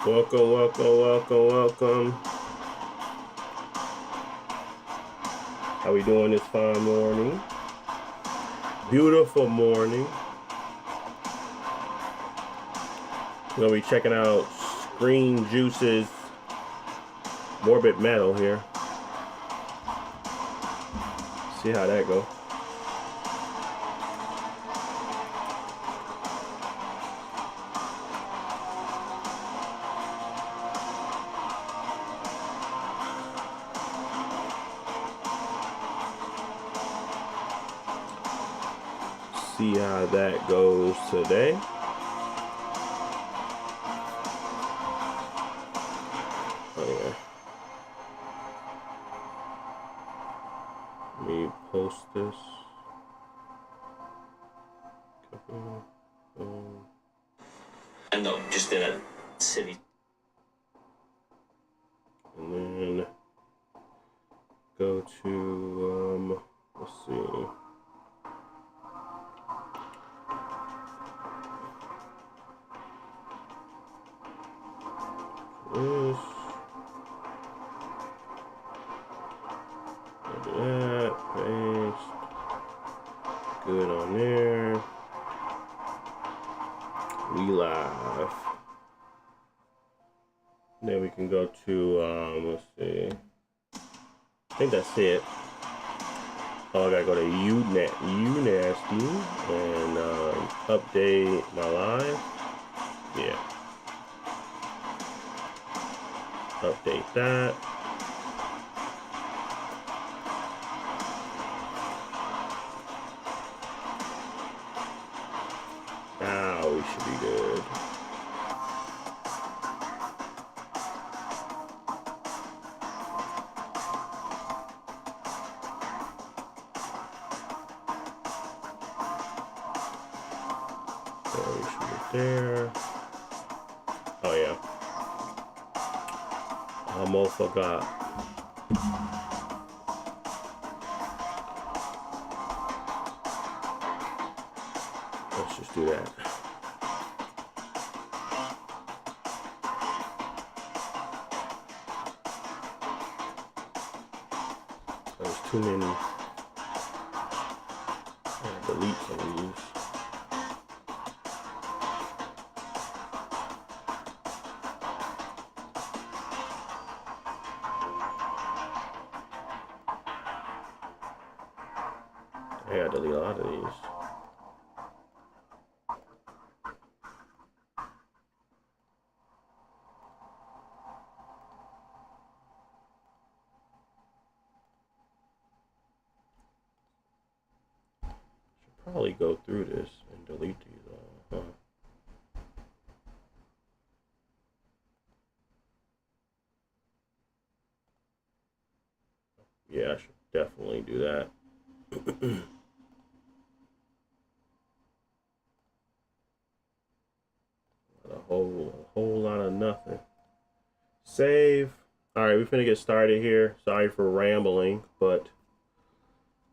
Welcome, welcome, welcome, welcome. How we doing this fine morning? Beautiful morning. We're gonna be checking out Green Juice's Morbid Metal here. See how that go. See how that goes today. Oh yeah. Let me post this. And no, just in a city. And then go to let's see. This. That, paste. Good on there. We live. Then we can go to let's see. I think that's it. Oh, I gotta go to Unasty and update my live. Yeah. Update that. Now we should be good. So we should be there. Oh yeah. I almost forgot. Let's just do that. There's too many. I gotta delete some of these. I gotta delete a lot of these. Should probably go through this and delete these all, huh? Yeah, I should definitely do that. A whole lot of nothing. Save. All right, we're finna get started here. Sorry for rambling, but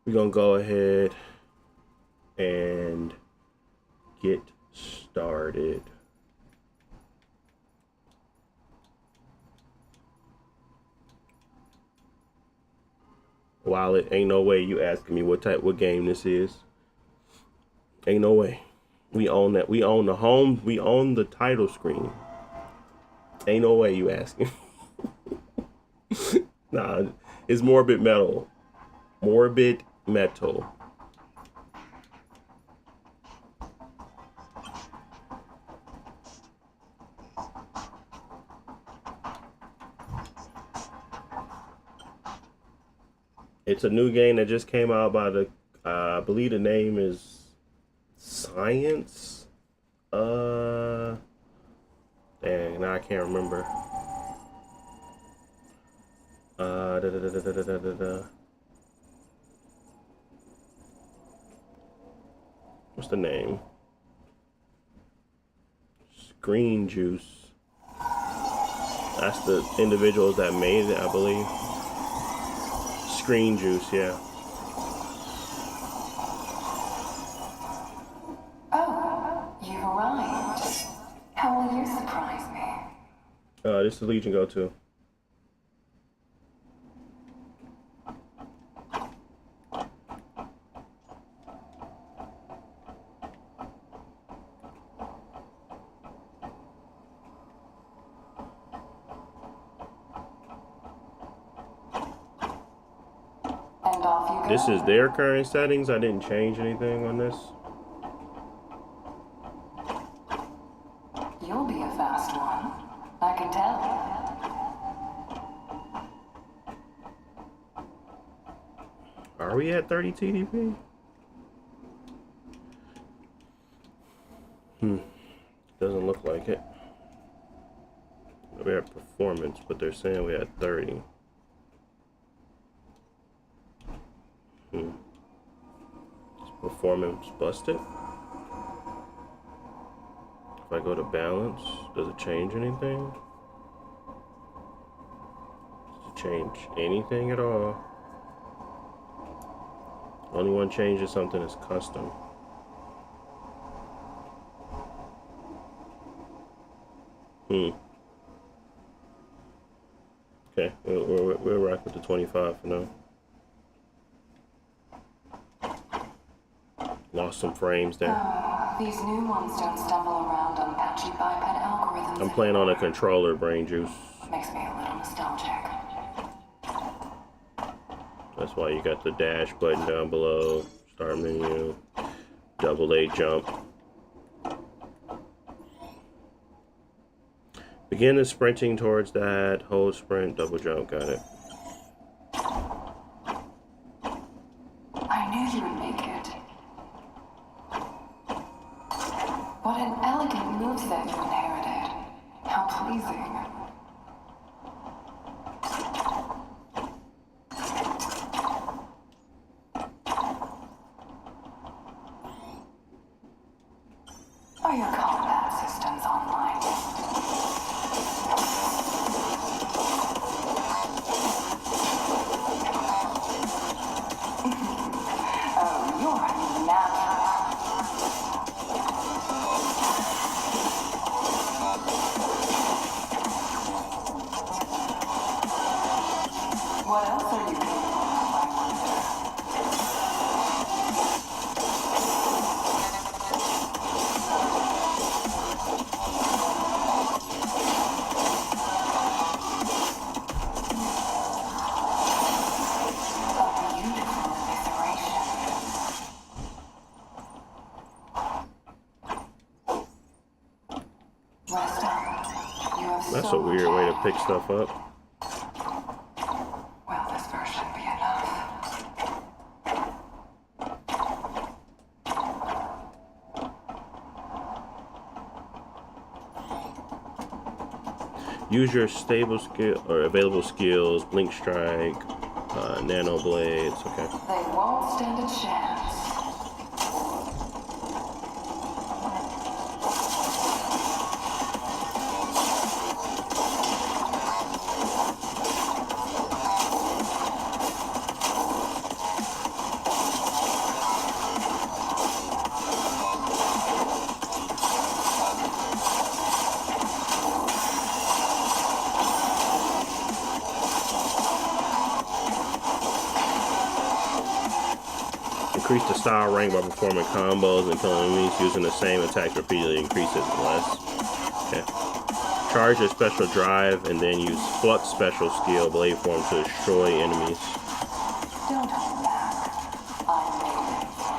we're gonna go ahead and get started. Wallet, ain't no way you asking me what game this is. Ain't no way. We own that. We own the home. We own the title screen. Ain't no way you asking. Nah, it's Morbid Metal. Morbid Metal. It's a new game that just came out by the, I believe the name is Science. Dang, now I can't remember. What's the name? Green Juice. That's the individuals that made it, I believe. Green Juice, yeah. Oh, you've arrived. How will you surprise me? This is Legion go to. And off you go. This is their current settings. I didn't change anything on this. You'll be a fast one. I can tell. Are we at 30 TDP? Doesn't look like it. We're at performance, but they're saying we're at 30. Is performance busted? If I go to balance, does it change anything? Does it change anything at all? Only one changes something is custom. Okay, we'll rock with the 25 for now. Lost some frames there. These new ones don't stumble around on patchy biped algorithms. I'm playing on a controller, brain juice. Makes me a little nostalgic. That's why you got the dash button down below, start menu, double A jump. Begin the sprinting towards that, hold sprint, double jump, got it. I knew you would make it. What an elegant moveset you inherited. How pleasing. Are your combat systems online? Oh, you're a natural. What else are you capable of, I wonder? A beautiful evisceration. Rest up. You have That's so a weird much way to ahead pick of you. stuff up. Well, this version be enough. Use your stable skill or available skills, blink strike, nano blades, okay. They won't stand a chance. Increase the style rank by performing combos and killing enemies using the same attacks repeatedly. Increase it less. Okay. Charge your special drive and then use Flux special skill blade form to destroy enemies. Don't hold back. I made it for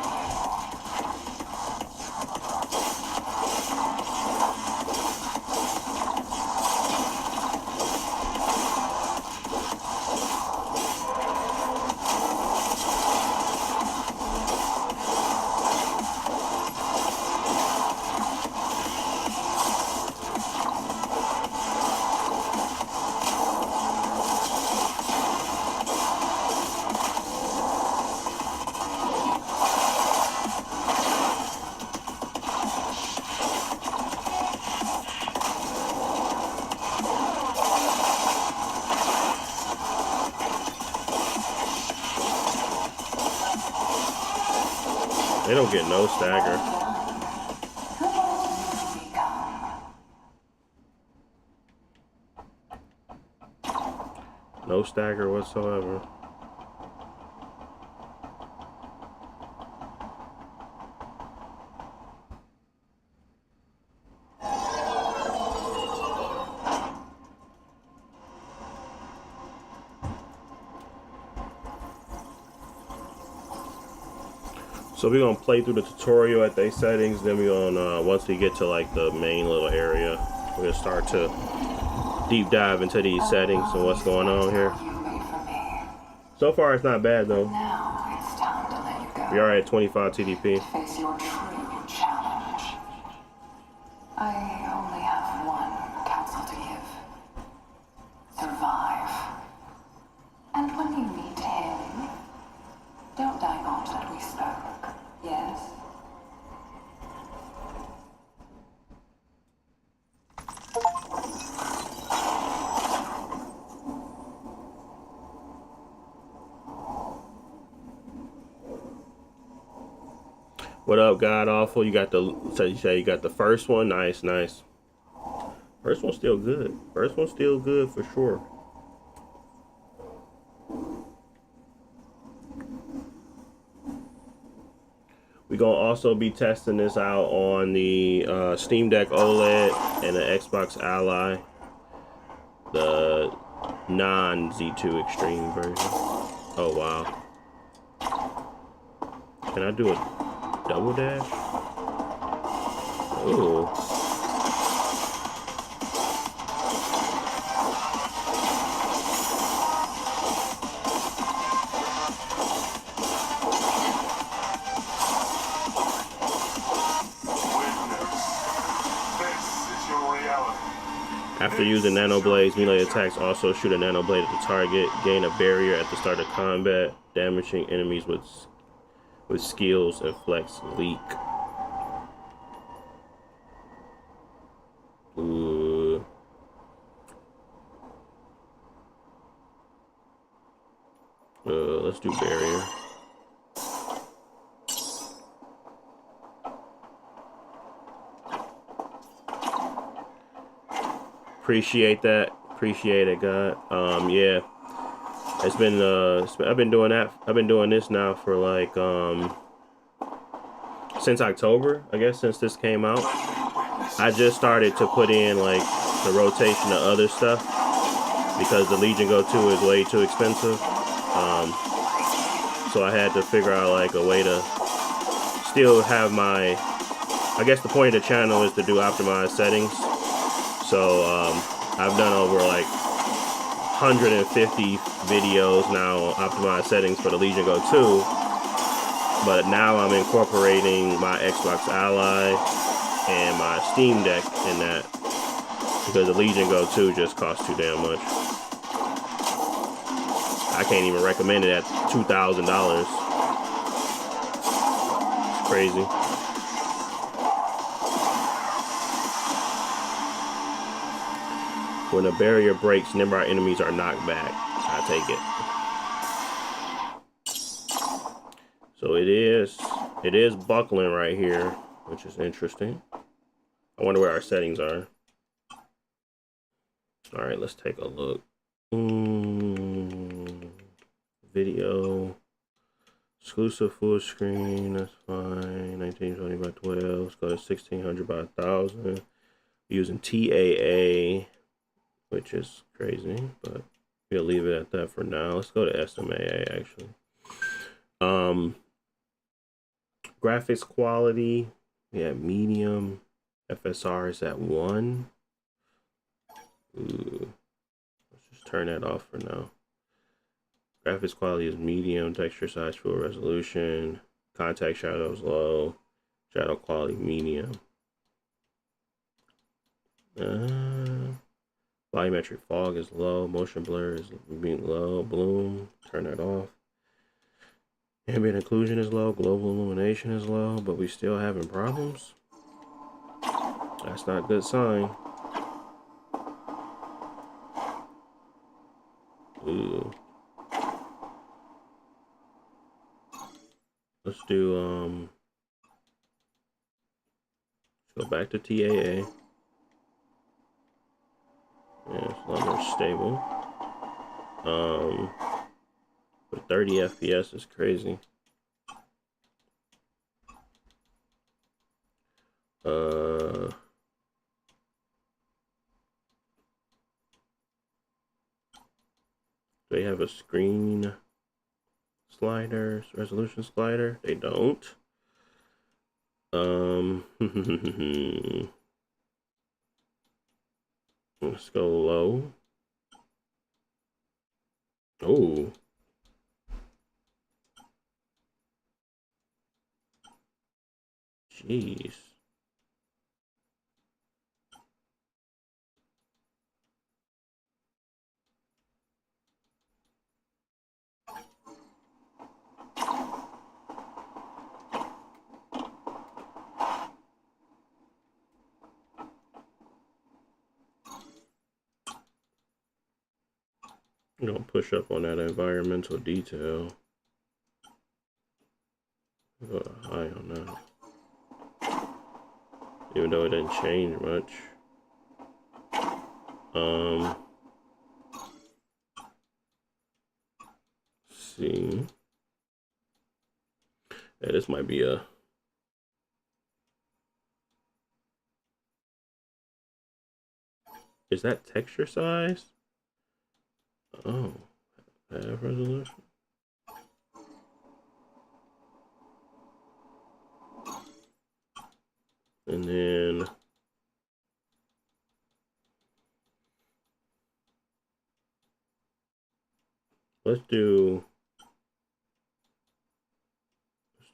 They don't get no stagger. Who wanted you to become? No stagger whatsoever. So we're gonna play through the tutorial at their settings, then we're gonna once we get to like the main little area, we're gonna start to deep dive into these settings and what's going on here. So far it's not bad though. Now it's time to let you go. We are at 25 TDP. Face your true challenge. I only have one counsel to give. Survive. And when you meet him, don't divulge that we spoke. Yes? What up, God Awful? You got the, so you say you got the first one? Nice, nice. First one's still good. First one's still good for sure. We're gonna also be testing this out on the Steam Deck OLED and the Xbox Ally, the non-Z2 Extreme version. Oh wow. Can I do a double dash? Ooh. After using nano blades, melee attacks also shoot a nano blade at the target, gain a barrier at the start of combat, damaging enemies with skills and flex leak. Ooh. Let's do barrier. Appreciate that. Appreciate it, God. Yeah. It's been I've been doing that. I've been doing this now for like since October, I guess, since this came out. I just started to put in like the rotation of other stuff because the Legion Go 2 is way too expensive. So I had to figure out like a way to still have my, I guess the point of the channel is to do optimized settings. So I've done over like 150 videos now on optimized settings for the Legion Go 2, but now I'm incorporating my Xbox Ally and my Steam Deck in that because the Legion Go 2 just costs too damn much. I can't even recommend it at $2,000. It's crazy. When a barrier breaks, nearby enemies are knocked back. I take it. So it is buckling right here, which is interesting. I wonder where our settings are. All right, let's take a look. Video. Exclusive full screen, that's fine. 1920 by 12. Let's go to 1600 by 1000. Using TAA, which is crazy, but we'll leave it at that for now. Let's go to SMAA actually. Graphics quality, yeah, medium. FSR is at 1. Ooh. Let's just turn that off for now. Graphics quality is medium, texture size full resolution, contact shadows low, shadow quality medium. Volumetric fog is low, motion blur is being low, bloom, turn that off. Ambient occlusion is low, global illumination is low, but we still having problems. That's not a good sign. Ooh. Let's do let's go back to TAA. Yeah, it's a lot more stable. But 30 FPS is crazy. They have a screen slider, resolution slider. They don't. Let's go low. Oh. Jeez. I'm gonna push up on that environmental detail. Go high on that. Even though it didn't change much. Let's see. Yeah, this might be a. Is that texture size? Oh, half resolution. And then let's do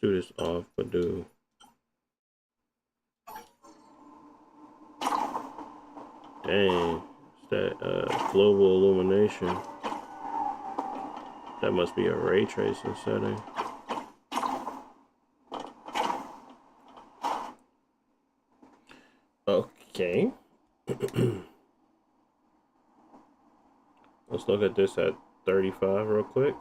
this off, but do dang, it's that global illumination. That must be a ray tracing setting. Okay. Let's look at this at 35 real quick.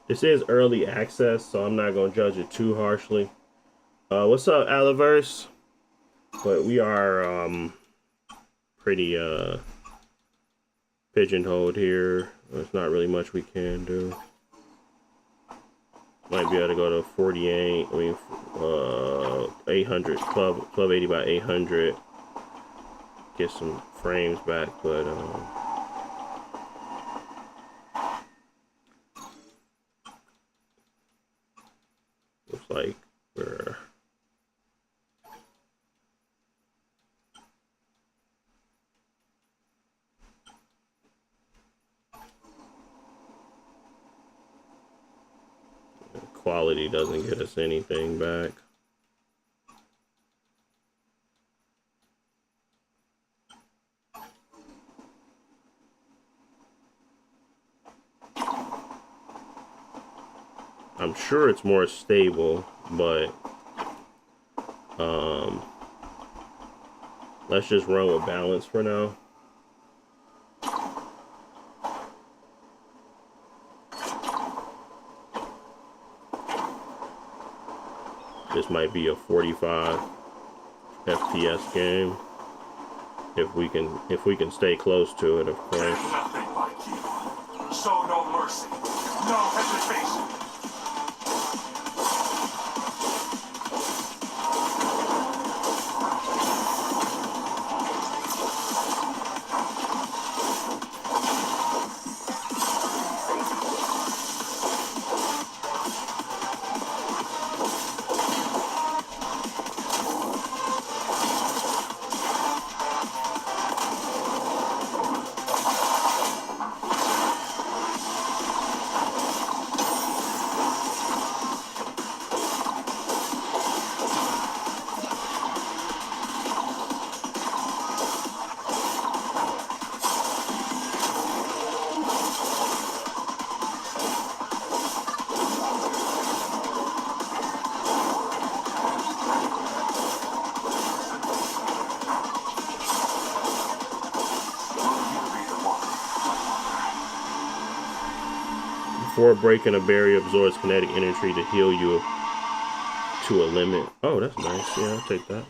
This is early access, so I'm not going to judge it too harshly. What's up, Aliverse? But we are pretty pigeonholed here. There's not really much we can do. Might be able to go to 48. I mean, 800 club 80 by 800. Get some frames back, but looks like we're quality doesn't get us anything back. I'm sure it's more stable, but let's just run with balance for now. This might be a 45 FPS game if we can stay close to it, of course. Nothing like you. Show no mercy, no hesitation. Before breaking a barrier, absorbs kinetic energy to heal you to a limit. Oh, that's nice. Yeah, I'll take that.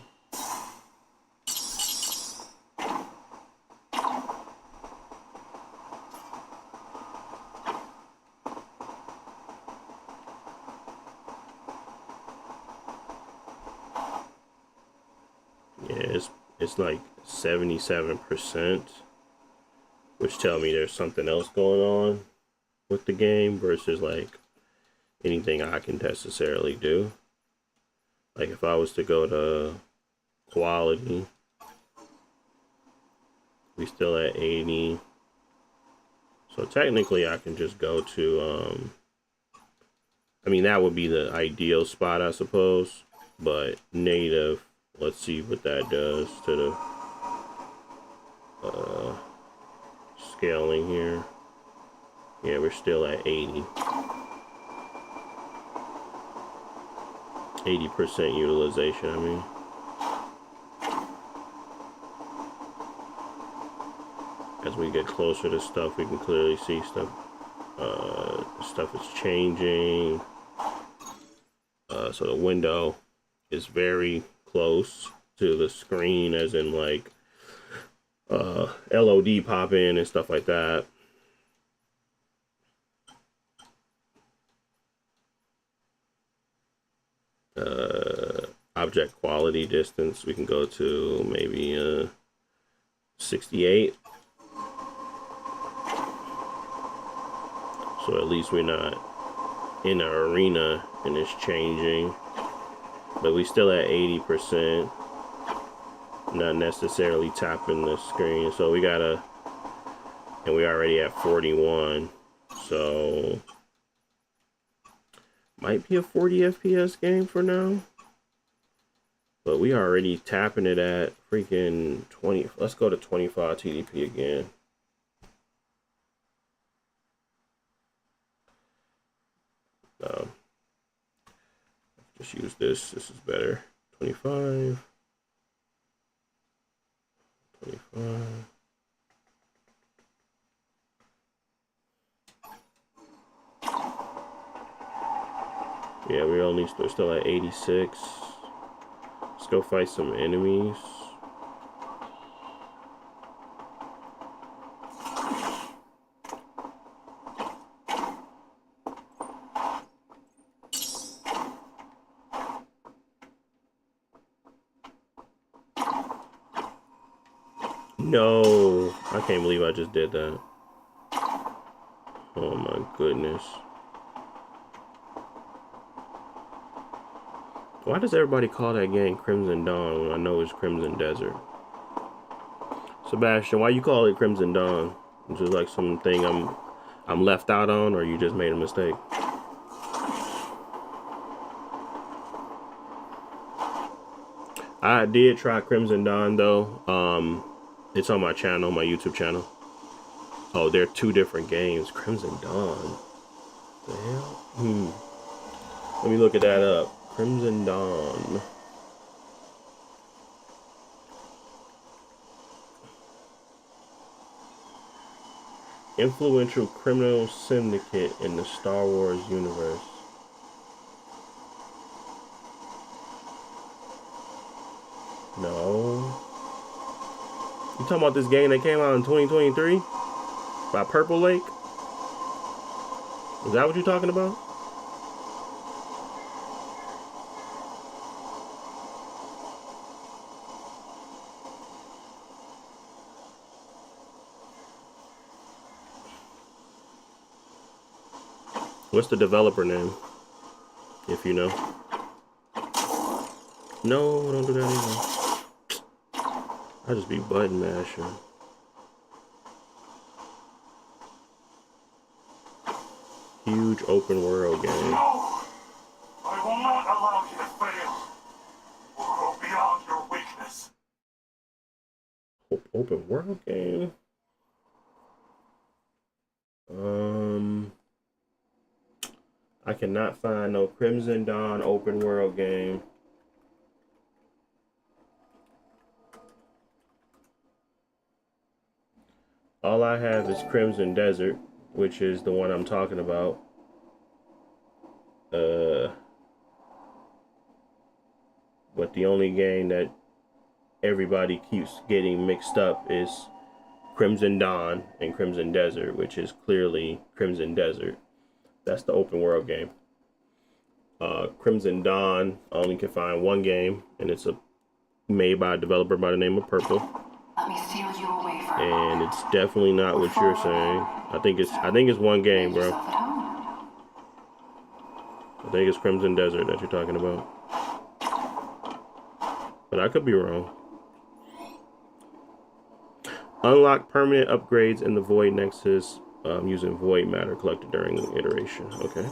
Yeah, it's like 77%, which tell me there's something else going on with the game versus like anything I can necessarily do. Like if I was to go to quality, we still at 80. So technically I can just go to I mean that would be the ideal spot, I suppose, but native, let's see what that does to the scaling here. Yeah, we're still at 80. 80% utilization, I mean. As we get closer to stuff, we can clearly see stuff. Stuff is changing. So the window is very close to the screen, as in like LOD pop in and stuff like that. Object quality distance, we can go to maybe 68. So at least we're not in an arena and it's changing, but we still at 80%, not necessarily tapping the screen. So we gotta, and we already at 41, so might be a 40 FPS game for now, but we already tapping it at freaking 20. Let's go to 25 TDP again. Just use this. This is better. 25. 25. Yeah, we're still at 86. Let's go fight some enemies. No, I can't believe I just did that. Oh my goodness. Why does everybody call that game Crimson Dawn when I know it's Crimson Desert? Sebastian, why you call it Crimson Dawn? Is it like something I'm left out on, or you just made a mistake? I did try Crimson Dawn though. It's on my channel, my YouTube channel. Oh, they're two different games. Crimson Dawn. The hell? Let me look at that up. Crimson Dawn. Influential criminal syndicate in the Star Wars universe. No. You talking about this game that came out in 2023 by Purple Lake? Is that what you're talking about? What's the developer name? If you know. No, don't do that either. I just be button mashing. Huge open world game. No! I will not allow you to fail or go beyond your weakness. Open world game? I cannot find no Crimson Dawn open world game. All I have is Crimson Desert, which is the one I'm talking about. But the only game that everybody keeps getting mixed up is Crimson Dawn and Crimson Desert, which is clearly Crimson Desert. That's the open world game. Crimson Dawn, I only can find one game, and it's made by a developer by the name of Purple. Let me steal you away for And it's definitely not what you're saying. I think it's one game, bro. yourself at home. I think it's Crimson Desert that you're talking about. But I could be wrong. Unlock permanent upgrades in the Void Nexus using Void Matter collected during the iteration. Okay.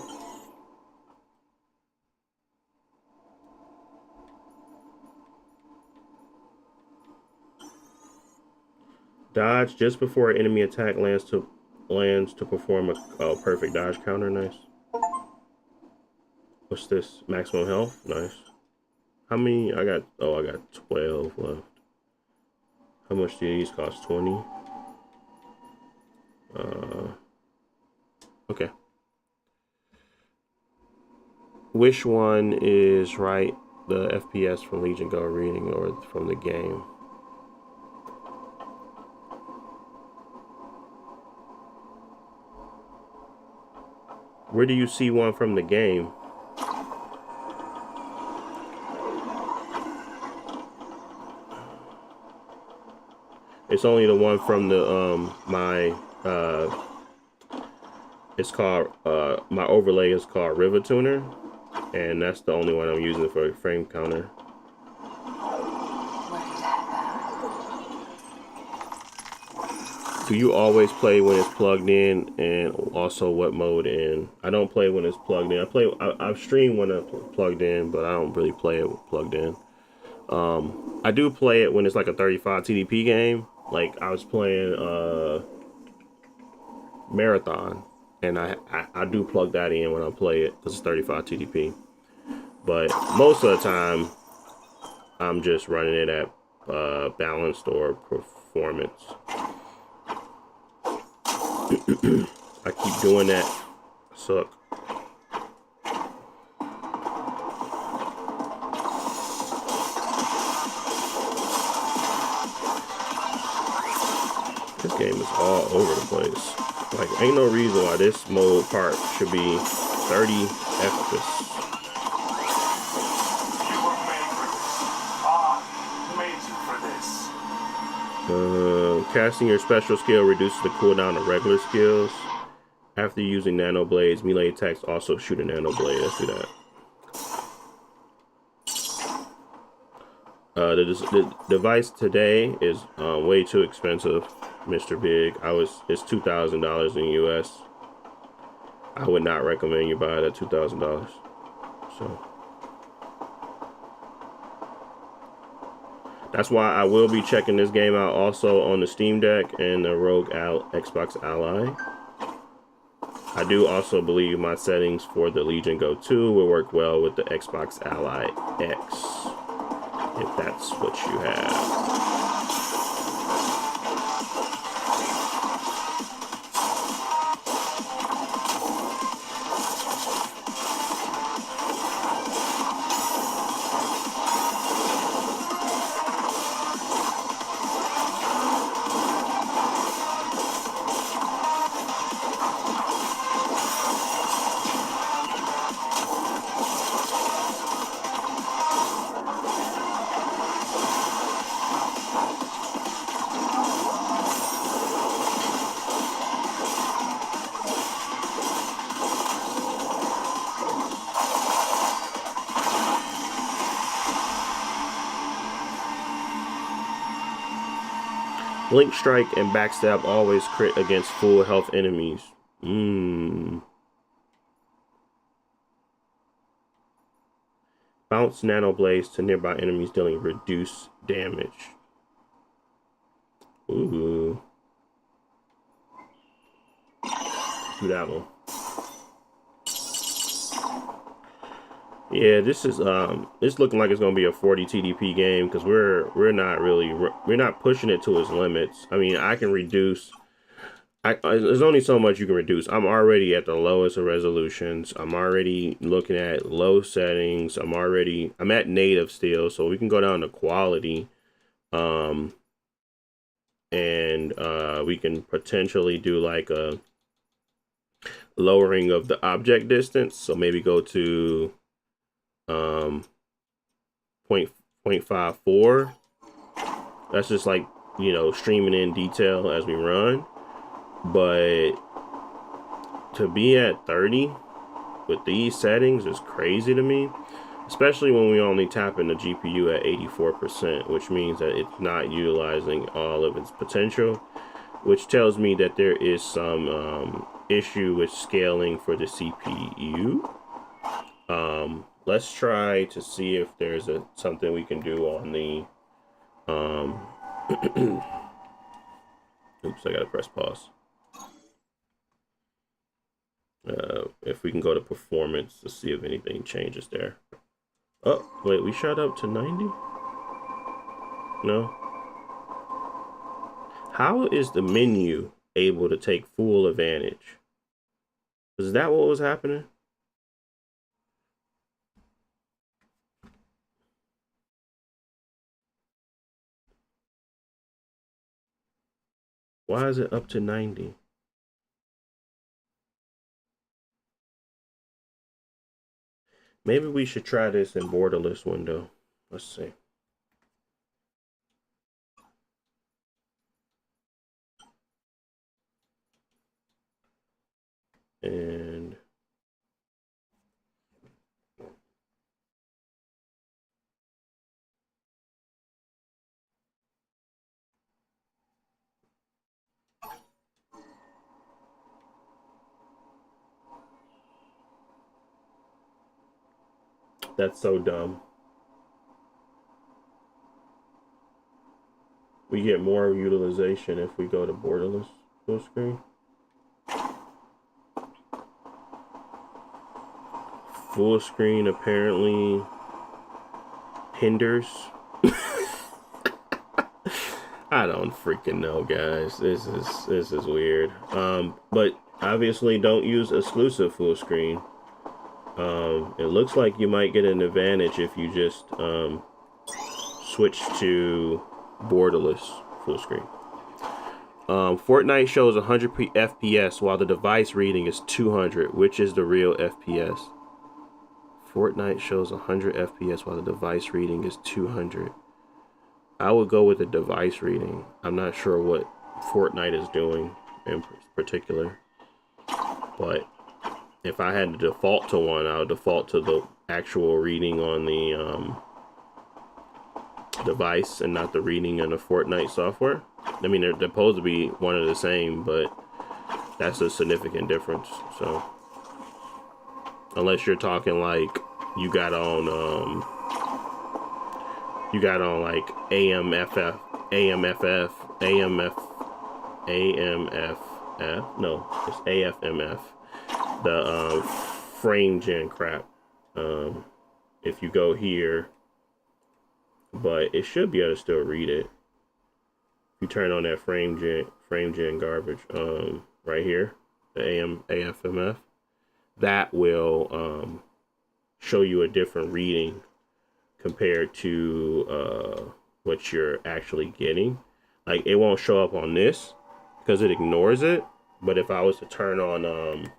Dodge just before an enemy attack lands to perform a perfect dodge counter. Nice. What's this? Maximum health. Nice. How many? I got 12 left. How much do these cost? 20. Okay. Which one is right? The FPS from Legion Go reading or from the game? Where do you see one from the game? It's only the one from the it's called my overlay is called River Tuner, and that's the only one I'm using for a frame counter. Where did that Do you always play when it's plugged in, and also what mode in? I don't play when it's plugged in. I stream when it's plugged in, but I don't really play it plugged in. I do play it when it's like a 35 TDP game. Like I was playing Marathon, and I do plug that in when I play it because it's 35 TDP. But most of the time, I'm just running it at balanced or performance. I keep doing that. Suck. This game is all over the place. Like, ain't no reason why this mode part should be 30 FPS. You were made for this. I made you for this. Casting your special skill reduces the cooldown of regular skills. After using nano blades, melee attacks also shoot a nano blade. Let's do that. The device today is way too expensive, Mr. Big. It's $2,000 in US. I would not recommend you buy it at $2,000. So that's why I will be checking this game out also on the Steam Deck and the Rogue Xbox Ally. I do also believe my settings for the Legion Go 2 will work well with the Xbox Ally X, if that's what you have. Blink Strike and Backstab always crit against full health enemies. Bounce nano blades to nearby enemies dealing reduced damage. Ooh. Do that one. Yeah, this is it's looking like it's gonna be a 40 TDP game because we're not pushing it to its limits. I mean, I can reduce there's only so much you can reduce. I'm already at the lowest of resolutions. I'm already looking at low settings. I'm at native still, so we can go down to quality. And we can potentially do like a lowering of the object distance. So maybe go to 0.54. That's just like, you know, streaming in detail as we run. But to be at 30 with these settings is crazy to me, especially when we only tap in the GPU at 84%, which means that it's not utilizing all of its potential, which tells me that there is some issue with scaling for the CPU. Let's try to see if there's something we can do on the oops, I gotta press pause. If we can go to performance to see if anything changes there. Oh, wait, we shot up to 90? No. How is the menu able to take full advantage? Is that what was happening? Why is it up to 90? Maybe we should try this in borderless window. Let's see. And that's so dumb. We get more utilization if we go to borderless full screen. Full screen apparently hinders. I don't freaking know, guys. This is weird. But obviously don't use exclusive full screen. It looks like you might get an advantage if you just switch to borderless full screen. Fortnite shows 100 FPS while the device reading is 200, which is the real FPS. Fortnite shows 100 FPS while the device reading is 200. I would go with the device reading. I'm not sure what Fortnite is doing in particular, but if I had to default to one, I would default to the actual reading on the device and not the reading in the Fortnite software. I mean, they're supposed to be one and the same, but that's a significant difference. So unless you're talking like you got on like AMFF, no, it's AFMF, the frame gen crap. If you go here, but it should be able to still read it. If you turn on that frame gen garbage, right here, the AFMF, that will show you a different reading compared to what you're actually getting. Like, it won't show up on this because it ignores it. But if I was to turn on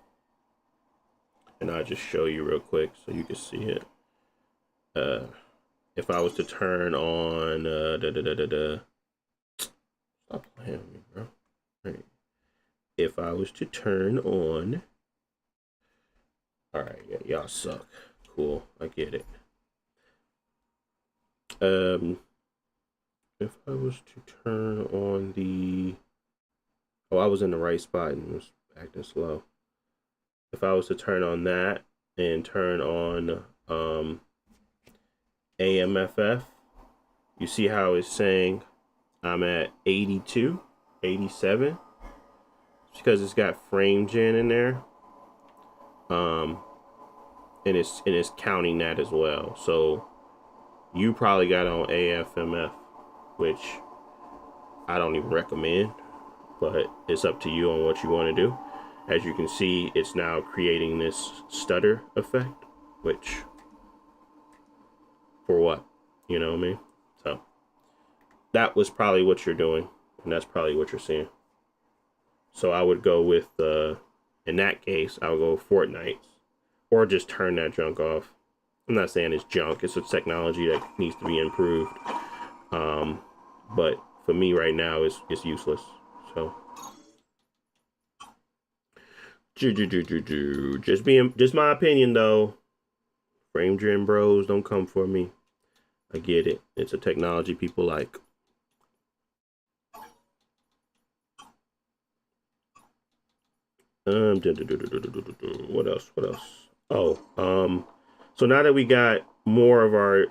and I'll just show you real quick so you can see it. If I was to turn on stop playing with me, bro. Right. If I was to turn on, all right, yeah, y'all suck. Cool, I get it. If I was to turn on the, oh, I was in the right spot and was acting slow. If I was to turn on that and turn on AMFF, you see how it's saying I'm at 82, 87. It's because it's got frame gen in there. And it's counting that as well. So you probably got on AFMF, which I don't even recommend. but it's up to you on what you want to do. As you can see, it's now creating this stutter effect, which, for what? You know what I mean? So that was probably what you're doing, and that's probably what you're seeing. So I would go with, in that case, I would go with Fortnite, or just turn that junk off. I'm not saying it's junk, it's a technology that needs to be improved. But for me right now, it's useless. So just my opinion though. Frame gen bros, don't come for me. I get it. It's a technology people like. What else? What else? Oh, so now that we got more of our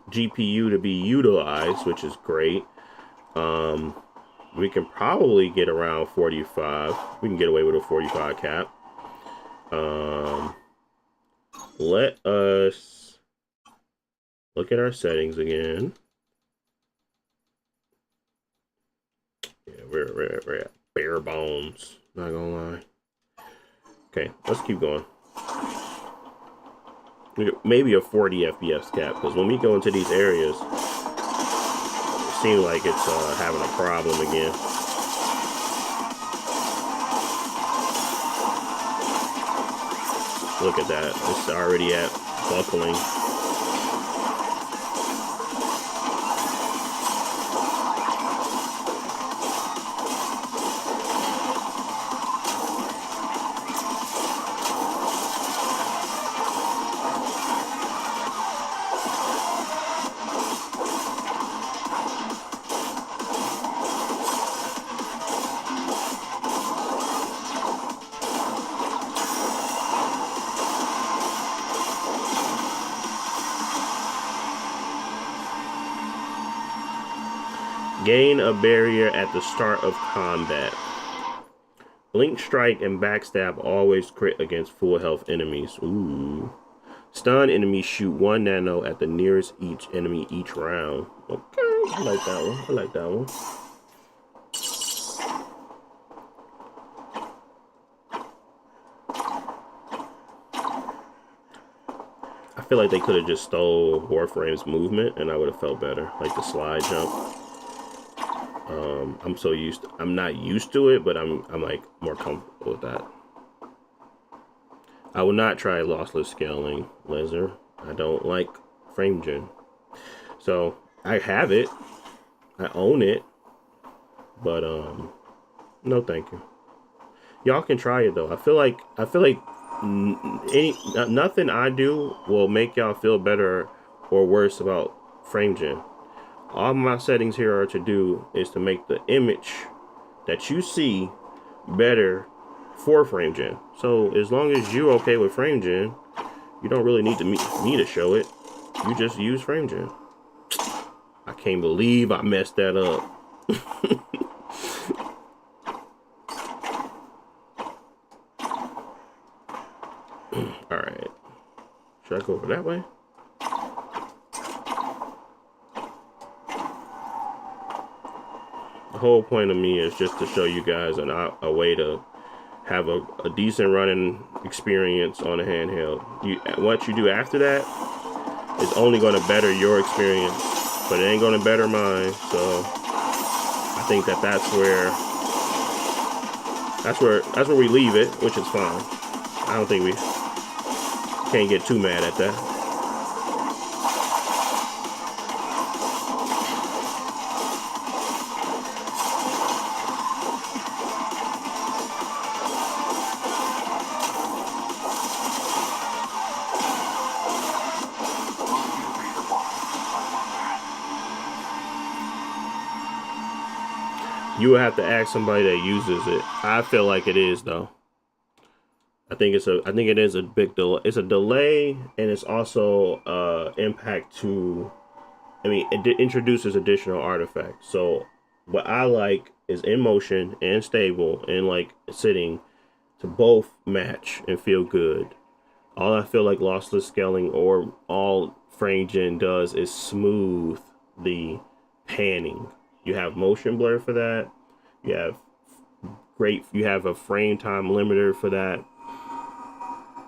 GPU to be utilized, which is great, we can probably get around 45. We can get away with a 45 cap. Let us look at our settings again. Yeah, we're at bare bones. Not gonna lie. Okay, let's keep going. Maybe a 40 FPS cap, because when we go into these areas, it seems like it's having a problem again. Look at that. It's already at buckling. Gain a barrier at the start of combat. Blink, strike, and backstab always crit against full health enemies. Ooh. Stun enemies shoot 1 nano at the nearest each enemy each round. Okay, I like that one. I like that one. I feel like they could have just stole Warframe's movement and I would have felt better. Like the slide jump. I'm not used to it, but I'm like more comfortable with that. I will not try lossless scaling, Laser. I don't like frame gen. So I have it. I own it. But no thank you. Y'all can try it though. I feel like nothing I do will make y'all feel better or worse about frame gen. All my settings here are to do is to make the image that you see better for frame gen. So as long as you're okay with frame gen, you don't really need me to show it. You just use frame gen. I can't believe I messed that up. All right. Should I go over that way? The whole point of me is just to show you guys a way to have a decent running experience on a handheld. What you do after that is only going to better your experience, but it ain't going to better mine. So I think that's where we leave it, which is fine. I don't think we can't get too mad at that. You would have to ask somebody that uses it. I feel like it is though. I think it is a big delay. It's a delay, and it's also impact to. I mean, it introduces additional artifacts. So what I like is in motion and stable and like sitting to both match and feel good. All I feel like lossless scaling or all frame gen does is smooth the panning. You have motion blur for that. You have great. You have a frame time limiter for that.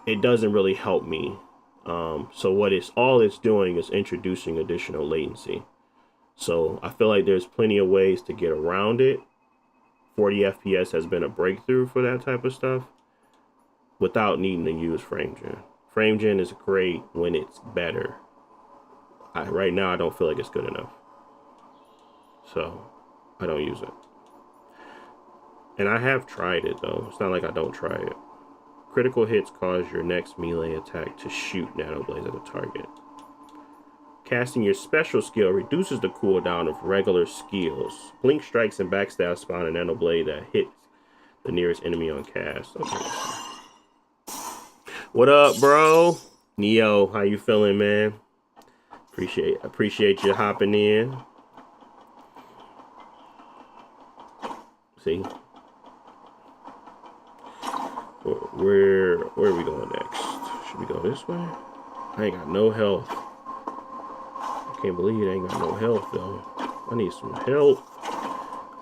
It doesn't really help me. So what all it's doing is introducing additional latency. So I feel like there's plenty of ways to get around it. 40 FPS has been a breakthrough for that type of stuff without needing to use FrameGen. FrameGen is great when it's better. Right now, I don't feel like it's good enough. So I don't use it. And I have tried it though. It's not like I don't try it. Critical hits cause your next melee attack to shoot nanoblades at the target. Casting your special skill reduces the cooldown of regular skills. Blink strikes and backstab spawn a nanoblade that hits the nearest enemy on cast. Okay. What up, bro? Neo, how you feeling, man? Appreciate you hopping in. See? Where are we going next? Should we go this way? I ain't got no health. I can't believe I ain't got no health though. I need some help.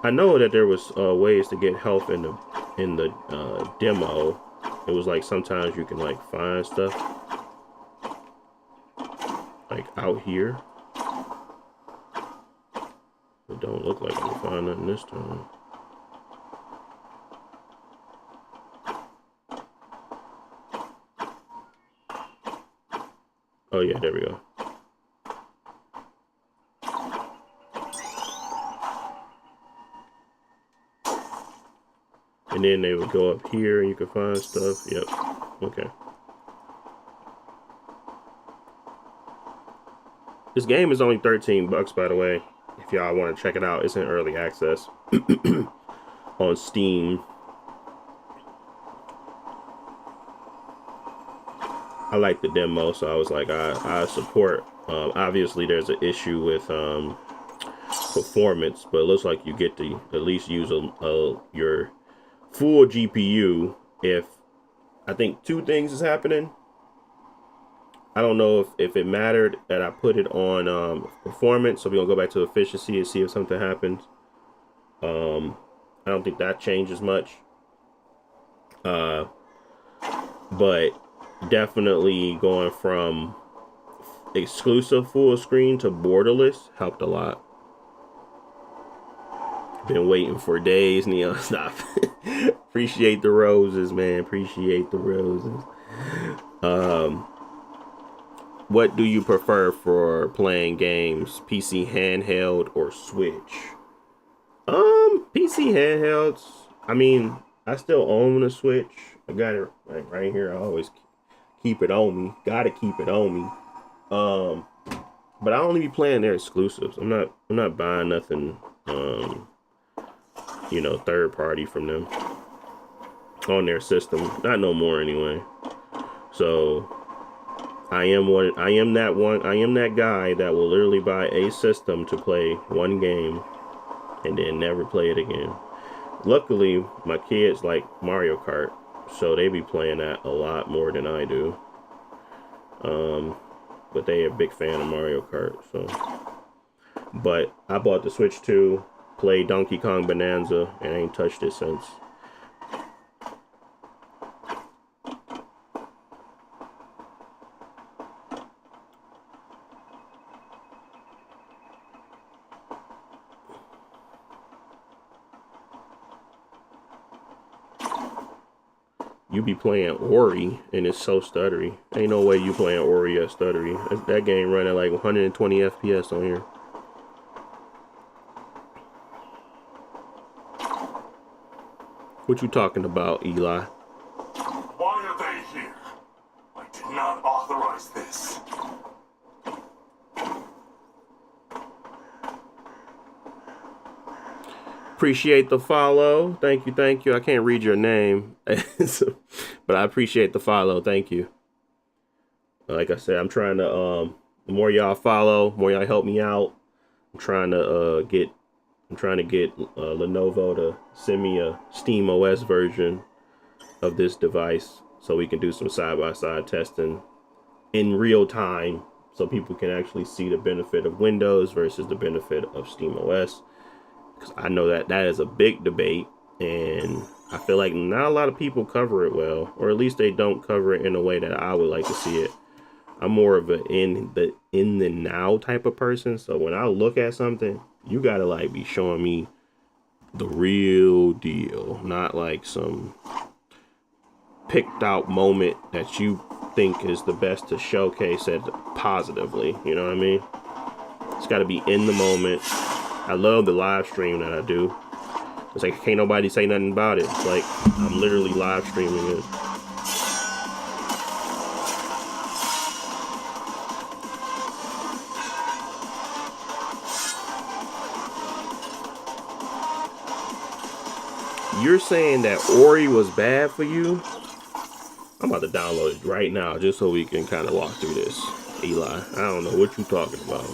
I know that there was ways to get health in the demo. It was like sometimes you can like find stuff like out here. It don't look like I can find nothing this time. Oh yeah, there we go. And then they would go up here and you could find stuff. Yep. Okay. This game is only $13, by the way. If y'all want to check it out, it's in early access on Steam. I like the demo, so I was like, I support. Obviously, there's an issue with performance, but it looks like you get to at least use your full GPU. If I think two things is happening. I don't know if it mattered that I put it on performance, so we're gonna go back to efficiency and see if something happens. I don't think that changes much, but definitely going from exclusive full screen to borderless helped a lot. Been waiting for days, Neo. Stop. Appreciate the roses, man. Appreciate the roses. What do you prefer for playing games? PC handheld or Switch? PC handhelds. I mean, I still own a Switch. I got it like right here. I always keep it on me. Gotta keep it on me. But I only be playing their exclusives. I'm not buying nothing you know, third party from them on their system. Not no more anyway. So I am that guy that will literally buy a system to play one game and then never play it again. Luckily, my kids like Mario Kart, so they be playing that a lot more than I do. But they are a big fan of Mario Kart, so. But I bought the Switch 2, played Donkey Kong Bonanza, and ain't touched it since. You be playing Ori and it's so stuttery. Ain't no way you playing Ori at stuttery. That game running like 120 FPS on here. What you talking about, Eli? Why are they here? I did not authorize this. Appreciate the follow. Thank you, thank you. I can't read your name, but I appreciate the follow. Thank you. Like I said, I'm trying to the more y'all follow, more y'all help me out. I'm trying to get Lenovo to send me a Steam OS version of this device so we can do some side-by-side testing in real time so people can actually see the benefit of Windows versus the benefit of Steam OS. Because I know that is a big debate, and I feel like not a lot of people cover it well, or at least they don't cover it in a way that I would like to see it. I'm more of a in the now type of person. So when I look at something, you gotta like be showing me the real deal, not like some picked out moment that you think is the best to showcase it positively. You know what I mean? It's got to be in the moment. I love the live stream that I do. It's like can't nobody say nothing about it. It's like I'm literally live streaming it. You're saying that Ori was bad for you? I'm about to download it right now just so we can kind of walk through this. Eli, I don't know what you're talking about.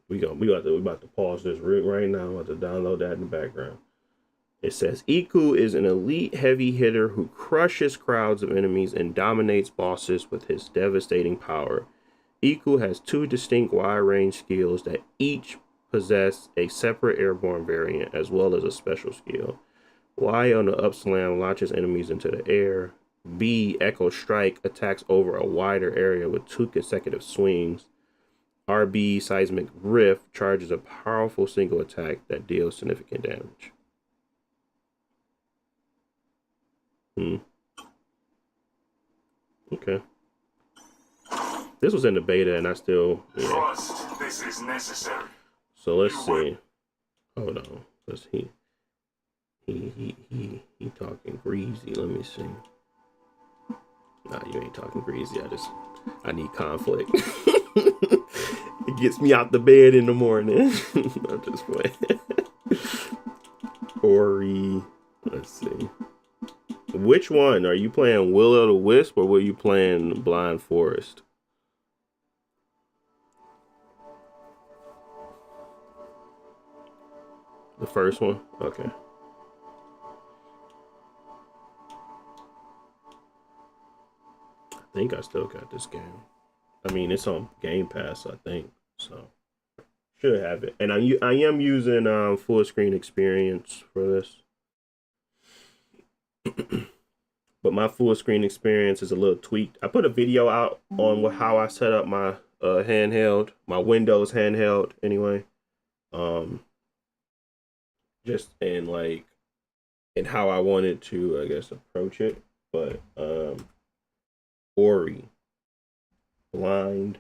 We about to pause this right now. I'm about to download that in the background. It says Iku is an elite heavy hitter who crushes crowds of enemies and dominates bosses with his devastating power. Iku has two distinct wide-range skills that each possess a separate airborne variant as well as a special skill. Y on the up slam launches enemies into the air. B, Echo Strike, attacks over a wider area with 2 consecutive swings. RB, Seismic Rift, charges a powerful single attack that deals significant damage. Okay. This was in the beta and I still, yeah. Trust, this is necessary. So let's see. Hold on. Let's he talking greasy. Let me see. Nah, you ain't talking greasy. I need conflict. It gets me out the bed in the morning. I'm just playing. Ori. Let's see. Which one? Are you playing Will o' the Wisp or were you playing Blind Forest? The first one? Okay. I think I still got this game. I mean, it's on Game Pass, I think. So, should have it. And I am using full screen experience for this. But my full screen experience is a little tweaked. I put a video out on how I set up my handheld, my Windows handheld anyway. Just in like in how I wanted to, I guess, approach it. But Ori, Blind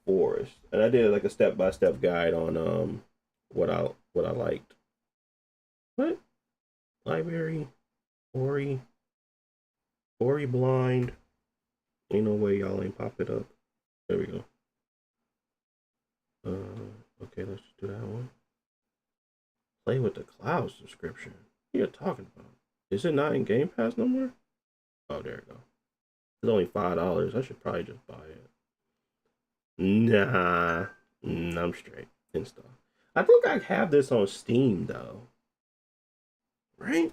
Forest, and I did like a step-by-step guide on what I liked. What? Library, Ori Blind. Ain't no way y'all ain't pop it up. There we go. Okay, let's do that one. Play with the cloud subscription. What are you talking about? Is it not in Game Pass no more? Oh, there we go. It's only $5. I should probably just buy it. Nah, I'm straight. Install. I think I have this on Steam though. Right?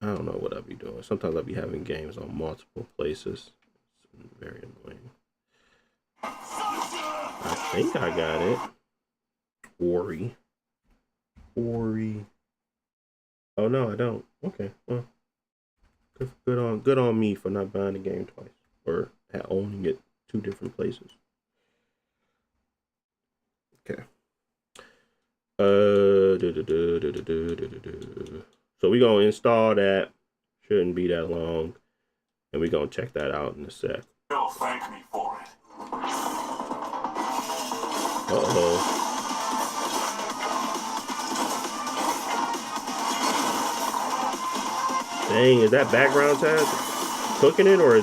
I don't know what I'll be doing. Sometimes I'll be having games on multiple places. It's very annoying. I think I got it. Ori. Oh no, I don't. Okay. Well, good on me for not buying the game twice or owning it 2 different places. Okay. So we're gonna install that. Shouldn't be that long. And we're gonna check that out in a sec. They'll thank me for it. Uh-oh. Dang, is that background tab cooking it, or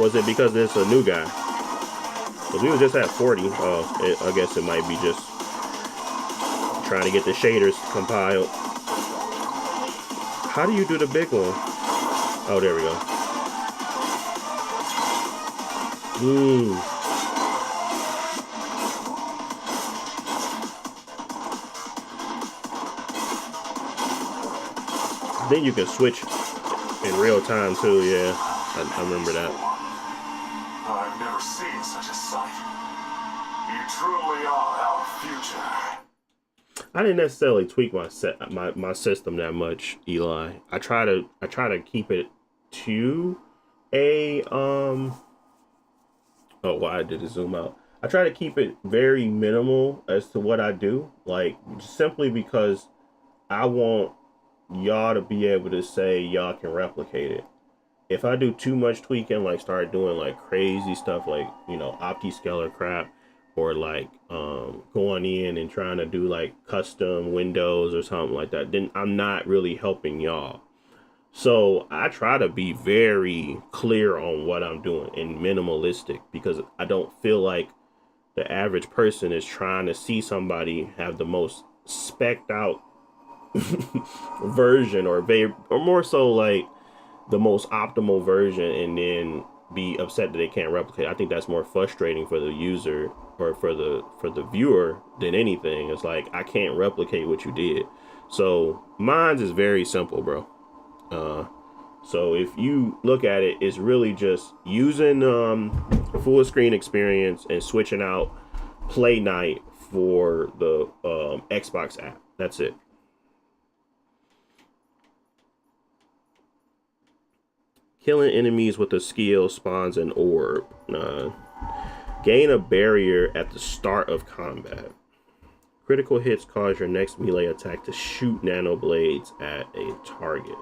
was it because it's a new guy? Because we was just at 40. Oh, I guess it might be just trying to get the shaders compiled. How do you do the big one? Oh, there we go. Then you can switch in real time too, yeah. I remember that. I've never seen such a sight. You truly are our future. I didn't necessarily tweak my system that much, Eli. I try to keep it to a oh, why did it zoom out? I try to keep it very minimal as to what I do, like simply because I want y'all to be able to say y'all can replicate it. If I do too much tweaking, like start doing like crazy stuff, like OptiScaler crap, or like going in and trying to do like custom windows or something like that, then I'm not really helping y'all. So I try to be very clear on what I'm doing and minimalistic, because I don't feel like the average person is trying to see somebody have the most specked out version, or more so like the most optimal version, and then be upset that they can't replicate. I think that's more frustrating for the user, or for the viewer, than anything. It's like, I can't replicate what you did. So mine's is very simple, bro. So if you look at it, it's really just using full screen experience and switching out Play Night for the Xbox app. That's it. Killing enemies with a skill spawns an orb. Gain a barrier at the start of combat. Critical hits cause your next melee attack to shoot nano blades at a target.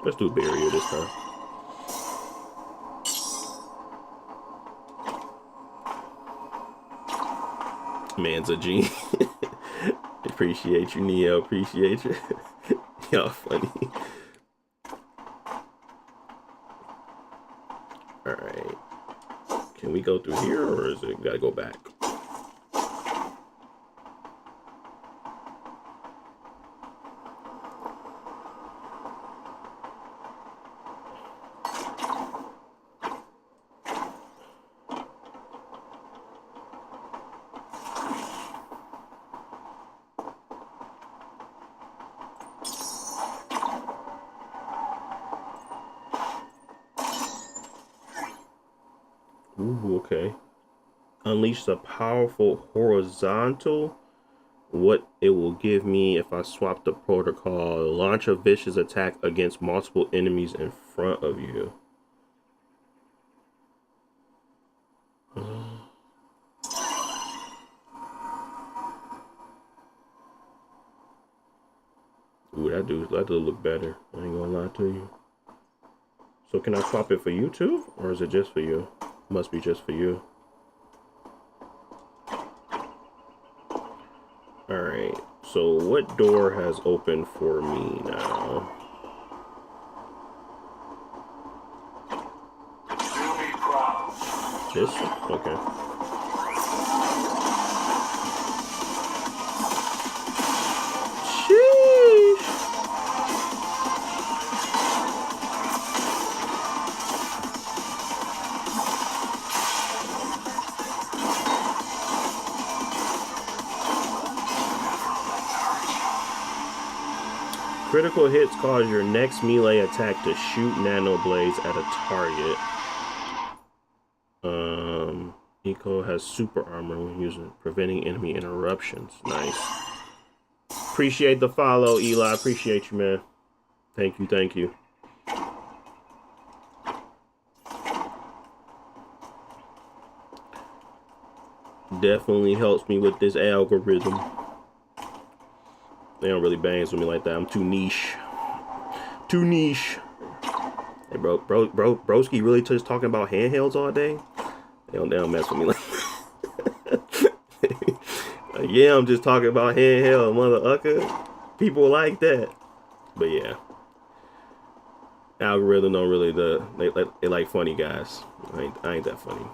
Let's do barrier this time. Man's a G. Appreciate you, Neo. Appreciate you. Y'all funny. Alright. Can we go through here, or is it gotta go back? Ooh, okay. Unleash a powerful horizontal. What it will give me if I swap the protocol. Launch a vicious attack against multiple enemies in front of you. Ooh, that do look better. I ain't gonna lie to you. So can I swap it for you too? Or is it just for you? Must be just for you. Alright, so what door has opened for me now? This? Okay. Sheesh! Critical hits cause your next melee attack to shoot nano blades at a target. Eco has super armor when using, preventing enemy interruptions. Nice. Appreciate the follow, Eli. Appreciate you, man. Thank you, thank you. Definitely helps me with this algorithm. They don't really bangs with me like that. I'm too niche. Too niche. Hey, broski really just talking about handhelds all day? They don't mess with me like that. Yeah, I'm just talking about handheld, mother ucker. People like that. But yeah. Algorithm don't really, they like funny guys. I ain't that funny.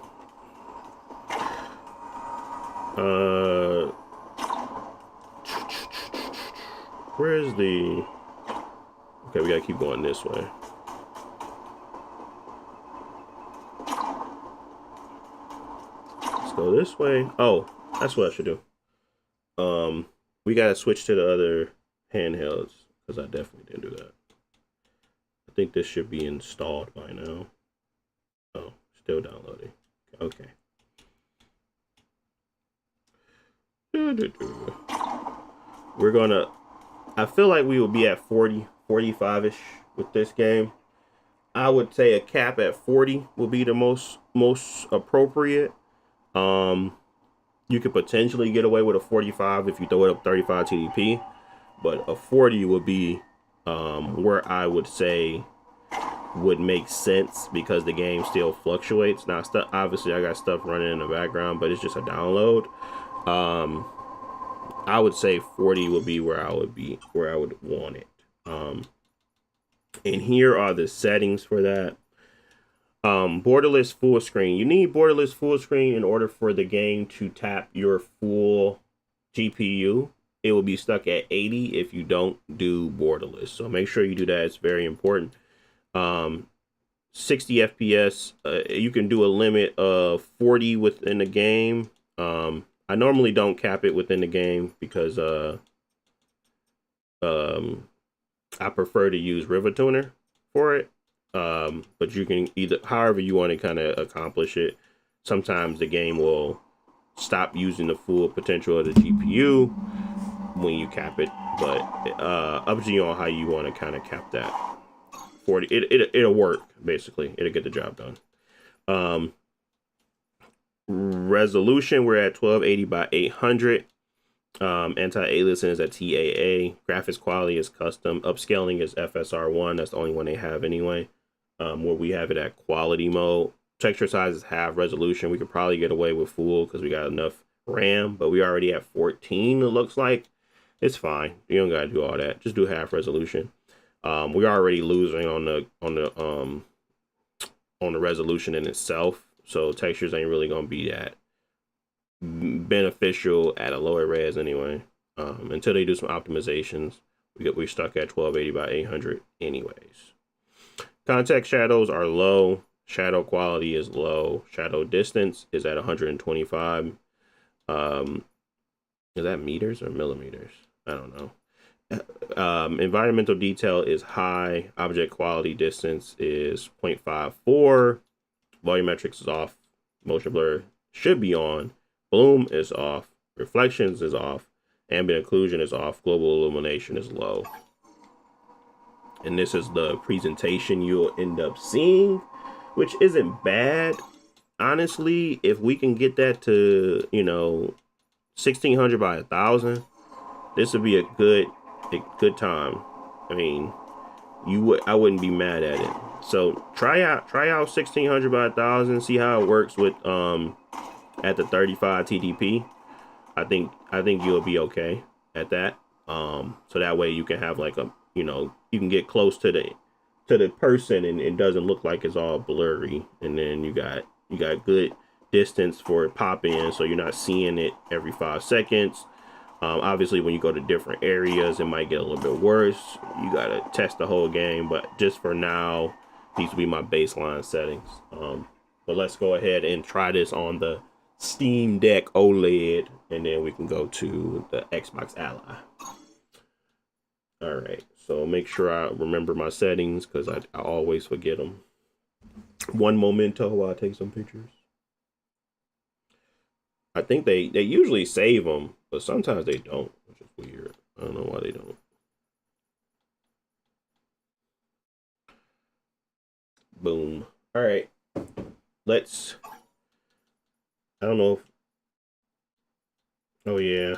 Where's the... Okay, we gotta keep going this way. Let's go this way. Oh, that's what I should do. We gotta switch to the other handhelds, because I definitely didn't do that. I think this should be installed by now. Oh, it's Still downloading. Okay. We're gonna, I feel like we will be at 40, 45-ish with this game. I would say a cap at 40 would be the most appropriate. You could potentially get away with a 45 if you throw it up 35 TDP, but a 40 would be where I would say would make sense because the game still fluctuates. Now, obviously, I got stuff running in the background, but it's just a download. I would say 40 would be where I would want it. And here are the settings for that. Borderless full screen. You need borderless full screen in order for the game to tap your full GPU. It will be stuck at 80 if you don't do borderless. So make sure you do that. It's very important. 60 FPS. You can do a limit of 40 within the game. I normally don't cap it within the game because I prefer to use River Tuner for it. But you can either, however you want to kind of accomplish it. Sometimes the game will stop using the full potential of the GPU when you cap it, but up to you on how you want to kind of cap that. 40, it'll work basically. It'll get the job done. Resolution, we're at 1280 by 800. Anti-aliasing is at TAA. Graphics quality is custom. Upscaling is FSR1. That's the only one they have anyway. Where we have it at quality mode. Texture size is half resolution. We could probably get away with full because we got enough RAM, but we already at 14. It looks like it's fine. You don't gotta do all that. Just do half resolution. We're already losing on the resolution in itself, so textures ain't really gonna be that beneficial at a lower res anyway. Until they do some optimizations, we're stuck at 1280 by 800 anyways. Context shadows are low. Shadow quality is low. Shadow distance is at 125. Is that meters or millimeters? I don't know. Environmental detail is high. Object quality distance is 0.54. Volumetrics is off. Motion blur should be on. Bloom is off. Reflections is off. Ambient occlusion is off. Global illumination is low. And this is the presentation you'll end up seeing, which isn't bad. Honestly, if we can get that to, 1600 by 1000, this would be a good time. I mean, I wouldn't be mad at it. So try out 1600 by 1000, see how it works with at the 35 TDP. I think you'll be okay at that. So that way you can have like you can get close to the person and it doesn't look like it's all blurry. And then you got good distance for it pop in, so you're not seeing it every 5 seconds. Obviously when you go to different areas it might get a little bit worse. You gotta test the whole game, but just for now these will be my baseline settings. But let's go ahead and try this on the Steam Deck OLED, and then we can go to the Xbox Ally. All right, so make sure I remember my settings because I always forget them. One momento while I take some pictures. I think they usually save them, but sometimes they don't, which is weird. I don't know why they don't. Boom. All right, I don't know if, oh yeah,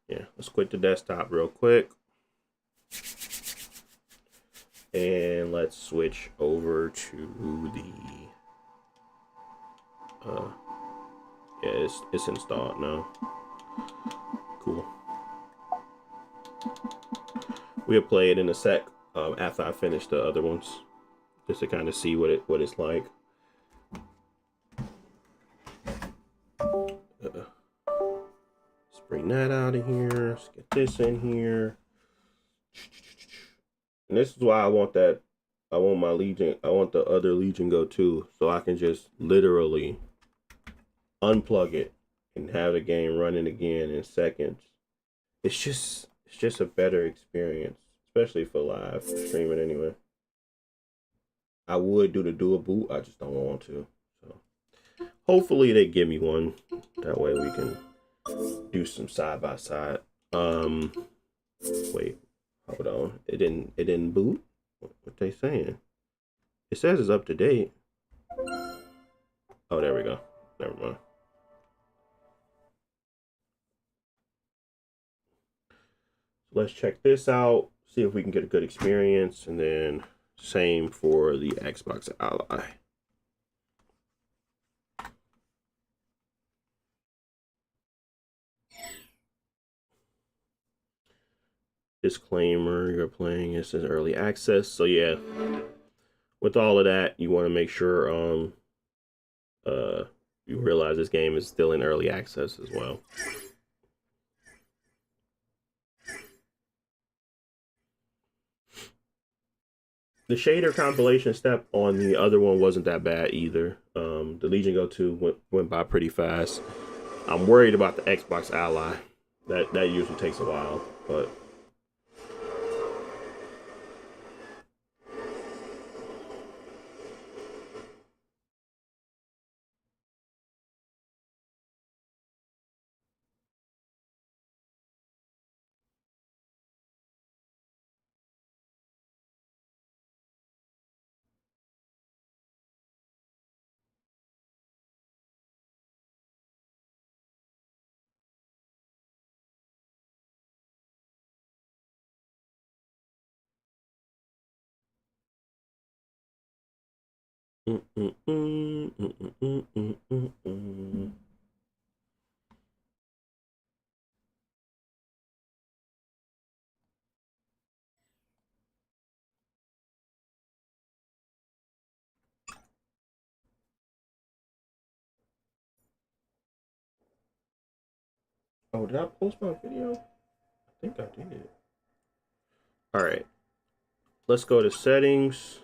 let's quit the desktop real quick and let's switch over to the it's installed now. Cool. We'll play it in a sec after I finish the other ones, just to kind of see what it's like. Let's bring that out of here. Let's get this in here. And this is why I want my Legion. I want the other Legion Go too, so I can just literally unplug it and have the game running again in seconds. It's just a better experience, especially for live streaming anyway. I would do the dual boot. I just don't want to. So hopefully they give me one. That way we can do some side by side. Wait, hold on. It didn't boot. What they saying? It says it's up to date. Oh, there we go. Never mind. So let's check this out. See if we can get a good experience, and then same for the Xbox Ally. Disclaimer, you're playing this as early access. So yeah, with all of that, you want to make sure you realize this game is still in early access as well. The shader compilation step on the other one wasn't that bad either. The Legion Go 2 went by pretty fast. I'm worried about the Xbox Ally. That usually takes a while, but Oh, did I post my video? I think I did. All right, let's go to settings,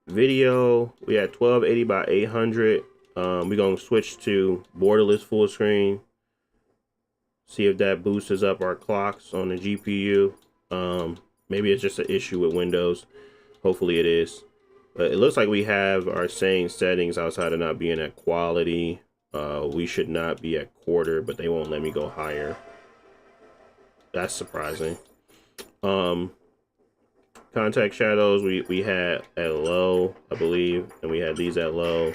video. We had 1280 by 800. We're gonna switch to borderless full screen. See if that boosts up our clocks on the GPU. Maybe it's just an issue with Windows. Hopefully it is. But it looks like we have our same settings outside of not being at quality. We should not be at quarter, but they won't let me go higher. That's surprising. Contact shadows we had at low, I believe, and we had these at low.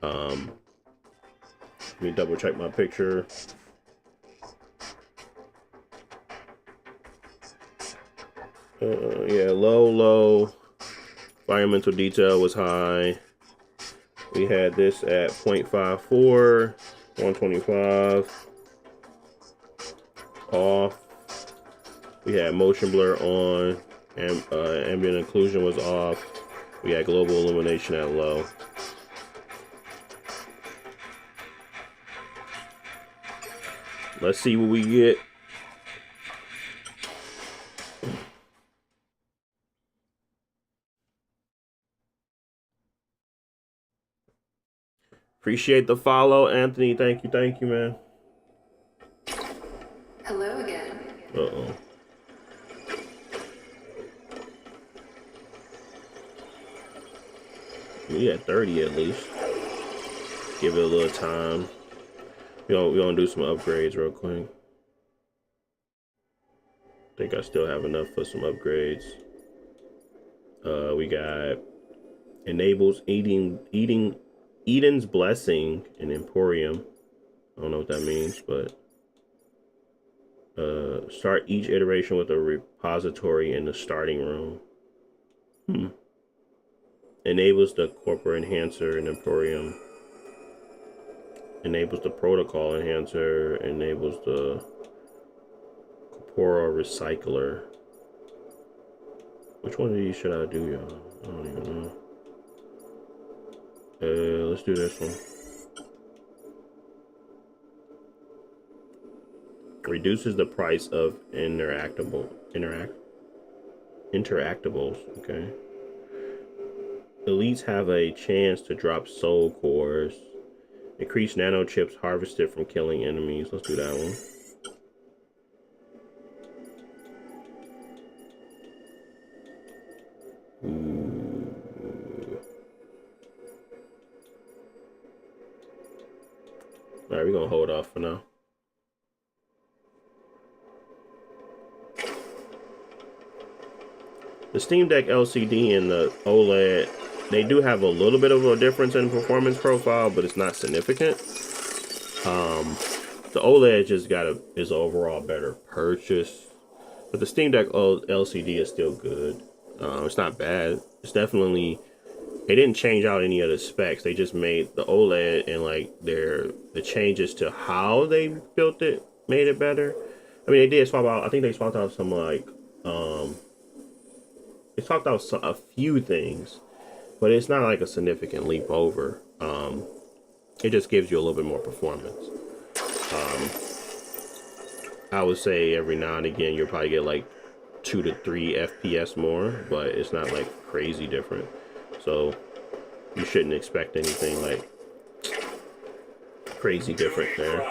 Let me double check my picture. Yeah, low. Environmental detail was high. We had this at 0.54, 125 off. We had motion blur on, and ambient occlusion was off. We had global illumination at low. Let's see what we get. Appreciate the follow, Anthony. Thank you, man. Hello again. Uh-oh. We had 30 at least. Give it a little time. We gonna do some upgrades real quick. Think I still have enough for some upgrades. We got enables Eden's Blessing and Emporium. I don't know what that means, but start each iteration with a repository in the starting room. Enables the corporate enhancer and Emporium. Enables the protocol enhancer. Enables the corporal recycler. Which one of these should I do, y'all? I don't even know. Let's do this one. Reduces the price of interactables. Okay. Elites have a chance to drop soul cores. Increase nano chips harvested from killing enemies. Let's do that one. Ooh. All right, we're gonna hold off for now. The Steam Deck LCD and the OLED, they do have a little bit of a difference in performance profile, but it's not significant. The OLED just is an overall better purchase, but the Steam Deck LCD is still good. It's not bad. It's definitely, they didn't change out any of the specs. They just made the OLED and like the changes to how they built it made it better. I mean, they did swap out. I think they swapped out some like they swapped out a few things, but it's not like a significant leap over. It just gives you a little bit more performance. I would say every now and again you'll probably get like 2 to 3 FPS more, but it's not like crazy different. So you shouldn't expect anything like crazy different there.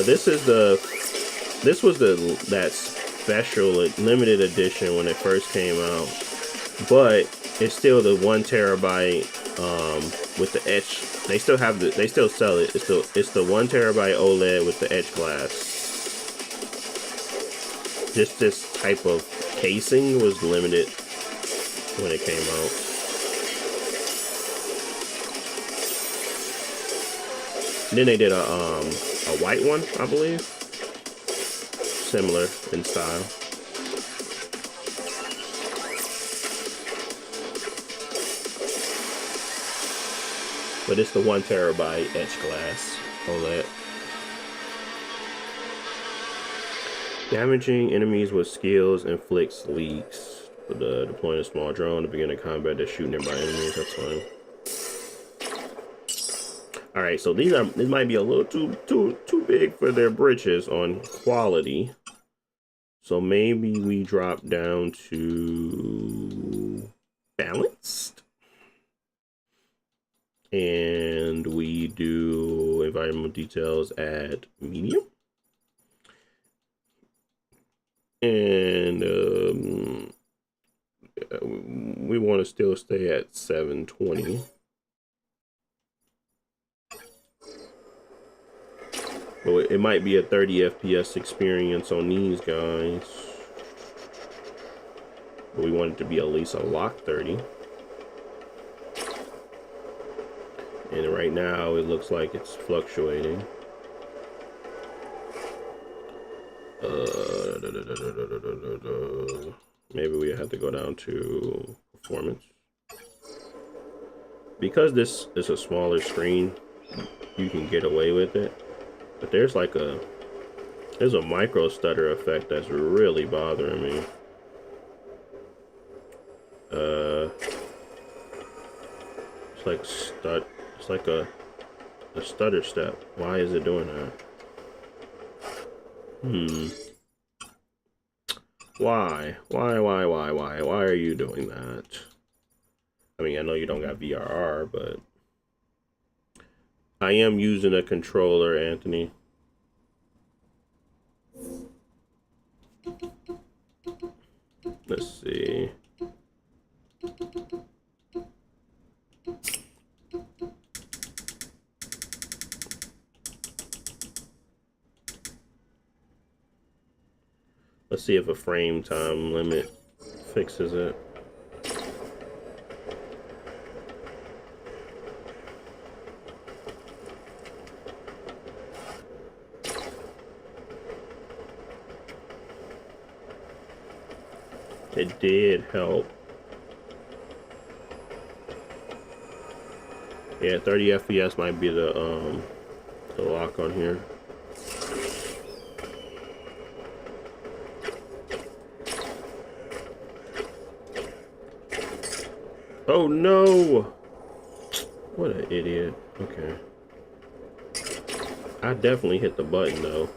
This was that special limited edition when it first came out, but it's still the 1 terabyte with the etch. They still sell it. It's the 1 terabyte OLED with the etch glass. Just this type of casing was limited when it came out. Then they did a white one, I believe. Similar in style. But it's the 1 terabyte etch glass OLED. Damaging enemies with skills inflicts leaks. For the deploying a small drone to begin a combat that's shooting nearby enemies, that's fine. Alright, so this might be a little too big for their britches on quality. So maybe we drop down to balanced. And we do environmental details at medium. And we want to still stay at 720. But it might be a 30 FPS experience on these guys. But we want it to be at least a lock 30. And right now it looks like it's fluctuating. Maybe we have to go down to performance. Because this is a smaller screen, you can get away with it. But there's a micro stutter effect that's really bothering me. It's like a stutter step. Why is it doing that? Why are you doing that? I mean, I know you don't got VRR, but I am using a controller, Anthony. Let's see. Let's see if a frame time limit fixes it. It did help. Yeah, 30 FPS might be the lock on here. Oh no! What an idiot. Okay. I definitely hit the button though.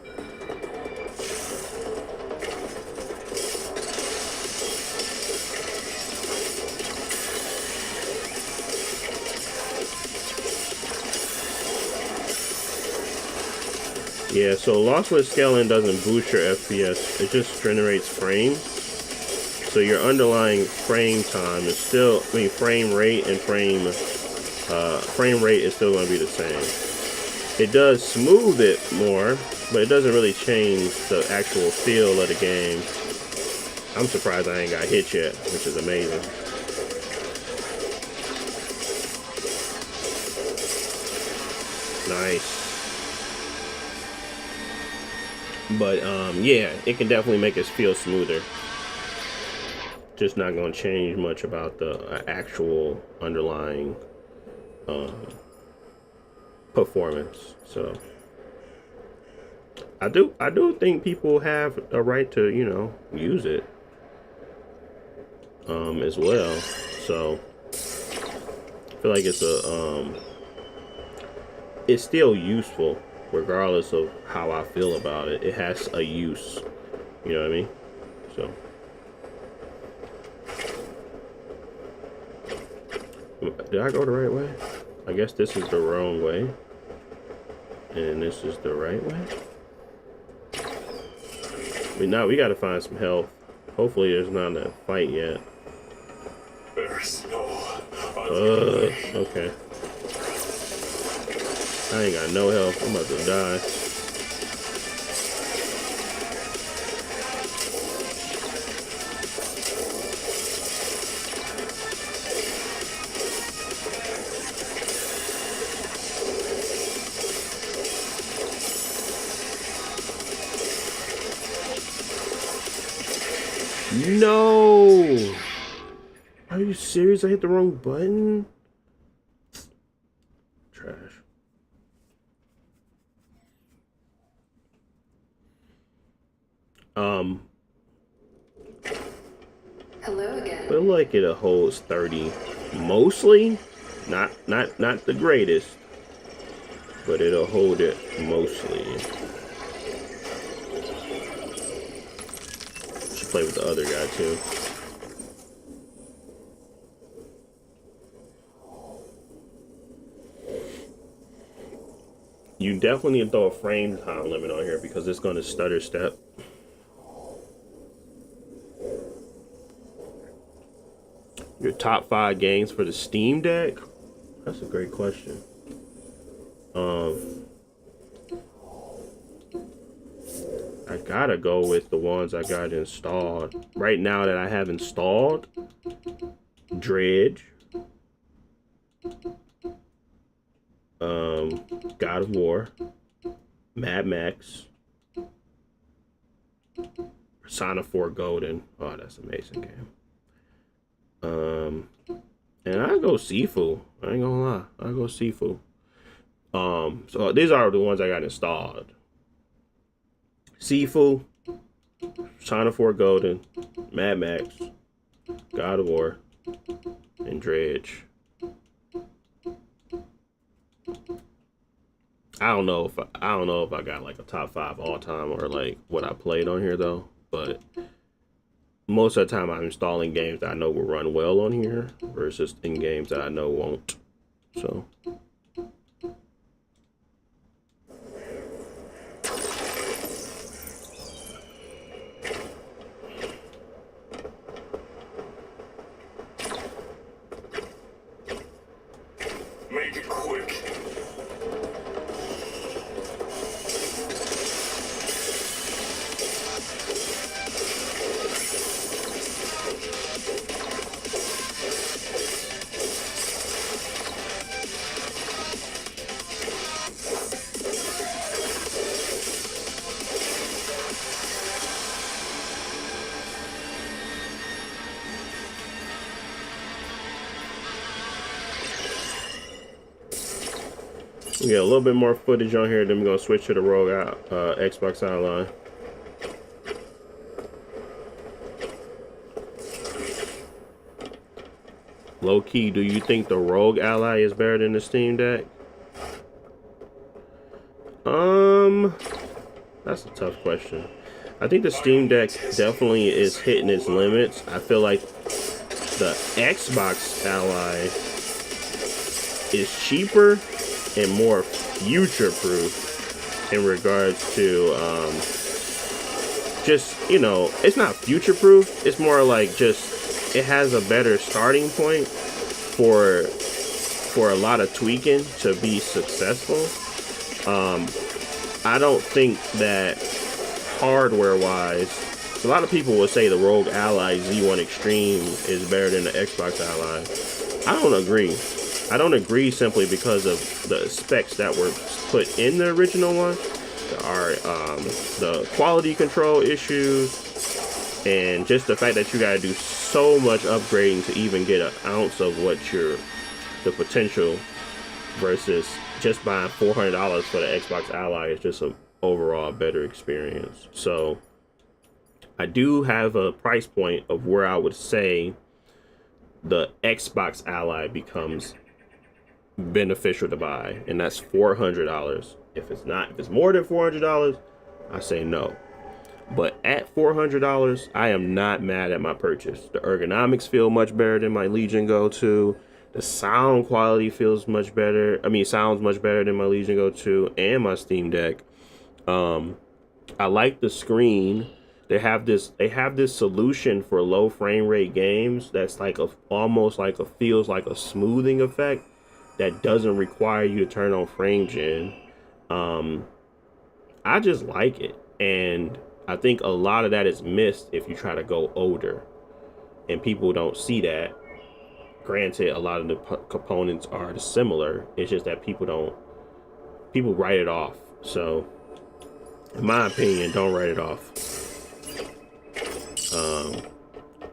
Yeah, so lossless scaling doesn't boost your FPS. It just generates frames. So your underlying frame time is still, I mean, frame rate and frame rate is still going to be the same. It does smooth it more, but it doesn't really change the actual feel of the game. I'm surprised I ain't got hit yet, which is amazing. Nice. But yeah, it can definitely make it feel smoother. Just not going to change much about the actual underlying performance. So I do think people have a right to, you know, use it as well. So I feel like it's it's still useful regardless of how I feel about it. It has a use, you know what I mean? So did I go the right way? I guess this is the wrong way. And this is the right way. But now we gotta find some health. Hopefully there's not a fight yet. There's no Okay. I ain't got no health. I'm about to die. No! Are you serious? I hit the wrong button? Trash. Hello again. Feel like it holds 30. Mostly. Not the greatest. But it'll hold it mostly. Should play with the other guy too. You definitely need to throw a frame time limit on here because it's going to stutter step. Your top 5 games for the Steam Deck? That's a great question. I gotta go with the ones I got installed. Right now that I have installed, Dredge, God of War, Mad Max, Persona 4 Golden. Oh, that's an amazing game. And I go Sifu. I ain't gonna lie, I go Sifu. So these are the ones I got installed. Sifu, Persona 4 Golden, Mad Max, God of War, and Dredge. I don't know if I got like a top 5 all time or like what I played on here though, but most of the time I'm installing games that I know will run well on here versus in games that I know won't. So make it quick. we got a little bit more footage on here, then we're gonna switch to the Rogue Xbox Online. Low key, do you think the Rogue Ally is better than the Steam Deck? That's a tough question. I think the Steam Deck definitely is hitting its limits. I feel like the Xbox Ally is cheaper and more future-proof in regards to just you know, it's not future proof. It's more like just it has a better starting point for a lot of tweaking to be successful. I don't think that hardware wise, a lot of people will say the Rogue Ally Z1 Extreme is better than the Xbox Ally. I don't agree. I don't agree simply because of the specs that were put in the original one. There are the quality control issues, and just the fact that you gotta do so much upgrading to even get an ounce of what the potential versus just buying $400 for the Xbox Ally is just an overall better experience. So I do have a price point of where I would say the Xbox Ally becomes beneficial to buy, and that's $400. If it's more than $400, I say no. But at $400, I am not mad at my purchase. The ergonomics feel much better than my Legion Go 2. The sound quality feels much better. I mean, sounds much better than my Legion Go 2 and my Steam Deck. I like the screen. They have this solution for low frame rate games that's like almost like feels like a smoothing effect that doesn't require you to turn on frame gen. I just like it, and I think a lot of that is missed if you try to go older, and people don't see that. Granted, a lot of the components are similar. It's just that people write it off. So, in my opinion, don't write it off.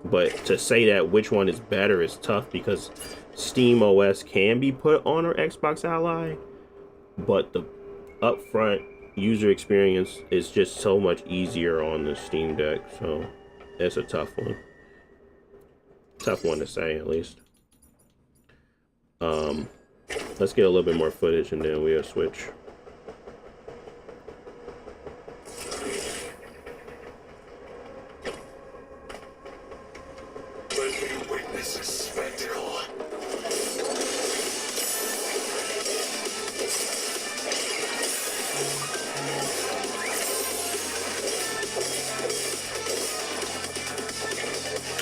But to say that which one is better is tough because Steam OS can be put on our Xbox Ally, but the upfront user experience is just so much easier on the Steam Deck. So, it's a tough one. Tough one to say, at least. Let's get a little bit more footage and then we'll switch. Let me witness a spectacle.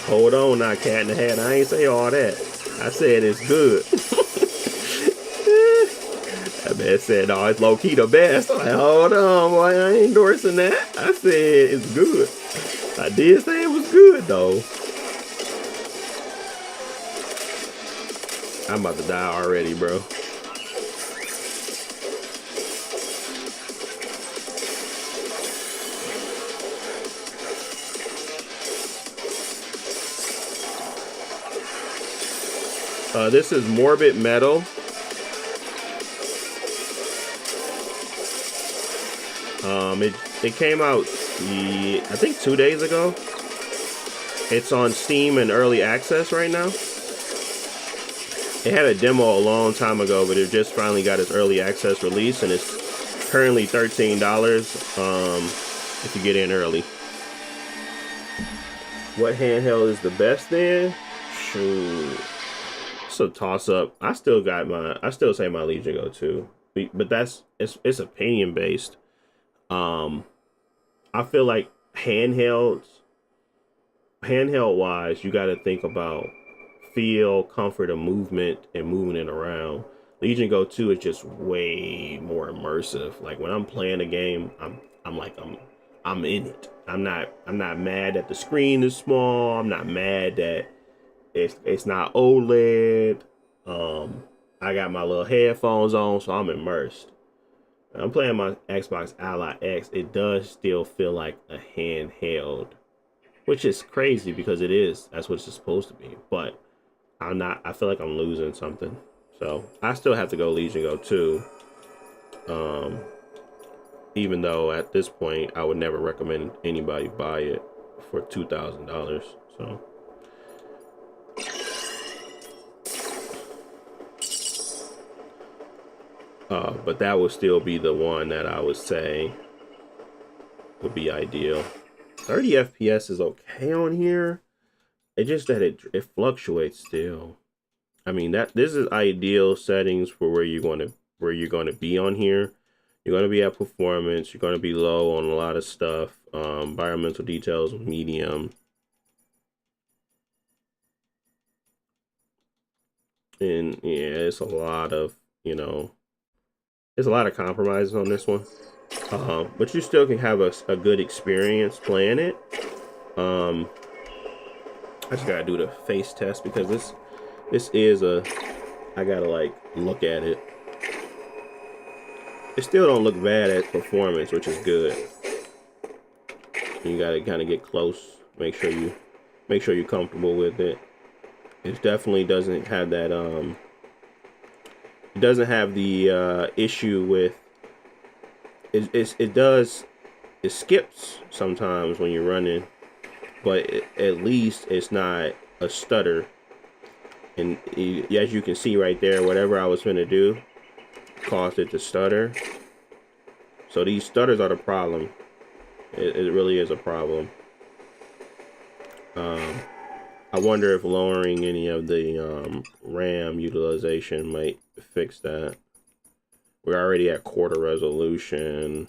Hold on now, Cat in the Hat. I ain't say all that. I said it's good. That man said, "Oh, it's low key the best." I'm like, hold on, boy, I ain't endorsing that. I said it's good. I did say it was good though. I'm about to die already, bro. This is Morbid Metal. It came out, I think 2 days ago. It's on Steam and early access right now. It had a demo a long time ago, but it just finally got its early access release, and it's currently $13 if you get in early. What handheld is the best then? Shoot. It's a toss up. I still say my Legion Go 2. But it's opinion based. I feel like handheld wise, you got to think about feel, comfort of movement, and moving it around. Legion Go 2 is just way more immersive. Like when I'm playing a game, I'm in it. I'm not mad that the screen is small. I'm not mad that it's not OLED. I got my little headphones on, so I'm immersed. I'm playing my Xbox Ally X. It does still feel like a handheld, which is crazy because it is. That's what it's supposed to be. But I feel like I'm losing something. So I still have to go Legion Go 2. Even though at this point I would never recommend anybody buy it for $2,000. So. But that would still be the one that I would say would be ideal. 30 FPS is okay on here. It's just that it fluctuates still. I mean this is ideal settings for where you're going to be on here. You're going to be at performance. You're going to be low on a lot of stuff. Environmental details, medium. And yeah, it's a lot of, you know, there's a lot of compromises on this one. But you still can have a good experience playing it. I just gotta do the face test because this is I gotta like look at it. It still don't look bad at performance, which is good. You gotta kind of get close, make sure you're comfortable with it. It definitely doesn't have that it doesn't have the issue with it skips sometimes when you're running, but at least it's not a stutter. And as you can see right there, whatever I was gonna do caused it to stutter. So these stutters are the problem. It really is a problem. I wonder if lowering any of the RAM utilization might fix that. We're already at quarter resolution.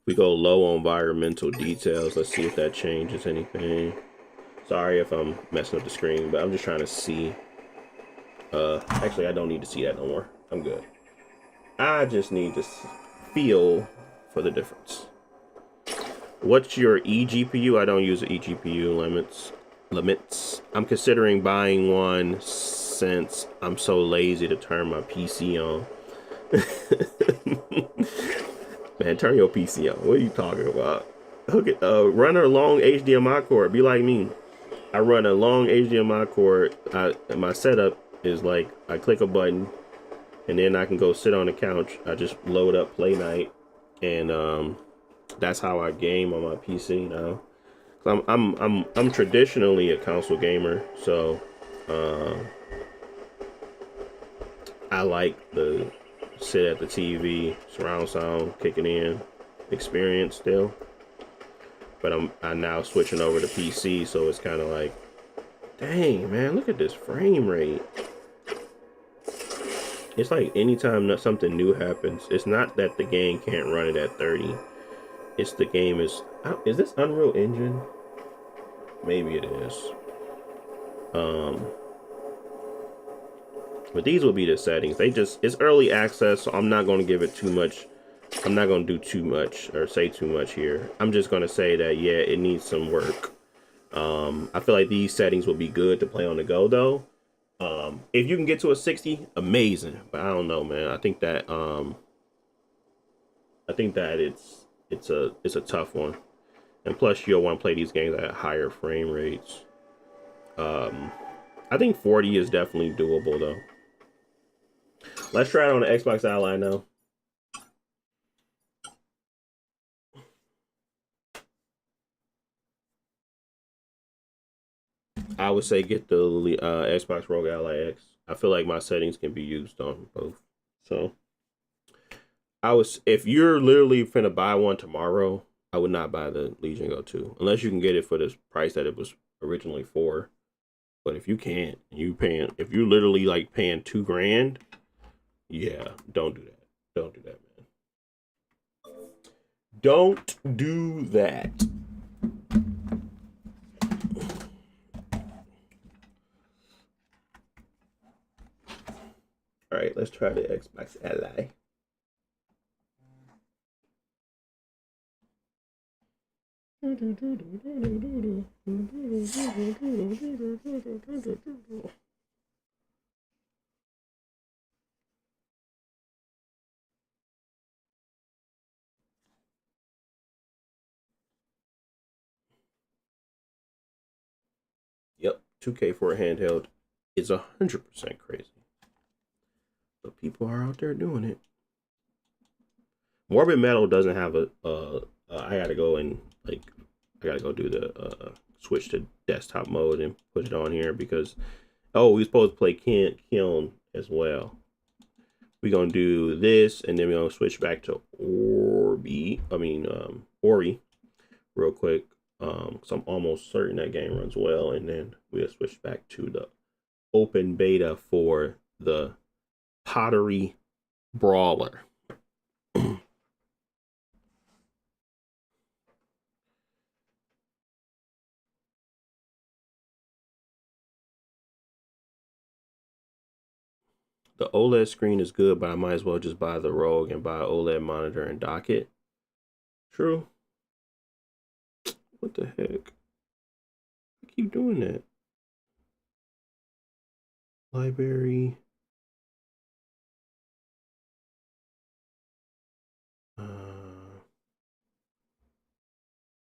We go low on environmental details. Let's see if that changes anything. Sorry if I'm messing up the screen, but I'm just trying to see. Actually, I don't need to see that no more. I'm good. I just need to feel for the difference. What's your eGPU? I don't use eGPU limits. I'm considering buying one since I'm so lazy to turn my PC on. Man, turn your PC on. What are you talking about? Hook it. Run a long HDMI cord. Be like me. I run a long HDMI cord. My setup is like I click a button, and then I can go sit on the couch. I just load up Play Night, and that's how I game on my PC now. I'm traditionally a console gamer, so I like the sit at the TV, surround sound kicking in experience still. But I'm now switching over to PC, so it's kind of like, dang man, look at this frame rate. It's like anytime something new happens, it's not that the game can't run it at 30. It's the game is this Unreal Engine? Maybe it is. But these will be the settings. It's early access, so I'm not going to give it too much. I'm not going to do too much or say too much here. I'm just going to say that, yeah, it needs some work. I feel like these settings will be good to play on the go, though. If you can get to a 60, amazing. But I don't know, man. I think that it's a tough one. And plus, you'll want to play these games at higher frame rates. I think 40 is definitely doable, though. Let's try it on the Xbox Ally now. I would say get the Xbox Rogue Ally X. I feel like my settings can be used on both. So, if you're literally finna buy one tomorrow, I would not buy the Legion Go 2 unless you can get it for the price that it was originally for. But if you can't, if you're literally like paying $2,000, yeah, don't do that. Don't do that, man. Don't do that. All right, let's try the Xbox Ally. Yep, 2K for a handheld is 100% crazy. But people are out there doing it. Morbid Metal doesn't have I gotta go and I gotta go do the switch to desktop mode and put it on here because we're supposed to play Kiln as well. We're gonna do this and then we're gonna switch back to Ori real quick. Because I'm almost certain that game runs well, and then we'll switch back to the open beta for the Pottery Brawler. The OLED screen is good, but I might as well just buy the Rogue and buy an OLED monitor and dock it. True. What the heck? I keep doing that. Library.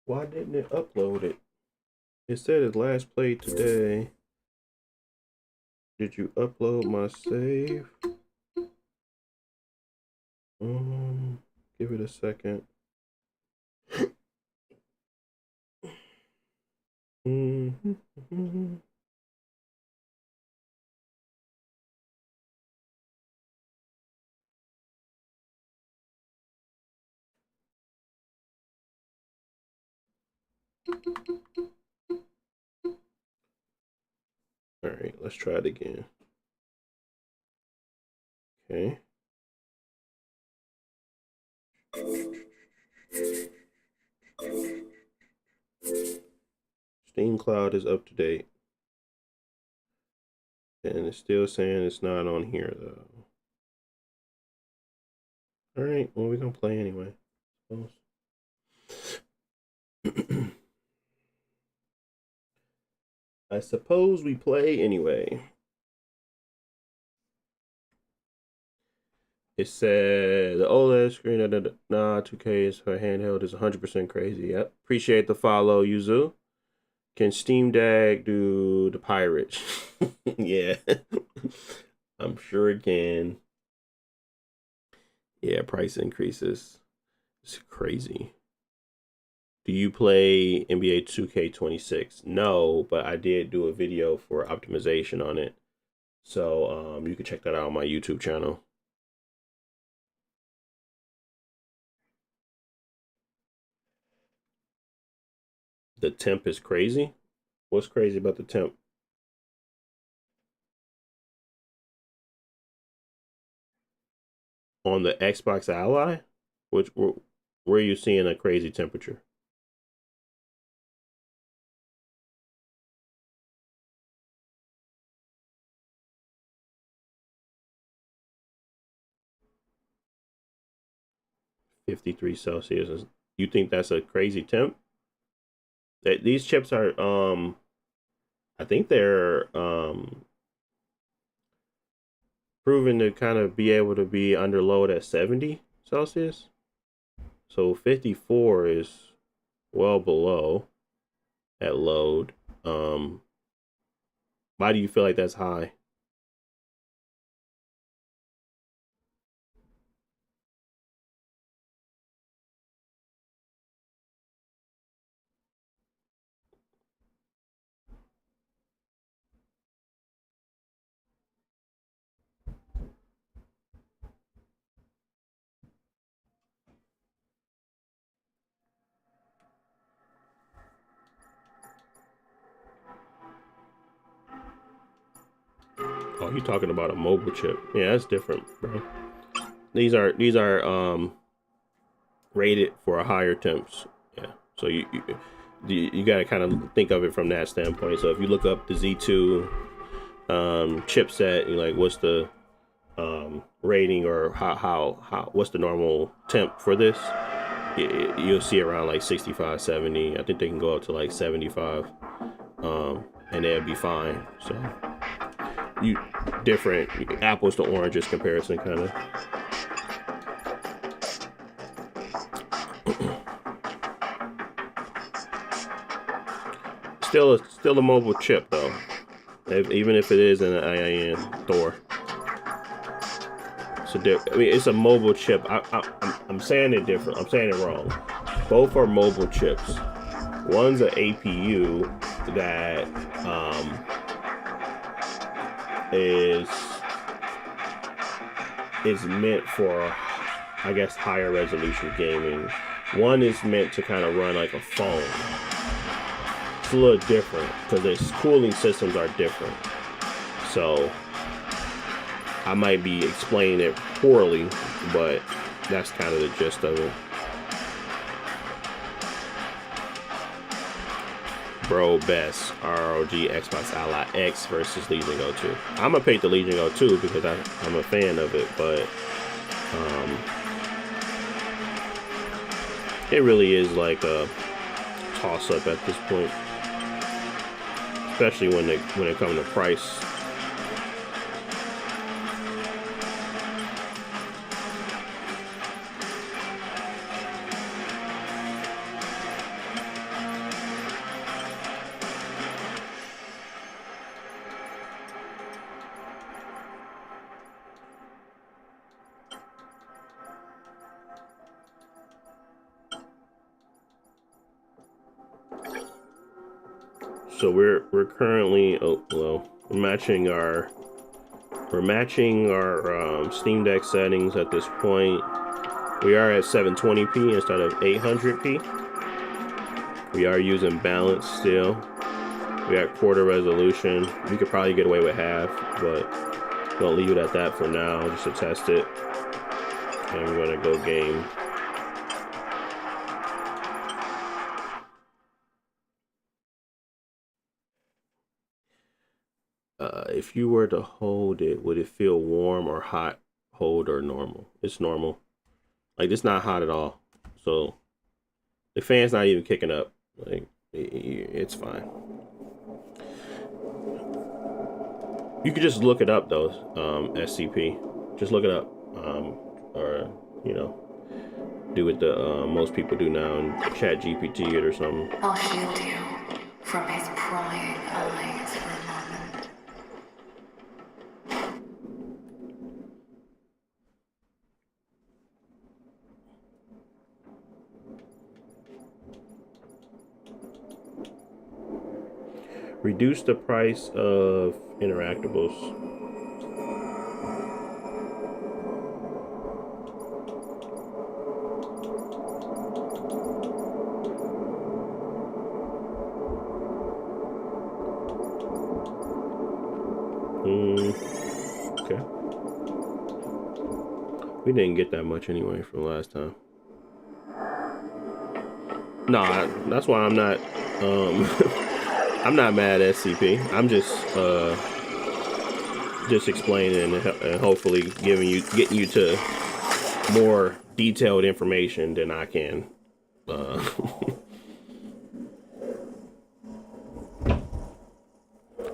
Why didn't it upload it? It said it last played today. Did you upload my save? Give it a second. All right, let's try it again. Okay. Steam Cloud is up to date. And it's still saying it's not on here though. All right, well, we're gonna play anyway. I suppose we play anyway. It said the OLED screen, nah, 2K is for handheld is 100% crazy. Yep. Appreciate the follow, Yuzu. Can Steam Deck do the Pirates? Yeah. I'm sure it can. Yeah, price increases. It's crazy. Do you play NBA 2K26? No, but I did do a video for optimization on it. So you can check that out on my YouTube channel. The temp is crazy? What's crazy about the temp? On the Xbox Ally? Where are you seeing a crazy temperature? $53 Celsius. You think that's a crazy temp? That these chips are I think they're proven to kind of be able to be under load at 70 Celsius. So 54 is well below at load. Why do you feel like that's high? Oh, you're talking about a mobile chip. Yeah, that's different, bro. These are rated for a higher temps. Yeah. So you got to kind of think of it from that standpoint. So if you look up the Z2 chipset, you're like, what's the rating or how what's the normal temp for this? You'll see around like 65, 70. I think they can go up to like 75, and they'll be fine. So you different apples to oranges comparison kind of. Still a mobile chip though, even if it is an IIN Thor. So I mean, it's a mobile chip. I'm saying it different. I'm saying it wrong. Both are mobile chips. One's an APU that is meant for, I guess, higher resolution gaming. One is meant to kind of run like a phone. It's a little different because its cooling systems are different. So I might be explaining it poorly, but that's kind of the gist of it. Bro Best ROG Xbox Ally X versus Legion Go 2. I'm gonna pick the Legion Go 2 because I'm a fan of it, but it really is like a toss up at this point, especially when it comes to price. So we're currently we're matching our Steam Deck settings at this point. We are at 720p instead of 800p. We are using balance still. We got quarter resolution. We could probably get away with half, but we'll leave it at that for now just to test it. And we're gonna go game. If you were to hold it, would it feel warm or hot? Hold or normal? It's normal. Like, it's not hot at all. So the fan's not even kicking up. Like, it's fine. You could just look it up though, SCP. Just look it up, or you know, do what the most people do now and chat GPT it or something. I'll shield you from his prying eyes for a moment. Reduce the price of interactables. Okay. We didn't get that much anyway from last time. Nah, that's why I'm not I'm not mad at SCP. I'm just explaining and hopefully getting you to more detailed information than I can.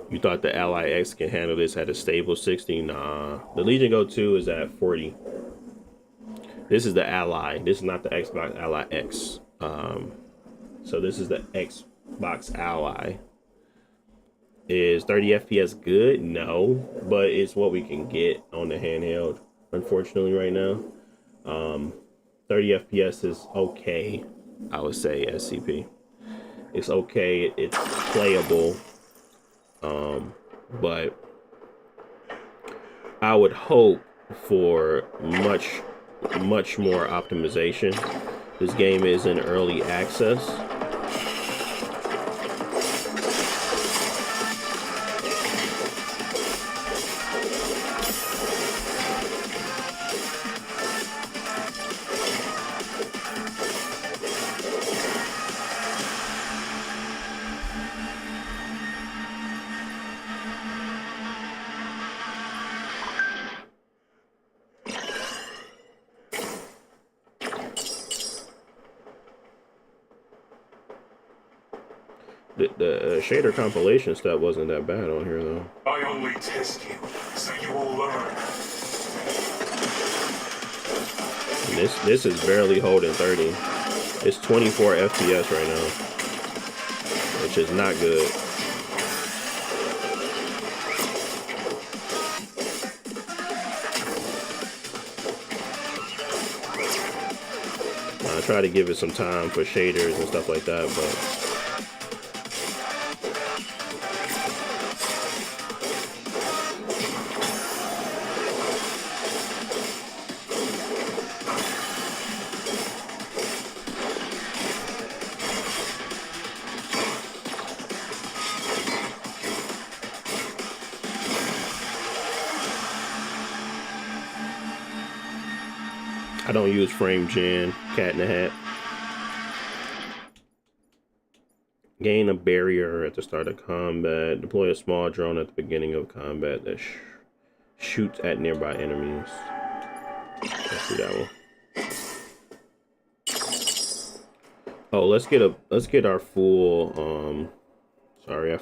You thought the Ally X can handle this at a stable 60? Nah. The Legion Go 2 is at 40. This is the Ally. This is not the Xbox Ally X. So this is the Xbox Ally. Is 30 FPS good? No, but it's what we can get on the handheld, unfortunately, right now. 30 FPS is okay, I would say, SCP. It's okay, it's playable. But I would hope for much more optimization. This game is in early access. The shader compilation stuff wasn't that bad on here though. I only test you, so you will learn. And this is barely holding 30. It's 24 FPS right now, which is not good. I try to give it some time for shaders and stuff like that, but I don't use frame gen, cat in the hat. Gain a barrier at the start of combat. Deploy a small drone at the beginning of combat that shoots at nearby enemies. Let's do that one. Oh, let's get our full sorry,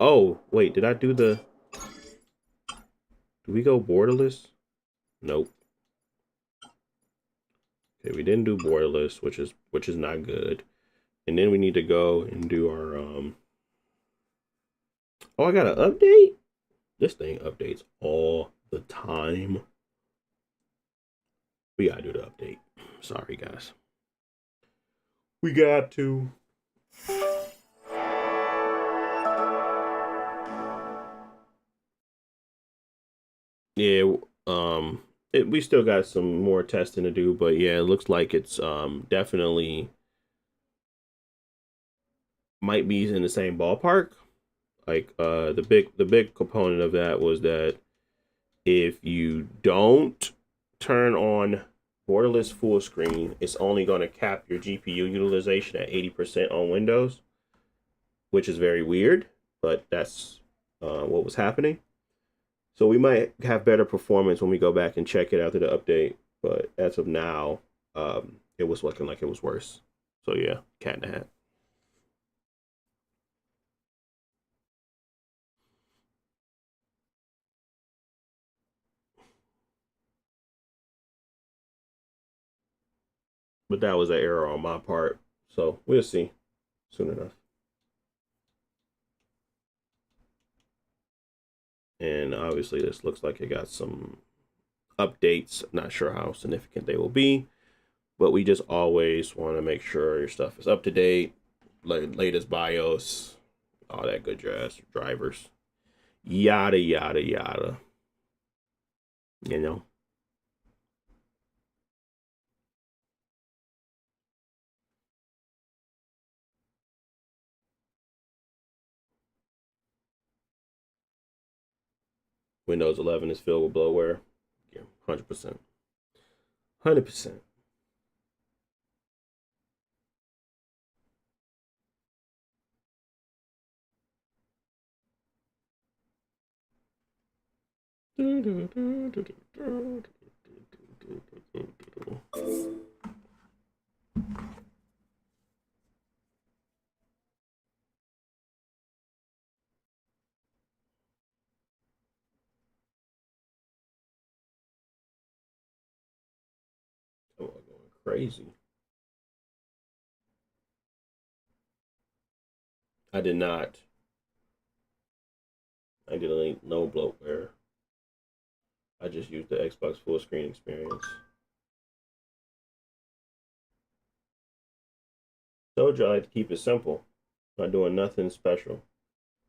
oh wait, did I do the, do we go borderless? Nope. Okay, we didn't do borderless, which is not good. And then we need to go and do our oh, I got an update? This thing updates all the time. We gotta do the update. Sorry guys. We got to. Yeah, we still got some more testing to do, but yeah, it looks like it's definitely might be in the same ballpark. Like the big component of that was that if you don't turn on borderless full screen, it's only going to cap your GPU utilization at 80% on Windows, which is very weird, but that's what was happening. So we might have better performance when we go back and check it after the update, but as of now, it was looking like it was worse. So yeah, cat in the hat. But that was an error on my part, so we'll see soon enough. And obviously this looks like it got some updates. Not sure how significant they will be, but we just always want to make sure your stuff is up to date, like latest BIOS, all that good jazz, drivers, yada yada yada. You know. Windows 11 is filled with bloatware. Yeah, 100%. 100%. Oh, going crazy. I did not. I didn't no bloatware. I just used the Xbox full screen experience. Told you I like to keep it simple. Not doing nothing special.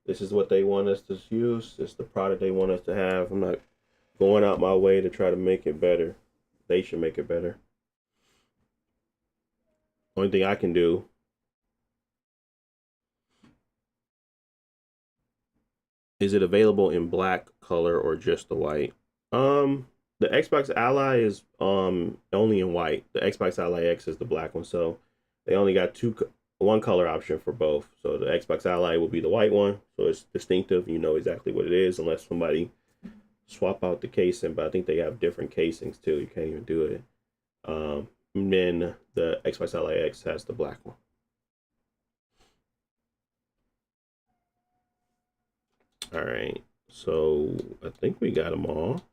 This is what they want us to use. This is the product they want us to have. I'm not going out my way to try to make it better. They should make it better. Only thing I can do is it available in black, color, or just the white? The Xbox Ally is only in white. The Xbox Ally X is the black one, so they only got one color option for both. So the Xbox Ally will be the white one, so it's distinctive. You know exactly what it is, unless somebody swap out the casing. But I think they have different casings too. You can't even do it. And then the Xbox Ally X has the black one. All right, so I think we got them all.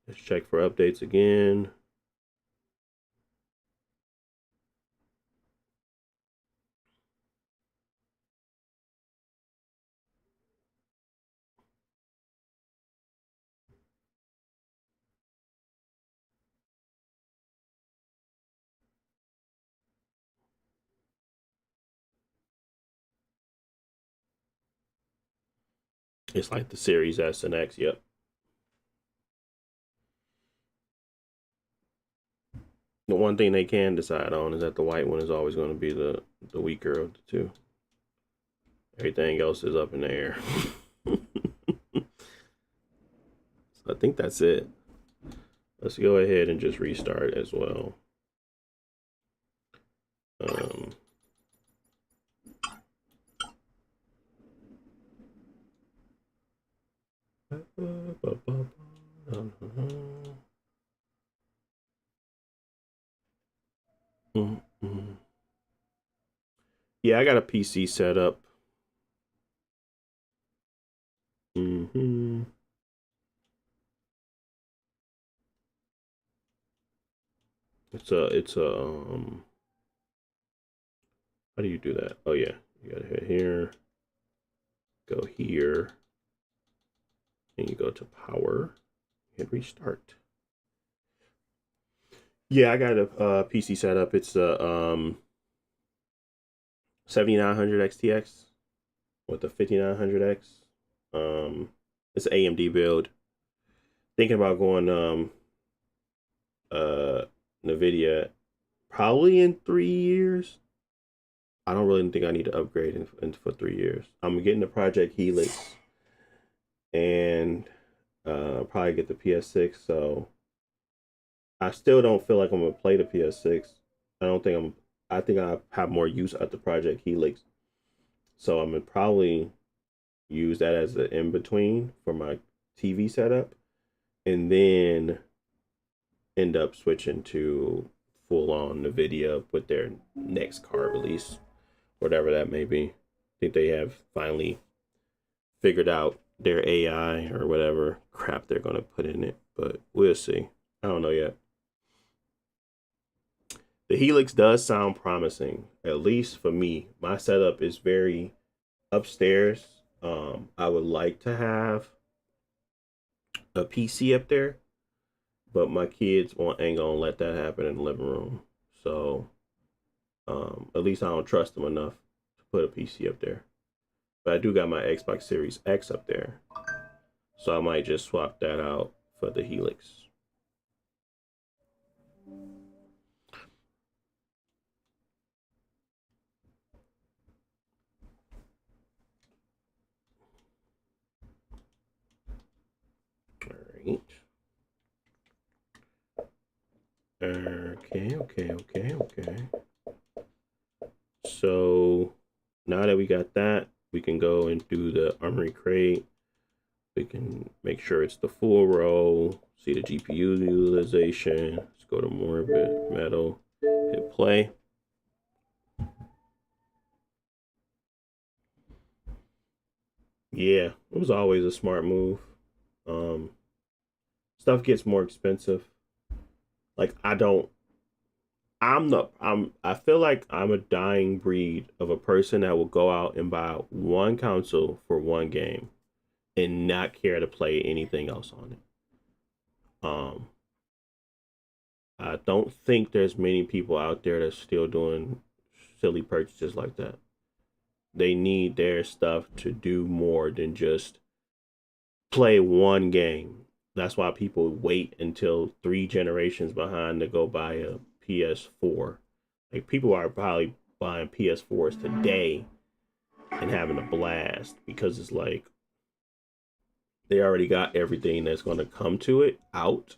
Let's check for updates again. It's like the Series S and X, yep. The one thing they can decide on is that the white one is always going to be the weaker of the two. Everything else is up in the air. So I think that's it. Let's go ahead and just restart as well. Yeah, I got a PC set up. It's a how do you do that? Oh yeah, you gotta hit here, go here, and you go to power, hit restart. Yeah, I got a PC set up. It's a 7900 XTX with a 5900X. It's an AMD build. Thinking about going NVIDIA probably in 3 years. I don't really think I need to upgrade for 3 years. I'm getting the Project Helix and probably get the PS6. So I still don't feel like I'm gonna play the PS6. I think I have more use at the Project Helix. So I'm gonna probably use that as the in between for my TV setup, and then end up switching to full on NVIDIA with their next card release, whatever that may be. I think they have finally figured out their AI or whatever crap they're gonna put in it, but we'll see. I don't know yet. The Helix does sound promising, at least for me. My setup is very upstairs. I would like to have a PC up there, but my kids ain't gonna let that happen in the living room. So at least I don't trust them enough to put a PC up there. But I do got my Xbox Series X up there, so I might just swap that out for the Helix. All right. Okay. So now that we got that, we can go and do the Armory crate. We can make sure it's the full row, see the GPU utilization. Let's go to Morbid Metal, hit play. Yeah, it was always a smart move. Stuff gets more expensive. Like I feel like I'm a dying breed of a person that will go out and buy one console for one game and not care to play anything else on it. I don't think there's many people out there that's still doing silly purchases like that. They need their stuff to do more than just play one game. That's why people wait until 3 generations behind to go buy a PS4. Like people are probably buying PS4s today and having a blast because it's like they already got everything that's going to come to it out,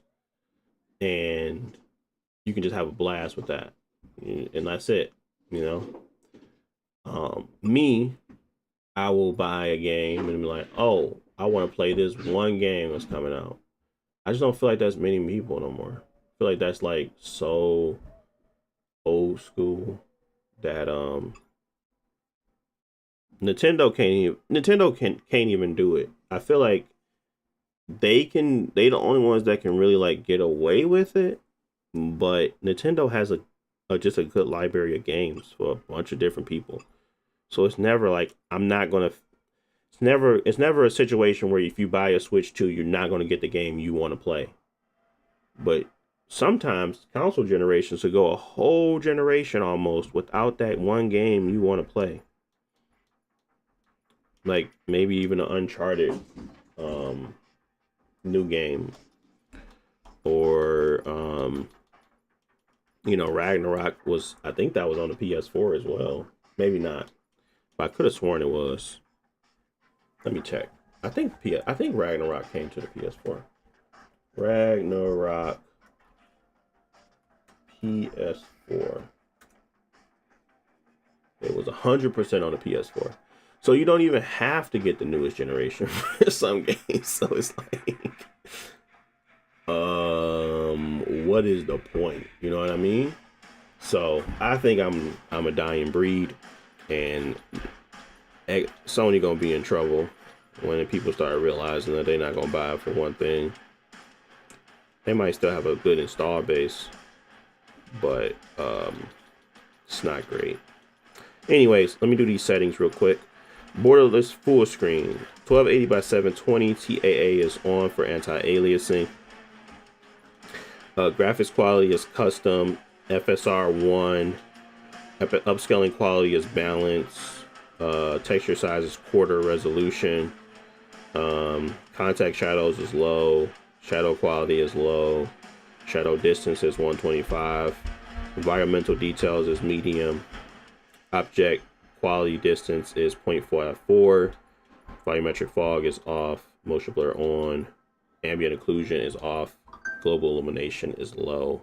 and you can just have a blast with that, and that's it. Me, I will buy a game and be like, oh, I want to play this one game that's coming out. I just don't feel like that's many people no more. I feel like that's like so old school that Nintendo can't even do it. I feel like they the only ones that can really like get away with it, but Nintendo has just a good library of games for a bunch of different people. So it's never like it's never a situation where if you buy a Switch 2, you're not going to get the game you want to play. But sometimes console generations will go a whole generation almost without that one game you want to play. Like maybe even an Uncharted new game, or Ragnarok I think that was on the PS4 as well. Maybe not, but I could have sworn it was. Let me check. I think Ragnarok came to the PS4. Ragnarok PS4. It was 100% on the PS4. So you don't even have to get the newest generation for some games. So it's like, what is the point? You know what I mean? So I think I'm a dying breed, and Sony gonna be in trouble when people start realizing that they're not gonna buy it. For one thing, they might still have a good install base, but it's not great. Anyways, let me do these settings real quick. Borderless full screen, 1280 by 720 TAA is on for anti-aliasing. Graphics quality is custom. FSR 1. Upscaling quality is balanced. Texture size is quarter resolution. Contact shadows is low. Shadow quality is low. Shadow distance is 125. Environmental details is medium. Object quality distance is 0.44. Volumetric fog is off. Motion blur on. Ambient occlusion is off. Global illumination is low.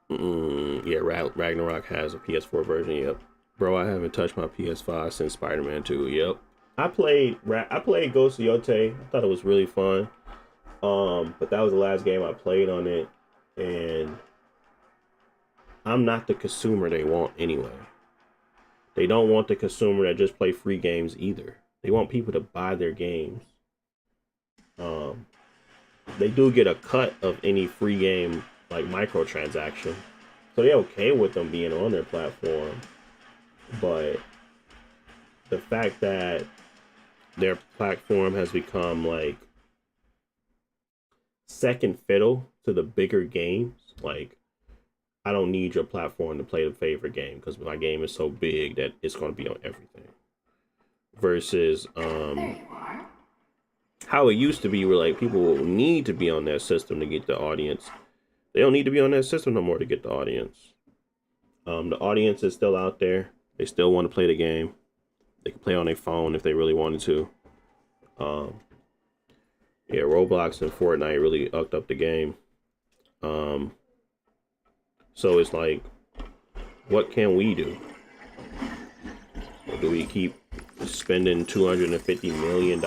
Yeah, Ragnarok has a PS4 version. Yep, bro, I haven't touched my PS5 since Spider-Man 2. Yep, I played Ghost of Yotei. I thought it was really fun. But that was the last game I played on it, and I'm not the consumer they want anyway. They don't want the consumer that just play free games either. They want people to buy their games. They do get a cut of any free game, like microtransaction, so they're okay with them being on their platform. But the fact that their platform has become like second fiddle to the bigger games, like, I don't need your platform to play the favorite game because my game is so big that it's going to be on everything. Versus There you are. how it used to be, where like people will need to be on that system to get the audience. They don't need to be on that system no more to get the audience. The audience is still out there. They still want to play the game. They can play on their phone if they really wanted to. Yeah, Roblox and Fortnite really upped up the game. So it's like, what can we do? Or do we keep spending $250 million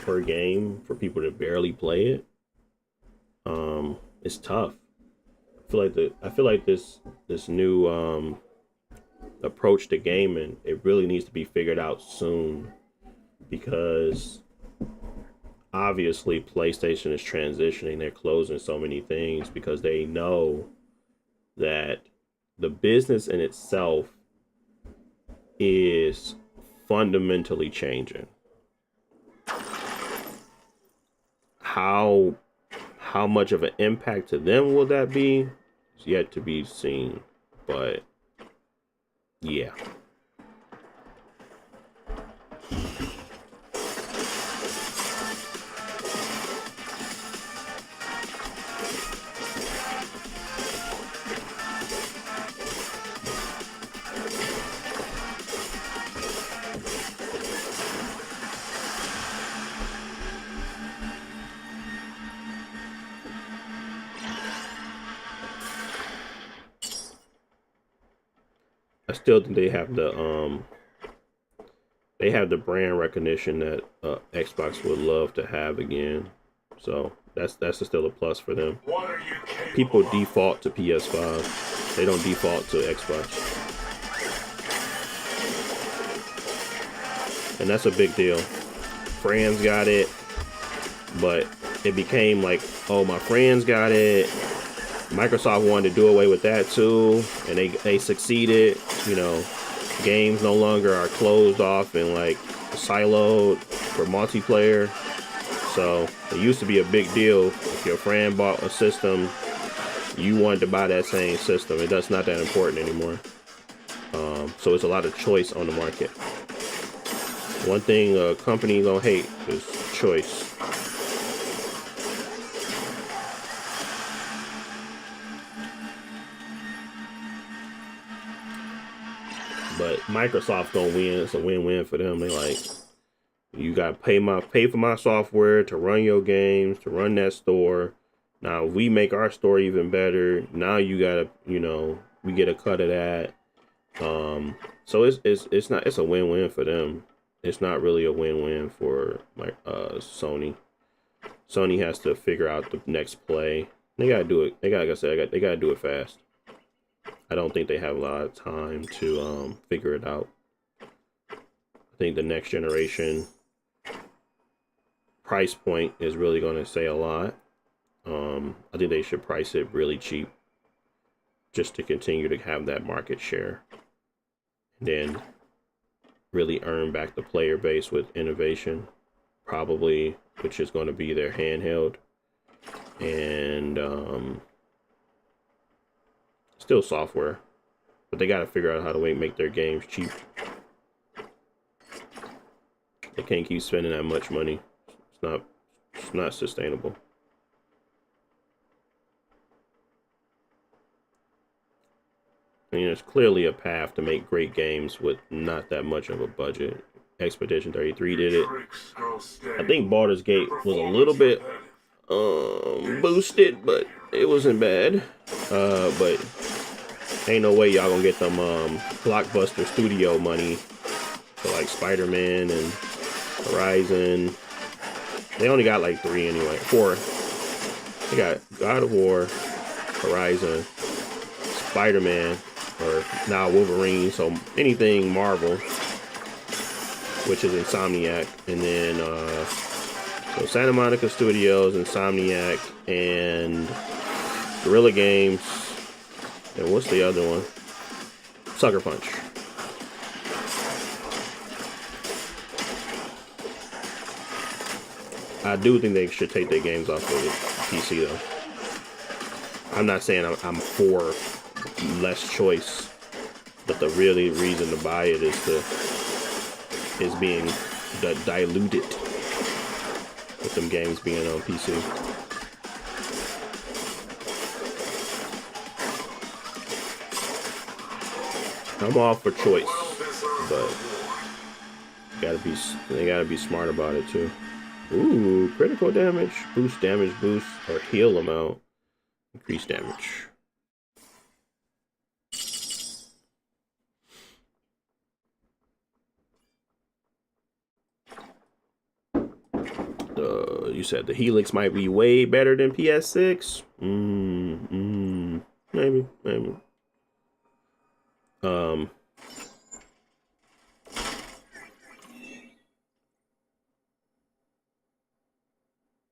per game for people to barely play it? It's tough. I feel like this new approach to gaming, it really needs to be figured out soon, because obviously PlayStation is transitioning. They're closing so many things because they know that the business in itself is fundamentally changing. How much of an impact to them will that be? It's yet to be seen. But yeah. I still think they have the brand recognition that Xbox would love to have again. So that's still a plus for them. What are you capable People of? default to PS5. They don't default to Xbox. And that's a big deal. Friends got it, but it became like, oh, my friends got it. Microsoft wanted to do away with that too, and they succeeded. You know, games no longer are closed off and like siloed for multiplayer. So it used to be a big deal. If your friend bought a system, you wanted to buy that same system. That's not that important anymore. So it's a lot of choice on the market. One thing a company gonna hate is choice. But Microsoft's gonna win. It's a win-win for them. They like, you gotta pay for my software to run your games, to run that store. Now if we make our store even better, now you gotta, you know, we get a cut of that. So it's a win-win for them. It's not really a win-win for like Sony. Sony has to figure out the next play. They gotta do it. They gotta, like I said, they gotta do it fast. I don't think they have a lot of time to figure it out. I think the next generation price point is really going to say a lot. I think they should price it really cheap just to continue to have that market share. And then really earn back the player base with innovation, probably, which is going to be their handheld. And still software, but they got to figure out how to make their games cheap. They can't keep spending that much money. It's not sustainable. I mean, there's clearly a path to make great games with not that much of a budget. Expedition 33 did it. I think Baldur's Gate was a little bit boosted, but it wasn't bad. But ain't no way y'all gonna get them blockbuster studio money for like Spider-Man and Horizon. They only got like 3 anyway. 4. They got God of War, Horizon, Spider-Man, or now Wolverine. So anything Marvel, which is Insomniac, and then so Santa Monica Studios, Insomniac, and Guerrilla Games, and what's the other one? Sucker Punch. I do think they should take their games off of the PC though. I'm not saying I'm for less choice, but the really reason to buy it is being diluted with them games being on PC. I'm all for choice, but they gotta be smart about it too. Ooh, critical damage, boost damage, boost, or heal amount, increase damage. You said the Helix might be way better than PS6. Maybe.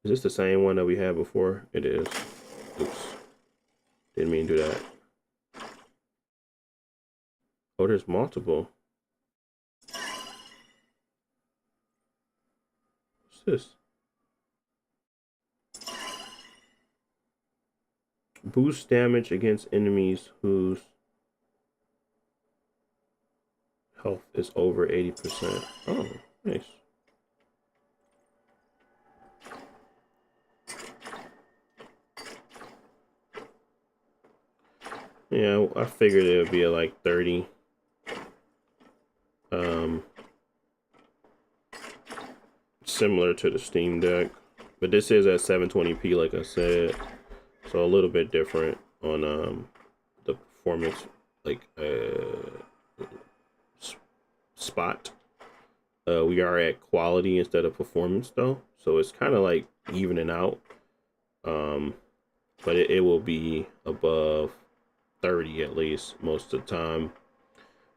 Is this the same one that we had before? It is. Oops. Didn't mean to do that. Oh, there's multiple. What's this? Boost damage against enemies whose health is over 80%. Oh, nice. Yeah, I figured it would be like 30. Similar to the Steam Deck, but this is at 720p, like I said, so a little bit different on the performance, like spot. We are at quality instead of performance though, so it's kind of like evening out. But it will be above 30 at least most of the time,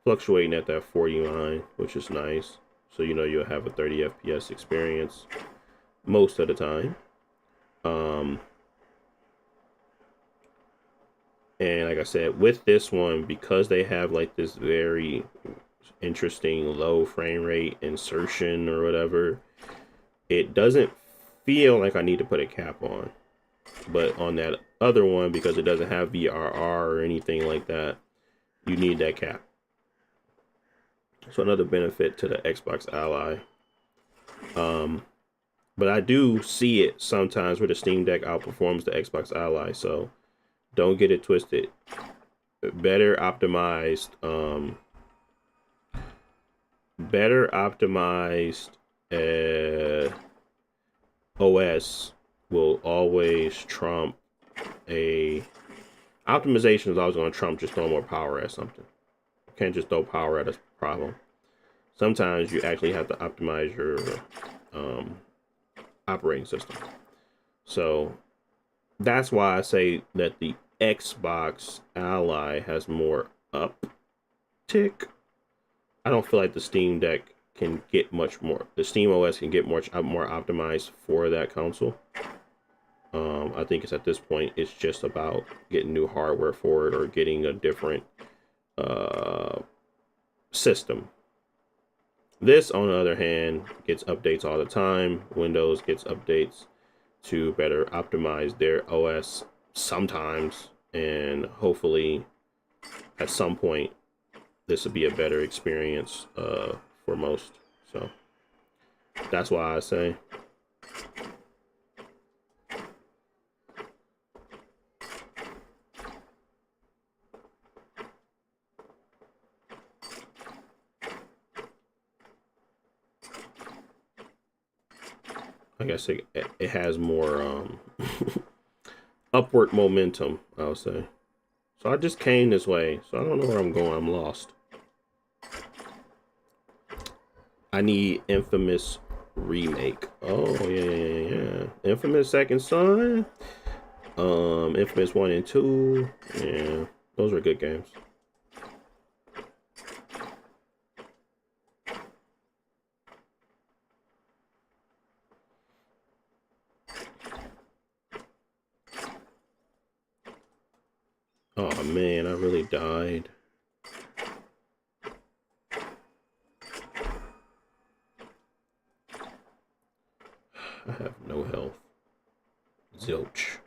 fluctuating at that 40 line, which is nice. So you know you'll have a 30 FPS experience most of the time. And like I said, with this one, because they have like this very interesting low frame rate insertion or whatever, it doesn't feel like I need to put a cap on. But on that other one, because it doesn't have VRR or anything like that, you need that cap. So another benefit to the Xbox Ally. But I do see it sometimes where the Steam Deck outperforms the Xbox Ally, so don't get it twisted. Better optimized better optimized OS will always trump a optimization is always going to trump just throwing more power at something. You can't just throw power at a problem. Sometimes you actually have to optimize your operating system. So that's why I say that the Xbox Ally has more uptick. I don't feel like the Steam Deck can get much more. The Steam OS can get more optimized for that console. I think it's at this point, it's just about getting new hardware for it or getting a different system. This, on the other hand, gets updates all the time. Windows gets updates to better optimize their OS sometimes, and hopefully at some point this will be a better experience for most. So that's why I say I guess it has more upward momentum, I'll say. So I just came this way, so I don't know where I'm going. I'm lost. I need Infamous Remake. Oh, yeah. Infamous Second Son. Infamous 1 and 2. Yeah, those are good games. Oh man, I really died. I have no health. Zilch.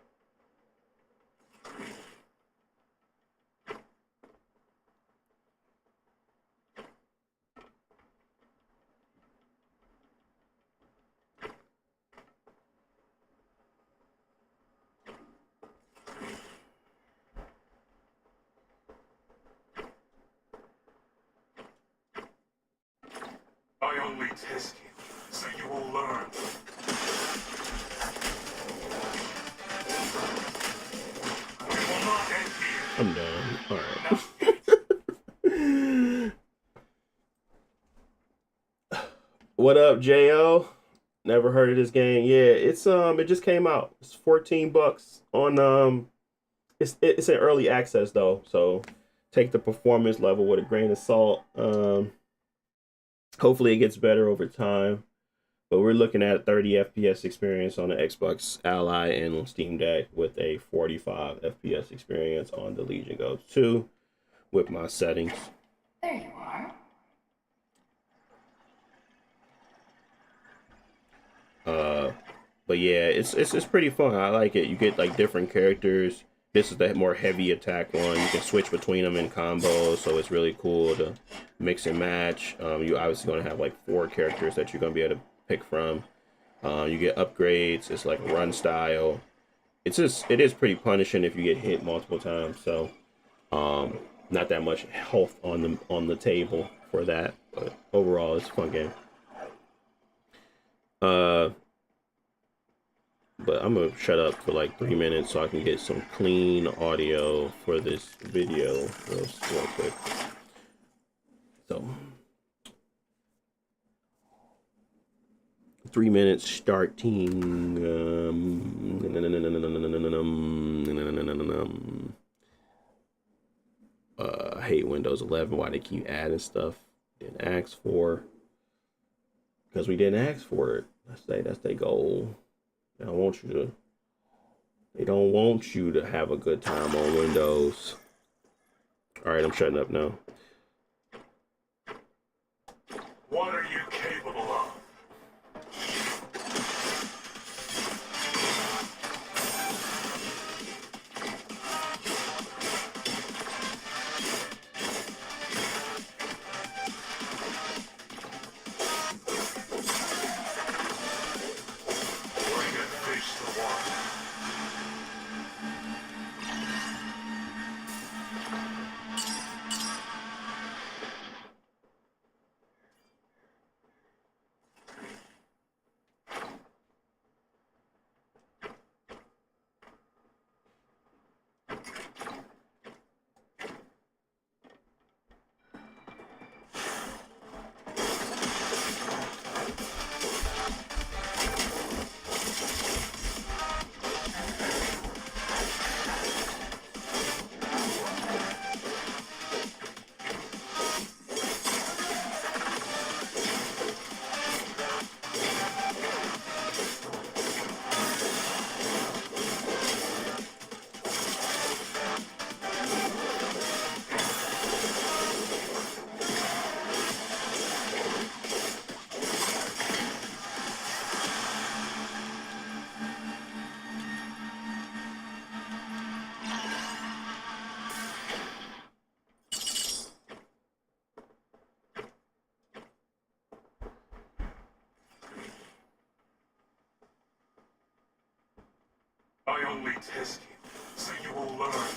I only test you, so you will learn. We will not end here. I'm done. Alright. What up, J.O.? Never heard of this game. Yeah, it's it just came out. It's $14 on it's in early access though, so take the performance level with a grain of salt. Hopefully it gets better over time. But we're looking at 30 FPS experience on the Xbox Ally and Steam Deck with a 45 FPS experience on the Legion Go 2 with my settings. There you are. But yeah, it's pretty fun. I like it. You get like different characters. This is the more heavy attack one. You can switch between them in combos, so it's really cool to mix and match. You obviously going to have like 4 characters that you're going to be able to pick from. You get upgrades. It's like run style. It is pretty punishing if you get hit multiple times. So not that much health on the table for that, but overall it's a fun game. But I'm gonna shut up for like 3 minutes so I can get some clean audio for this video real quick. So 3 minutes starting. I hate Windows 11. Why they keep adding stuff didn't ask for? Because we didn't ask for it. That's their goal. They don't want you to have a good time on Windows. All right, I'm shutting up now. What are you capable of? Bring it face to the wall. I only test you, so you will learn.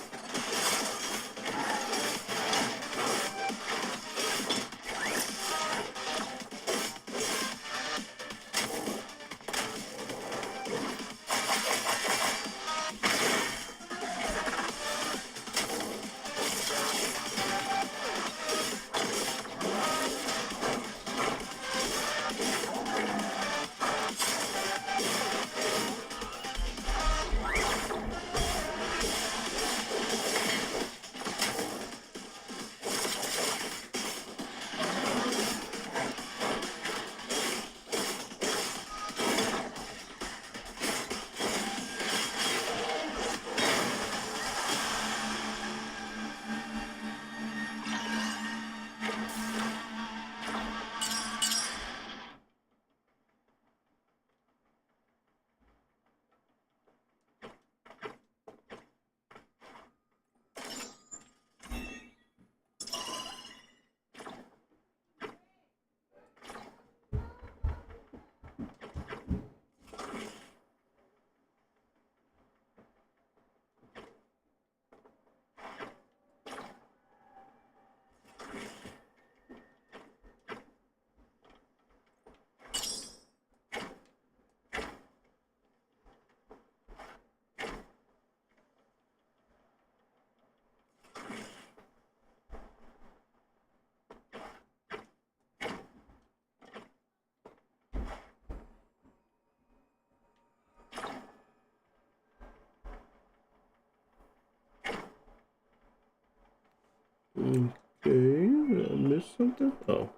Okay, did I miss something? Oh.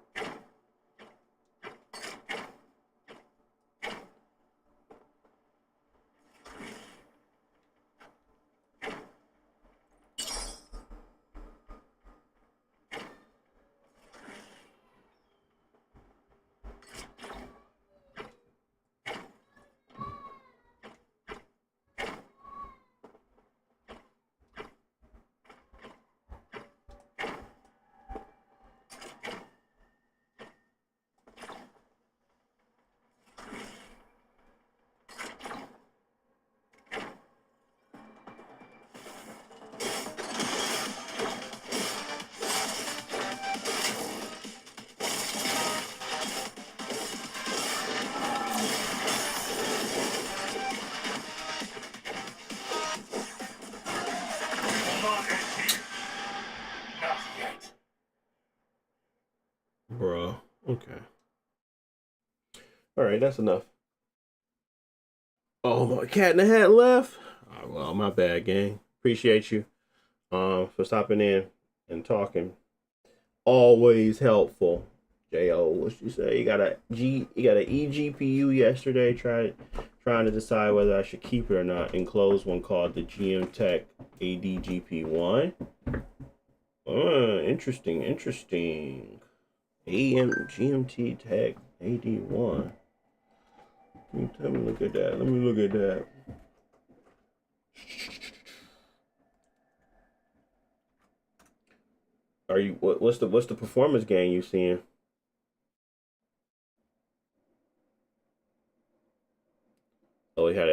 Will not end here. Not yet. Bruh. Okay. Alright, that's enough. Oh, my cat in the hat left? Oh, well, my bad, gang. Appreciate you for stopping in and talking. Always helpful. Jo, what you say? You got an eGPU yesterday. Trying to decide whether I should keep it or not. Enclosed one called the GM Tech ADGP1. Interesting. GMT Tech AD1. Let me look at that. Are you what's the performance gain you seeing? Oh, it got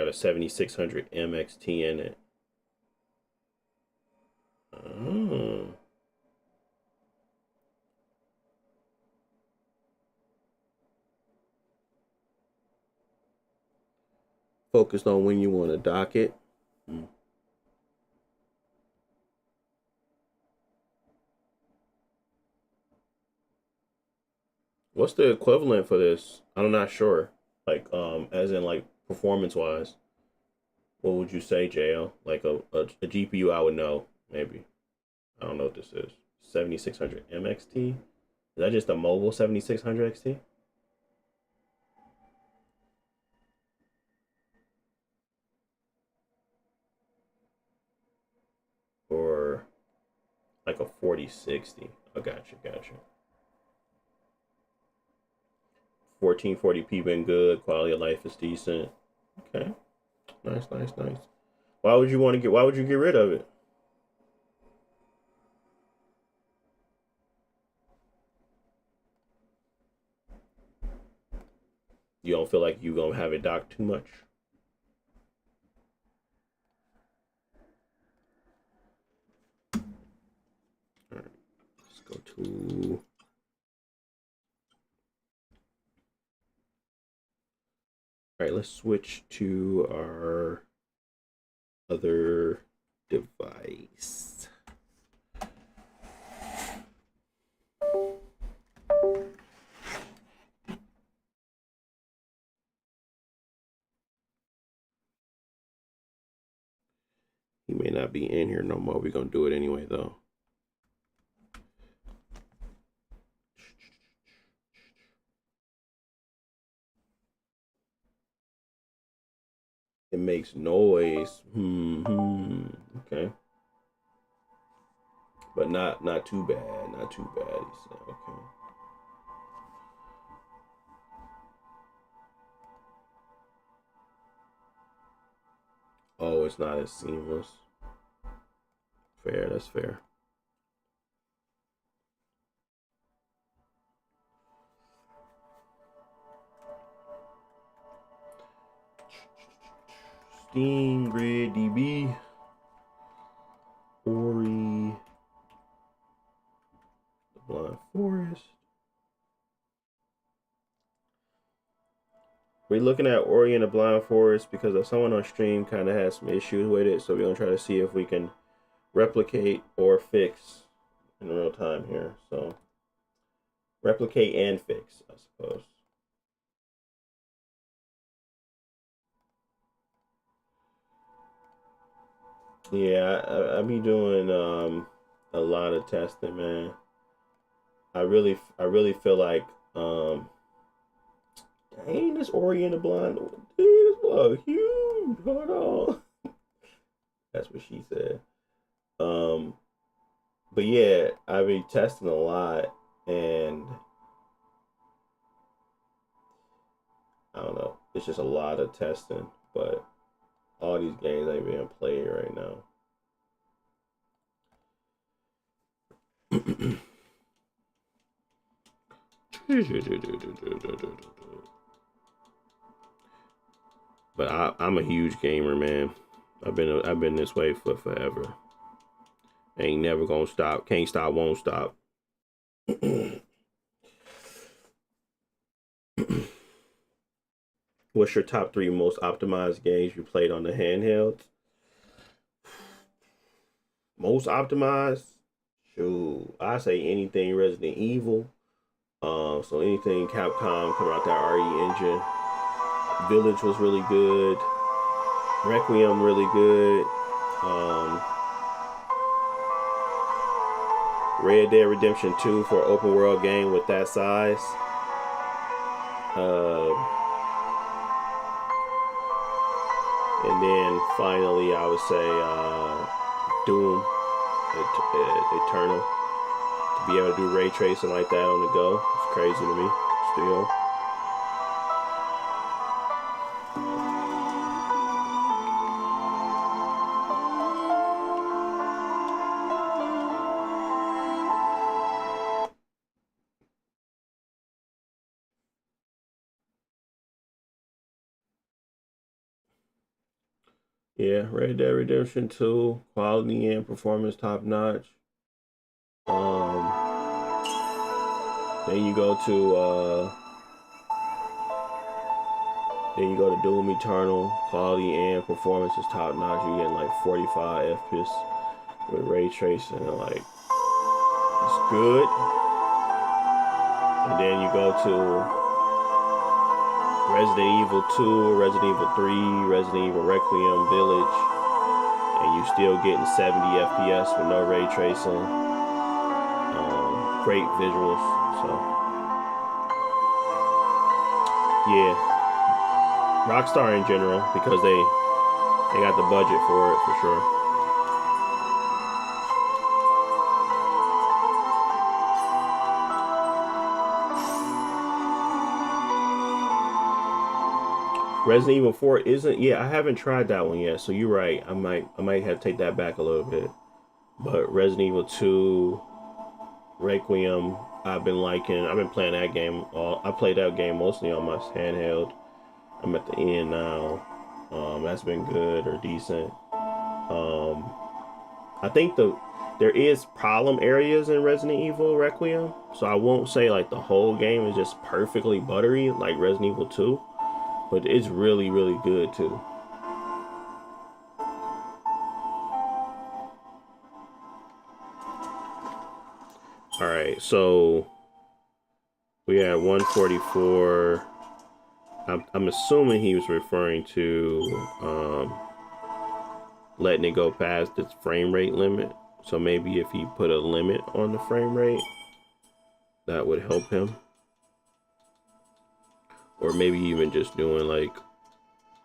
a 7600 MXT in it. Oh. Focused on when you want to dock it. What's the equivalent for this? I'm not sure. Like, as in like performance wise, what would you say, JL? Like a GPU I would know, maybe. I don't know what this is. 7600 MXT? Is that just a mobile 7600 XT? Or like a 4060? Oh, gotcha. 1440p been good. Quality of life is decent. Okay. Nice. Why would you get rid of it? You don't feel like you gonna have it docked too much? Go to all right, let's switch to our other device. He may not be in here no more. We're gonna do it anyway though. It makes noise. Okay. But not too bad. Not too bad. He said, okay. Oh, it's not as seamless. Fair, that's fair. Steam, Grid DB, Ori, the Blind Forest. We're looking at Ori and the Blind Forest because someone on stream kind of has some issues with it, so we're gonna try to see if we can replicate or fix in real time here. So replicate and fix, I suppose. Yeah, I be doing a lot of testing, man. I really feel like dang, this Ori and the Blind, dude, this was huge. Hold on. That's what she said. But yeah, I be testing a lot, and I don't know. It's just a lot of testing, but all these games ain't being played right now. But I'm a huge gamer, man. I've been this way for forever. Ain't never gonna stop. Can't stop, won't stop. What's your top 3 most optimized games you played on the handheld? Most optimized? Shoot, I say anything Resident Evil. So anything Capcom coming out that RE engine. Village was really good. Requiem really good. Red Dead Redemption 2 for an open world game with that size. And then finally, I would say Doom Eternal. To be able to do ray tracing like that on the go, it's crazy to me still. Yeah, Red Dead Redemption 2, quality and performance top notch. Then you go to Doom Eternal, quality and performance is top notch. You're getting like 45 FPS with ray tracing, and like it's good. And then you go to Resident Evil 2, Resident Evil 3, Resident Evil Requiem, Village, and you still getting 70 FPS with no ray tracing. Great visuals. So yeah, Rockstar in general, because they got the budget for it for sure. Resident Evil 4 isn't. Yeah, I haven't tried that one yet. So you're right. I might have to take that back a little bit. But Resident Evil 2, Requiem, I've been liking. I've been playing that game. I played that game mostly on my handheld. I'm at the end now. That's been good or decent. I think there is problem areas in Resident Evil Requiem, so I won't say like the whole game is just perfectly buttery like Resident Evil 2, but it's really, really good too. All right, so we had 144. I'm assuming he was referring to letting it go past its frame rate limit. So maybe if he put a limit on the frame rate, that would help him. Or maybe even just doing like,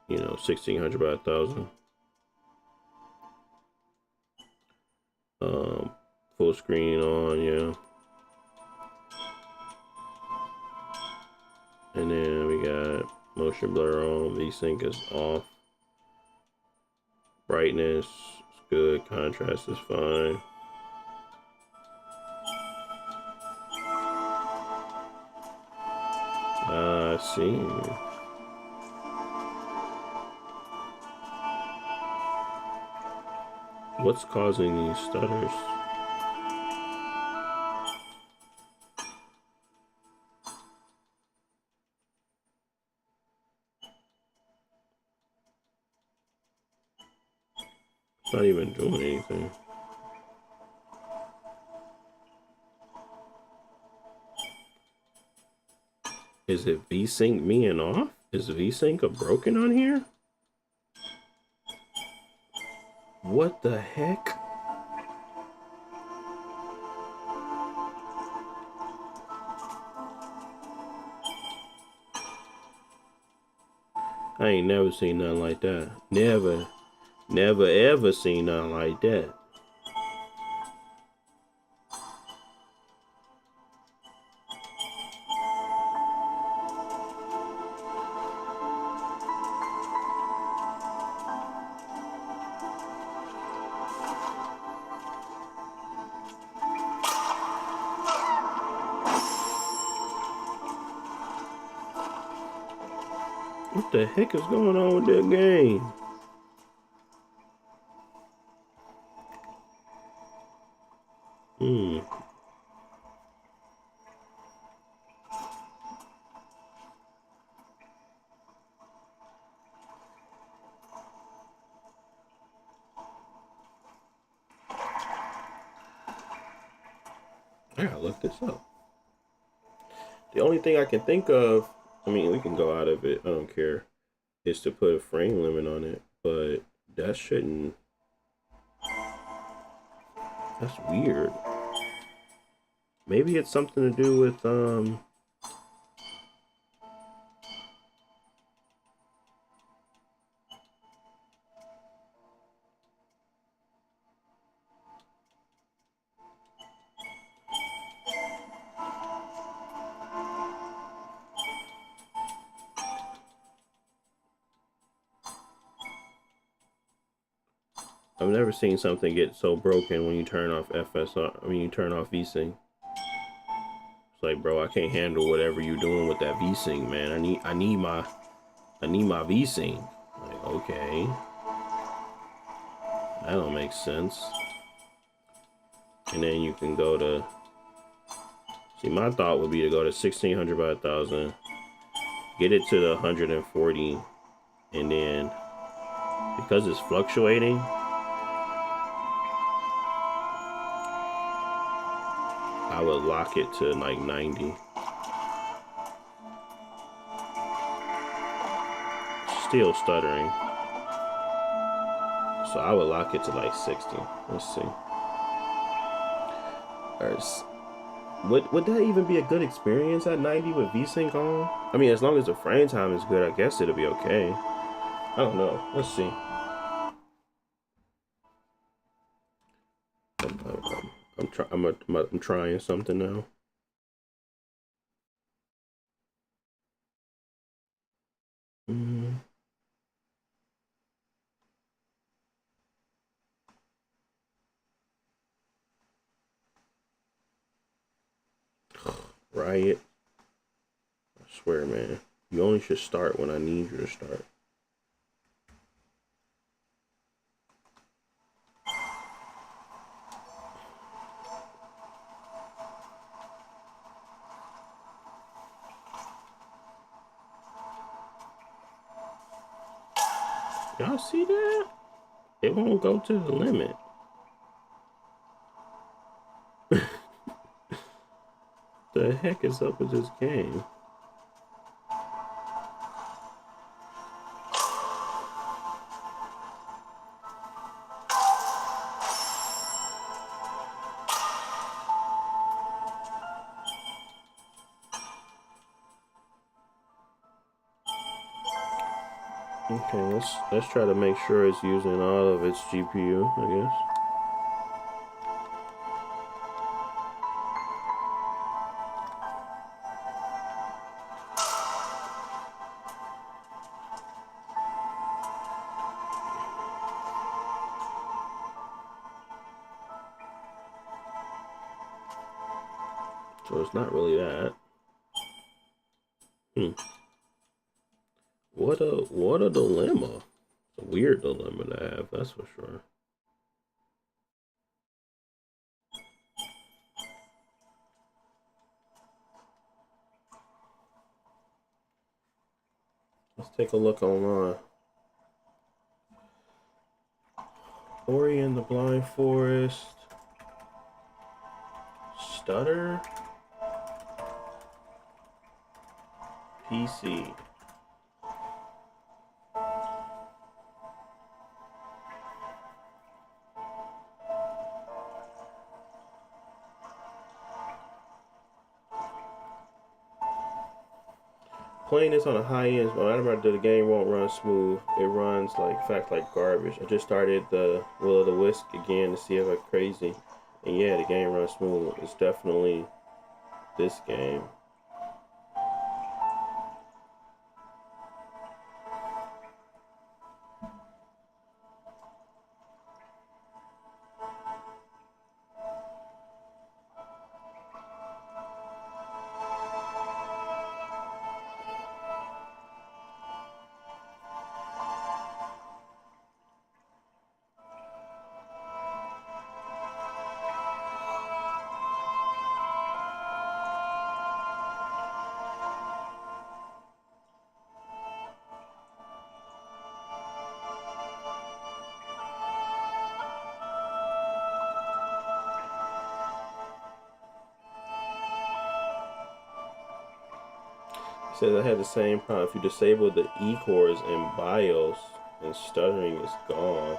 1600 by 1000. Full screen on, yeah. And then we got motion blur on, VSync is off. Brightness is good, contrast is fine. I see. What's causing these stutters? It's not even doing anything. Is it VSync being off? Is VSync broken on here? What the heck? I ain't never seen nothing like that. Never ever seen nothing like that. What the heck is going on with that game? I gotta look this up. The only thing I can think of, I mean, we can go out of it, I don't care, is to put a frame limit on it, but that shouldn't. That's weird. Maybe it's something to do with I've never seen something get so broken when you turn off FSR. When you turn off VSync. It's like, bro, I can't handle whatever you're doing with that VSync, man. I need my VSync. Like, okay, that don't make sense. And then you can go to. See, my thought would be to go to 1600 by 1000, get it to the 140, and then because it's fluctuating. I would lock it to like 90. Still stuttering. So I would lock it to like 60. Let's see. Would that even be a good experience at 90 with VSync on? I mean, as long as the frame time is good, I guess it'll be okay. I don't know. Let's see. I'm trying something now. Riot. I swear, man. You only should start when I need you to start. Y'all see that? It won't go to the limit. The heck is up with this game? Okay, let's try to make sure it's using all of its GPU, I guess. So it's not really that. What a dilemma. It's a weird dilemma to have, that's for sure. Let's take a look online. Ori and the Blind Forest. Stutter. PC. Playing this on a high end, the game won't run smooth. It runs like garbage. I just started the Will of the Wisp again to see if I'm crazy. And yeah, the game runs smooth. It's definitely this game. It says I had the same problem. If you disable the E-cores in BIOS, and stuttering is gone.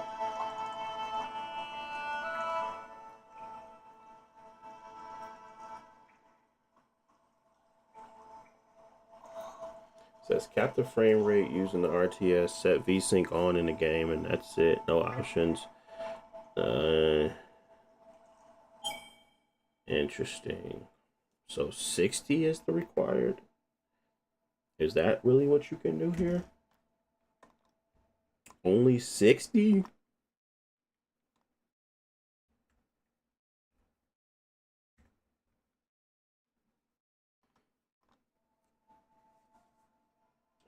It says cap the frame rate using the RTS, set VSync on in the game, and that's it. No options. Interesting. So 60 is the required. Is that really what you can do here? Only 60?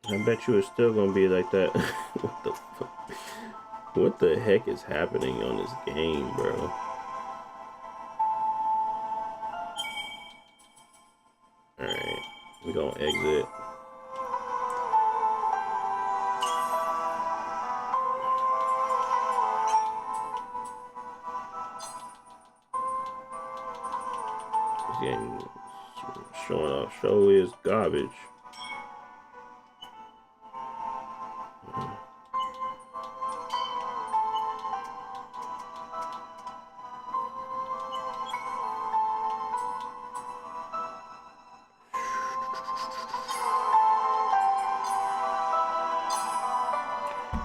I bet you it's still gonna be like that. What the fuck? What the heck is happening on this game, bro? Alright, we're gonna exit. This game showing off show is garbage.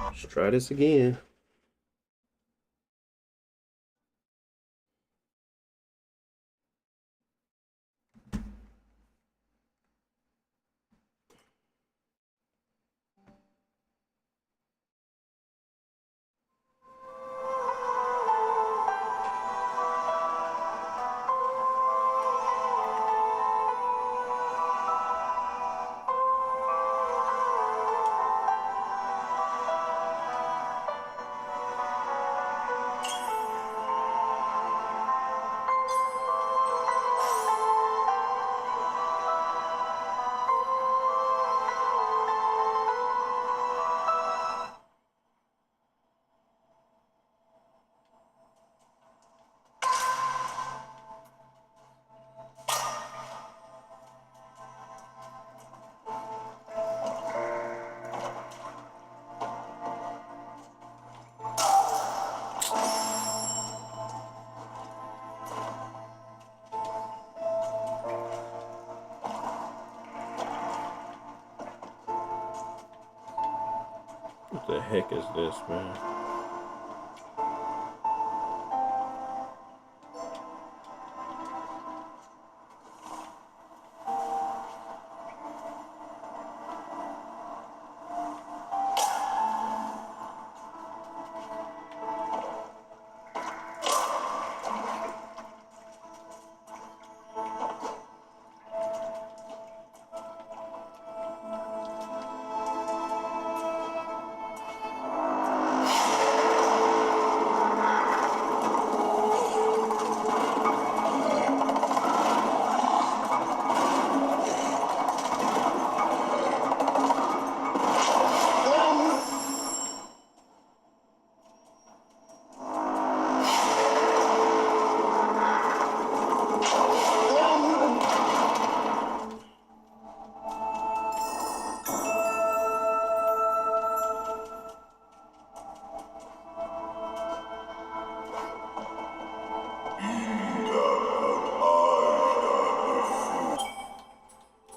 Let's try this again. the heck is this, man?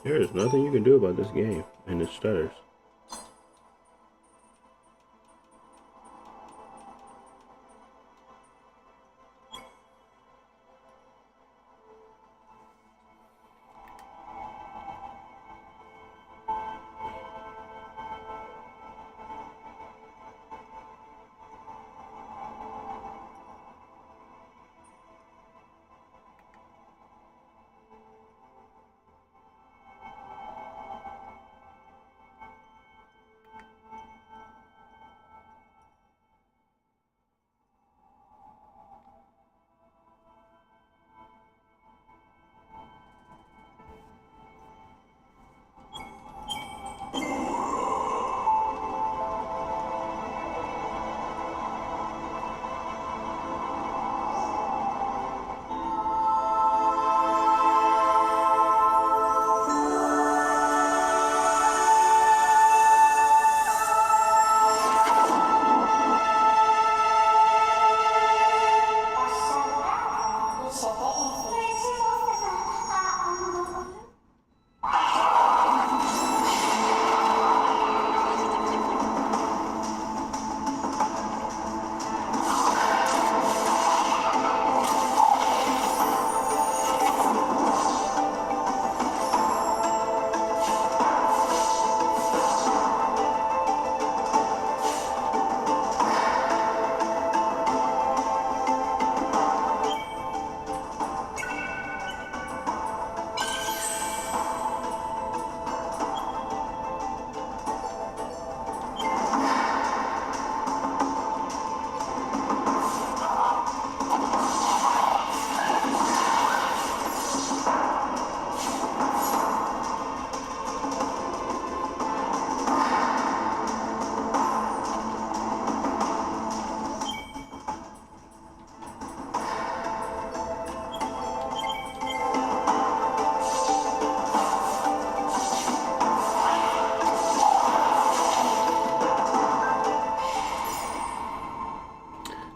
There is nothing you can do about this game, and it stutters.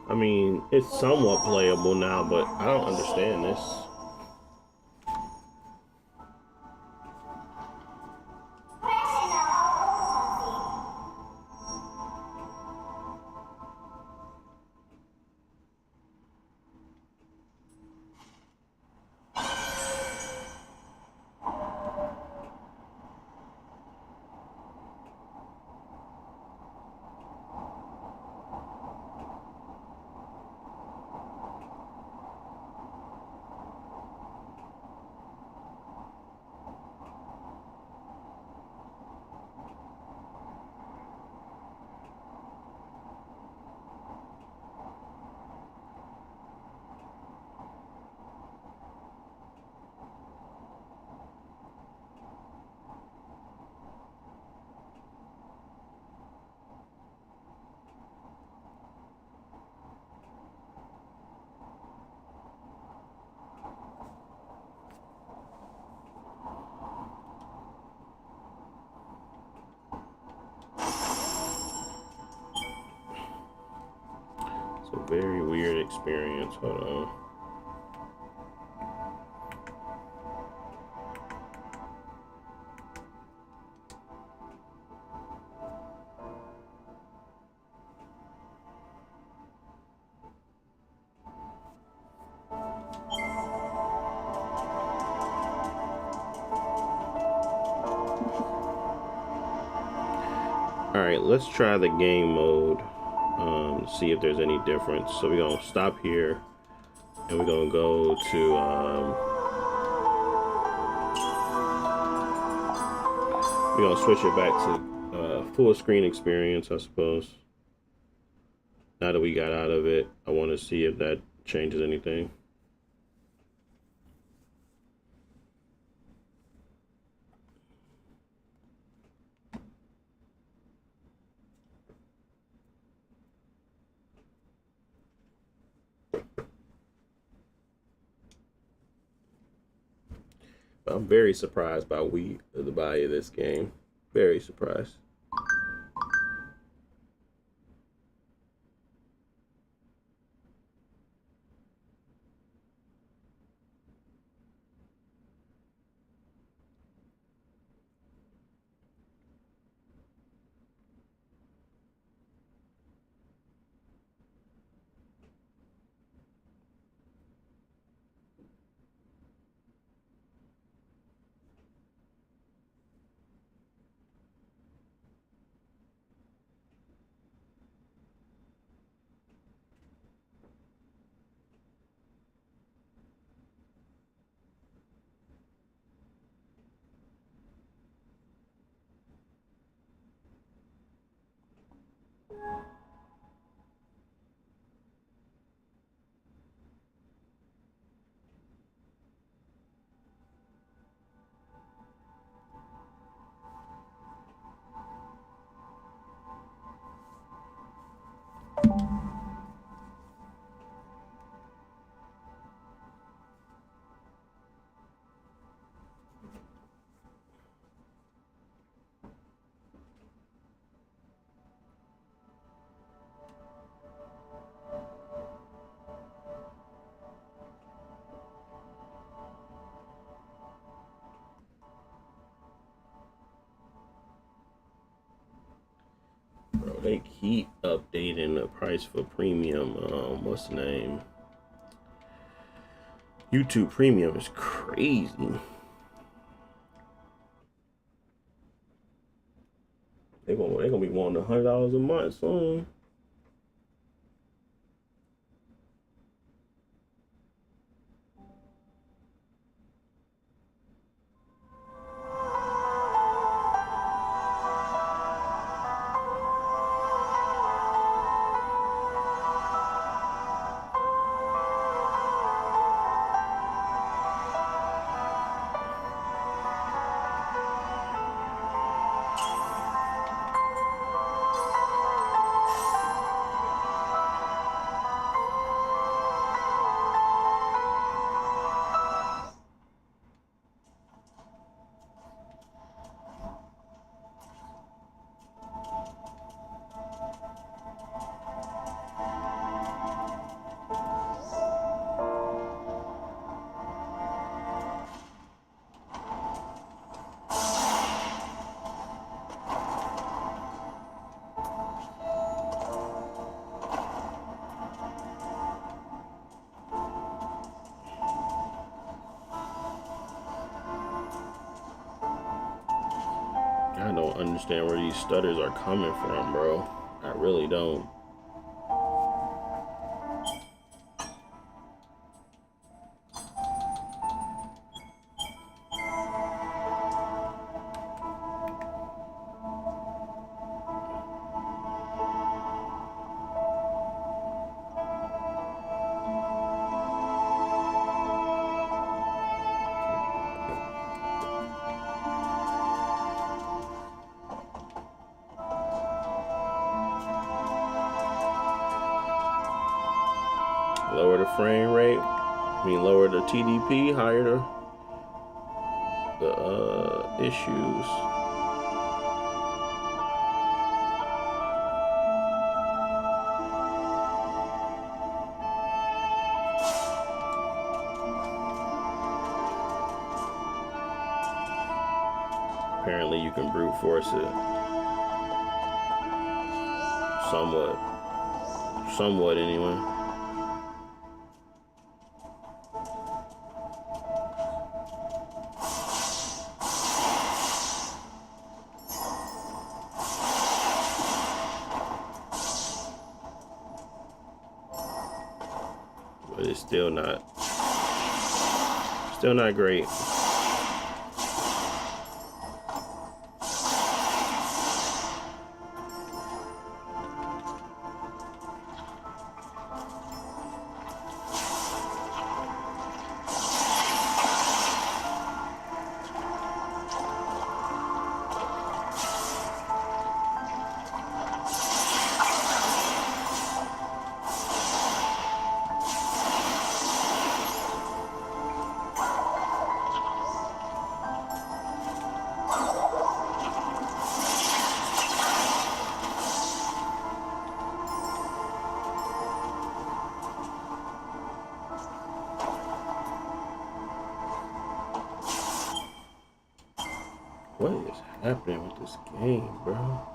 I mean, it's somewhat playable now, but I don't understand this. It's a very weird experience. Hold on. right, let's try the game mode. See if there's any difference. So we're gonna stop here, and we're gonna go to we're gonna switch it back to full screen experience, I suppose. Now that we got out of it, I want to see if that changes anything. I'm very surprised by the body of this game. Very surprised. Bro, they keep updating the price for premium. What's the name? YouTube Premium is crazy. They're gonna be wanting $100 a month soon. I don't understand where these stutters are coming from, bro. I really don't. Lower the frame rate. I mean, lower the TDP, higher the issues. Apparently, you can brute force it. Somewhat anyway. but it's still not great. What is happening with this game, bro?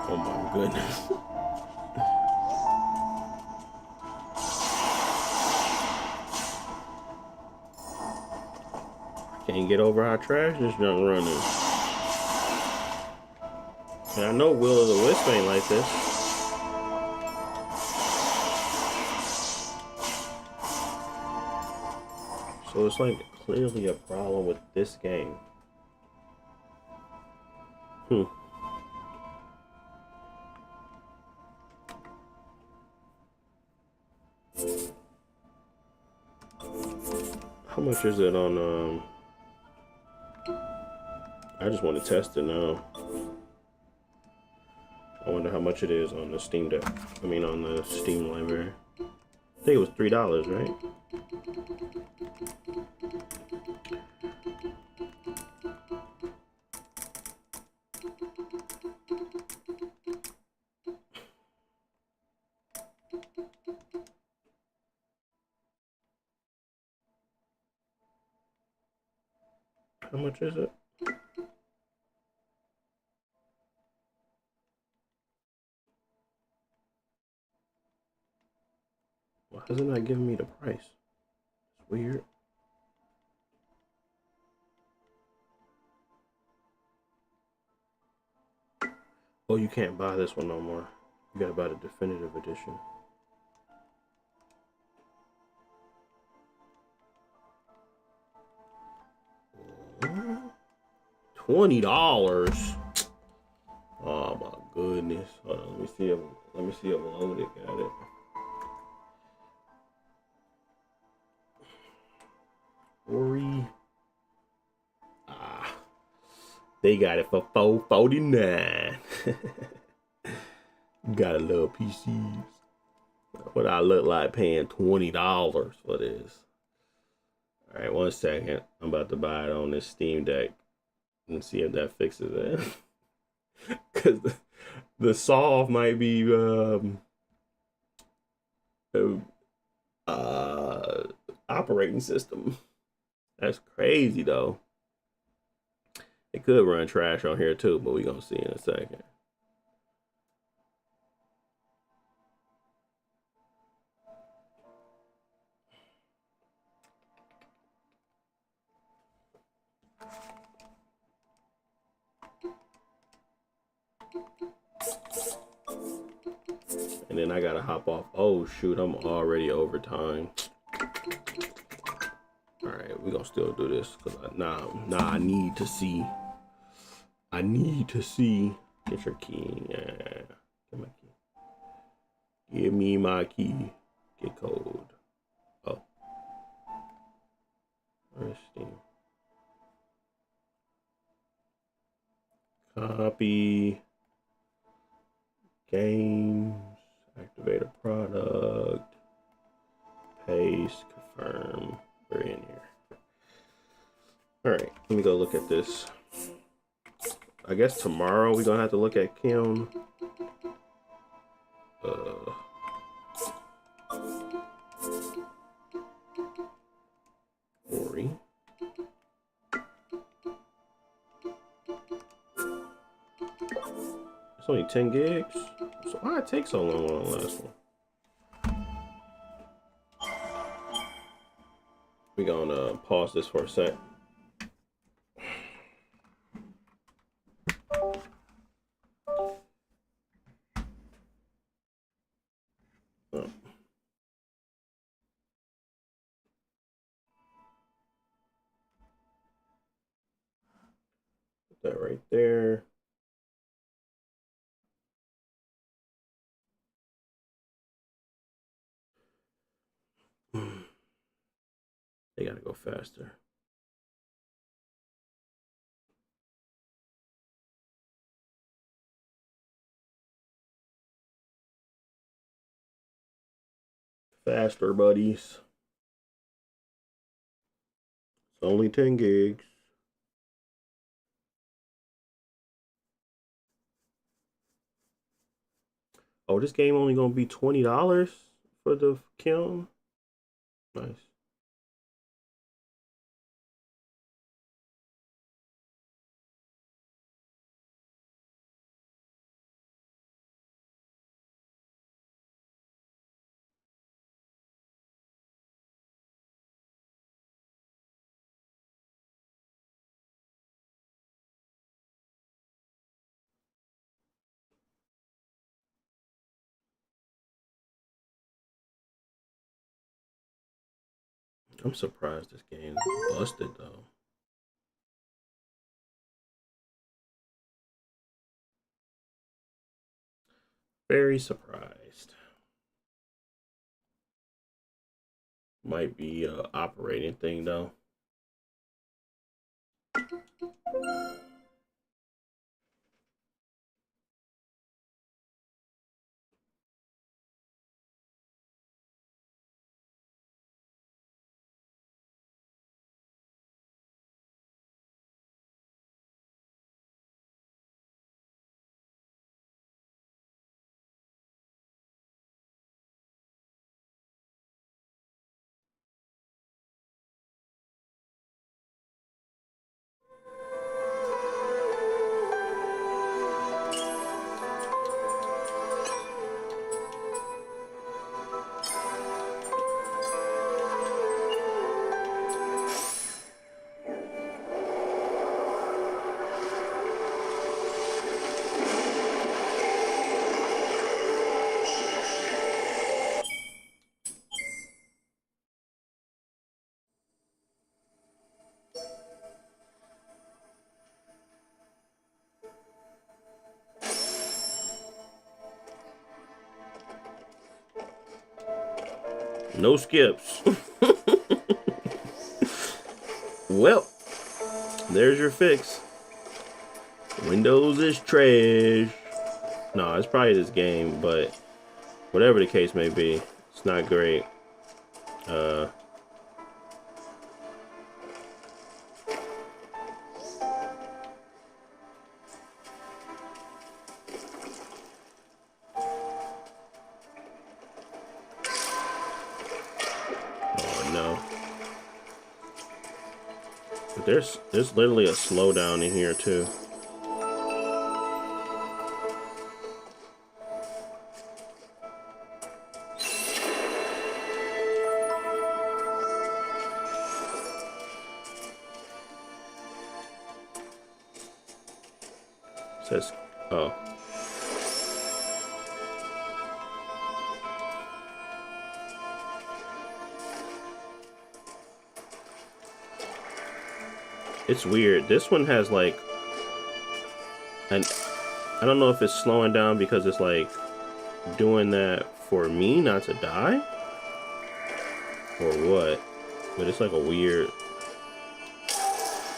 Oh my goodness. Can't get over how trash this junk running. And I know Will of the Wisp ain't like this. So it's like clearly a problem with this game. How much is it on, I just want to test it now. I wonder how much it is on the Steam Deck. I mean, on the Steam library. I think it was $3, right? How much is it? Why is it not giving me the price? It's weird. Oh, you can't buy this one no more. You gotta buy the definitive edition. $20. Oh my goodness. Hold on, let me see if Loaded got it. Ori. They got it for $4.49. Gotta love PCs. What I look like paying $20 for this. Alright, 1 second. I'm about to buy it on this Steam Deck and see if that fixes it. Cause the solve might be operating system. That's crazy though. It could run trash on here too, but we're gonna see in a second. And then I gotta hop off. Oh shoot, I'm already over time. Alright, we're gonna still do this because I need to see. I need to see. Get your key. Yeah. Get my key. Give me my key. Get code. Oh. Where's Steam? Copy. Games. Activate a product. Paste. Confirm. We're in here. Alright, let me go look at this. I guess tomorrow we're gonna have to look at Kim. Ori. It's only 10 gigs. So why it take so long on the last one? We're gonna pause this for a sec. Oh. Put that right there. They gotta go faster. Faster, buddies. It's only 10 gigs. Oh, this game only gonna be $20 for the Kim? Nice. I'm surprised this game busted though. Very surprised. Might be a operating thing though. No skips. Well, there's your fix. Windows is trash. No, it's probably this game, but whatever the case may be, it's not great. Oh no. But there's literally a slowdown in here too. Says, oh. It's weird. This one has like, and I don't know if it's slowing down because it's like doing that for me not to die or what, but it's like a weird,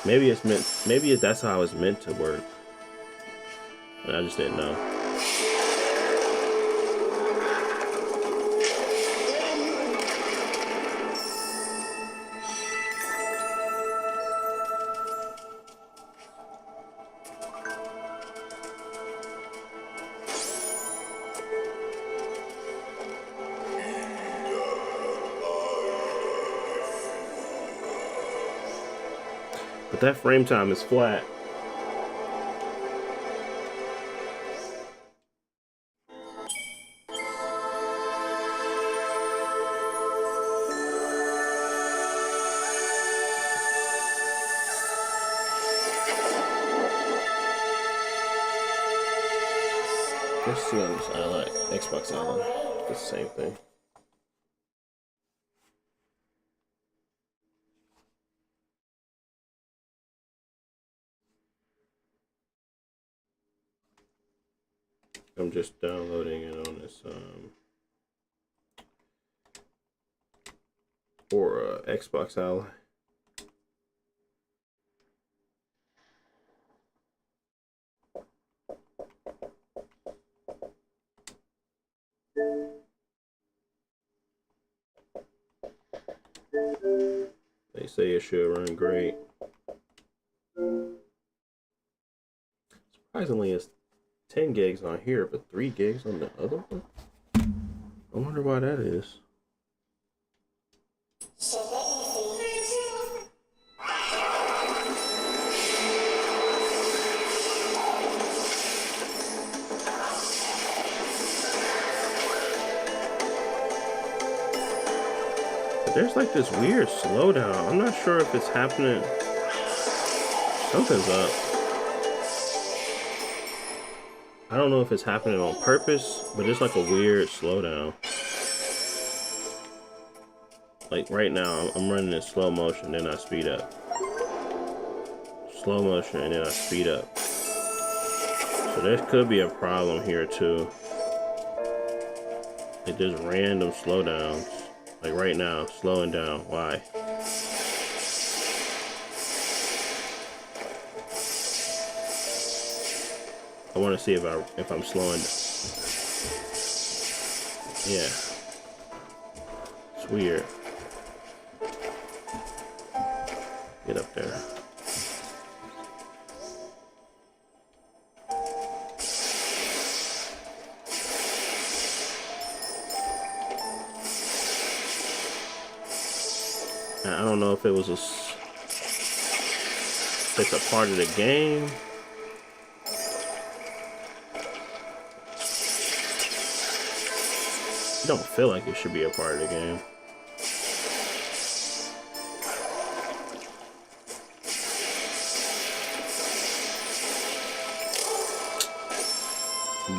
maybe it's meant, maybe that's how it's meant to work. I just didn't know. But that frame time is flat. Let's see on this Island, Xbox Island. It's the same thing. I'm just downloading it on this or Xbox Ally. They say it should run great. Surprisingly, it's 10 gigs on here, but 3 gigs on the other one. I wonder why that is. But there's like this weird slowdown. I'm not sure if it's happening. Something's up. I don't know if it's happening on purpose, but it's like a weird slowdown. Like right now, I'm running in slow motion, then I speed up. Slow motion, and then I speed up. So there could be a problem here too. Like there's random slowdowns. Like right now, slowing down. Why? I want to see if I'm slowing. Yeah, it's weird. Get up there. I don't know if it was it's a part of the game. It don't feel like it should be a part of the game.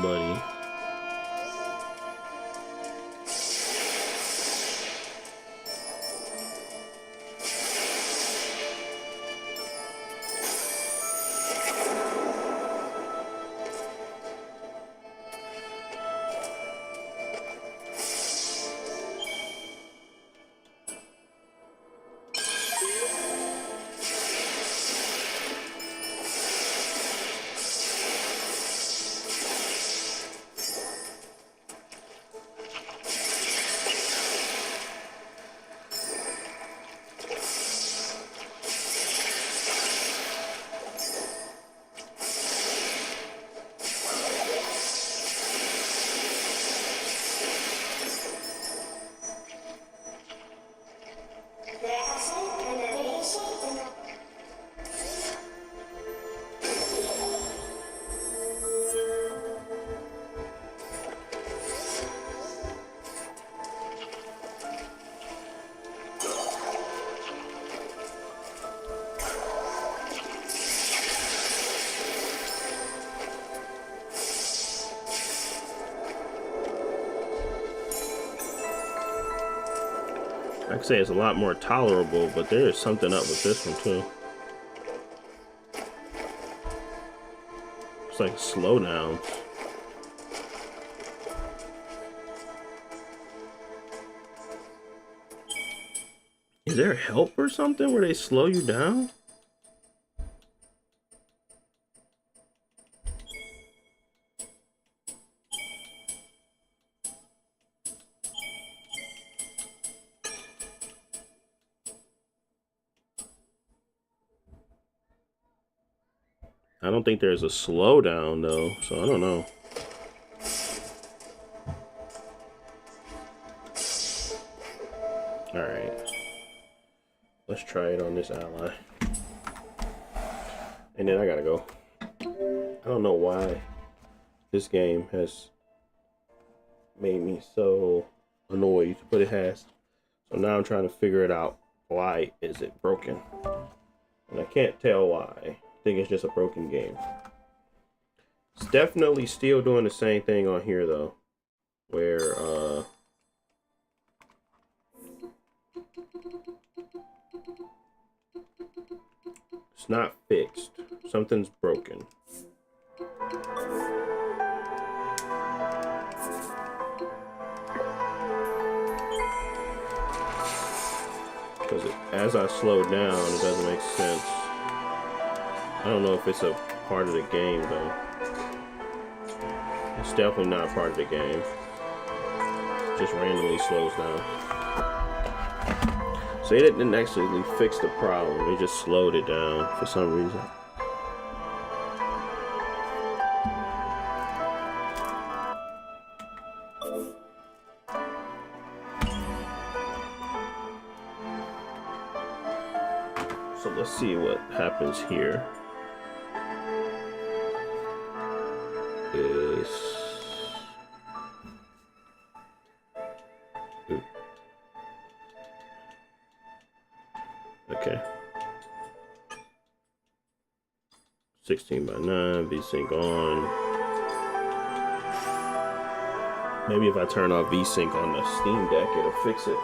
Buddy. I could say it's a lot more tolerable, but there is something up with this one too. It's like slowdowns. Is there help or something where they slow you down? I don't think there's a slowdown though, so I don't know. All right, let's try it on this ally, and then I gotta go. I don't know why this game has made me so annoyed, but it has. So now I'm trying to figure it out. Why is it broken? And I can't tell why. I think it's just a broken game. It's definitely still doing the same thing on here though, where it's not fixed. Something's broken. Because as I slow down, it doesn't make sense. I don't know if it's a part of the game though. It's definitely not part of the game. It just randomly slows down. So it didn't actually fix the problem. It just slowed it down for some reason. So let's see what happens here. Okay. 16:9, VSync on. Maybe if I turn off VSync on the Steam Deck, it'll fix it.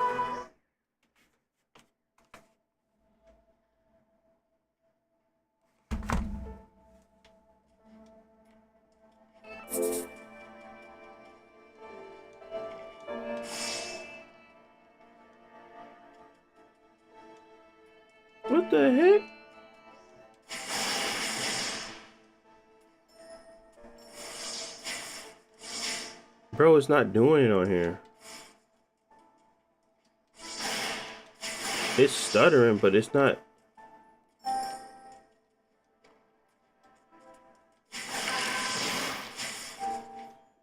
What the heck? Bro, it's not doing it on here. It's stuttering, but it's not.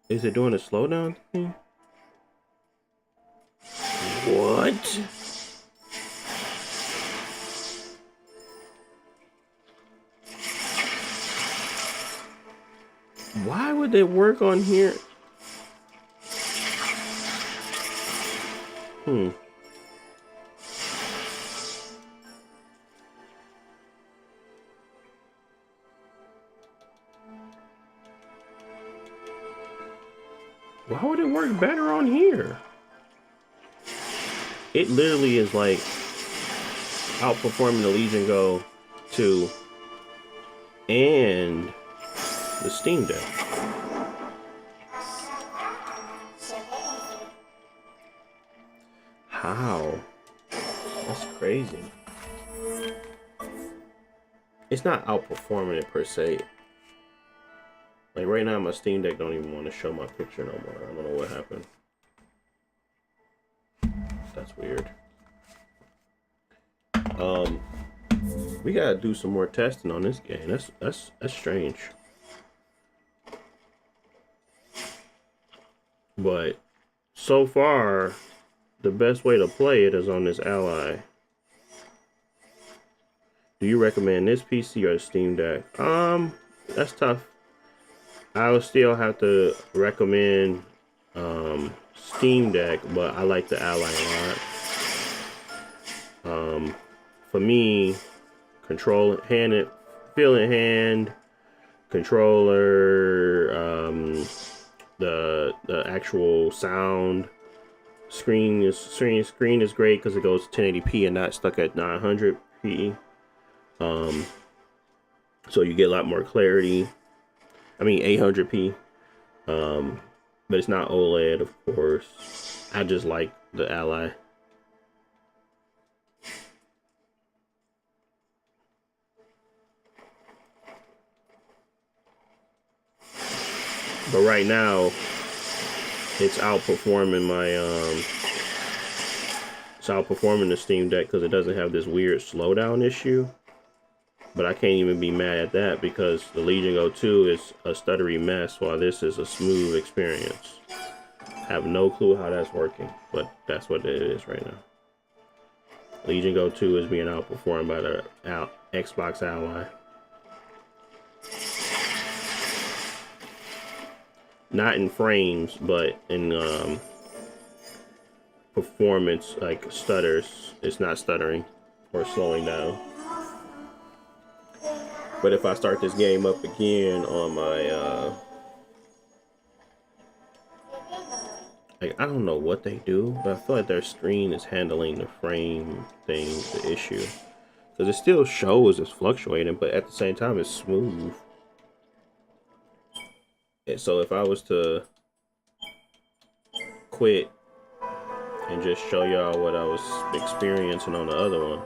Is it doing a slowdown thing? What? Why would it work on here? Why would it work better on here? It literally is like outperforming the Legion Go 2 and the Steam Deck. How? That's crazy. It's not outperforming it per se. Like right now, my Steam Deck don't even want to show my picture no more. I don't know what happened. That's weird. We gotta do some more testing on this game. That's strange. But so far, the best way to play it is on this Ally. Do you recommend this PC or the Steam Deck? That's tough. I would still have to recommend Steam Deck, but I like the Ally a lot. For me, feel in hand, controller, the actual sound, screen is great because it goes 1080p and not stuck at 900p. So you get a lot more clarity. I mean 800p, but it's not OLED, of course. I just like the Ally. But right now, it's outperforming it's outperforming the Steam Deck because it doesn't have this weird slowdown issue. But I can't even be mad at that because the Legion Go 2 is a stuttery mess while this is a smooth experience. Have no clue how that's working, but that's what it is right now. Legion Go 2 is being outperformed by the Xbox Ally. Not in frames, but in performance, like stutters. It's not stuttering or slowing down. But if I start this game up again on my like, I don't know what they do, but I feel like their screen is handling the frame thing, the issue. Because it still shows it's fluctuating, but at the same time, it's smooth. And so if I was to quit and just show y'all what I was experiencing on the other one,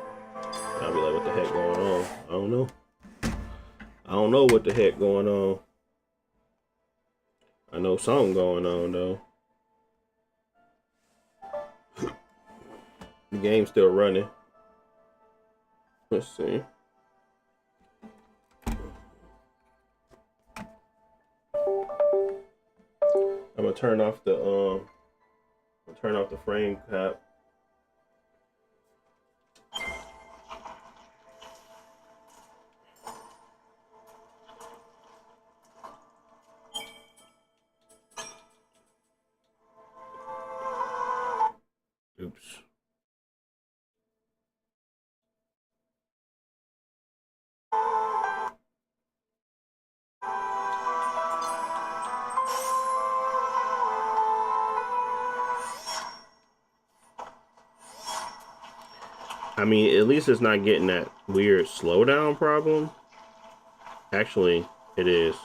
I'll be like, what the heck going on? I don't know. I don't know what the heck going on. I know something going on, though. The game's still running. Let's see. I'm gonna turn off the frame cap. Oops. I mean, at least it's not getting that weird slowdown problem. Actually, it is.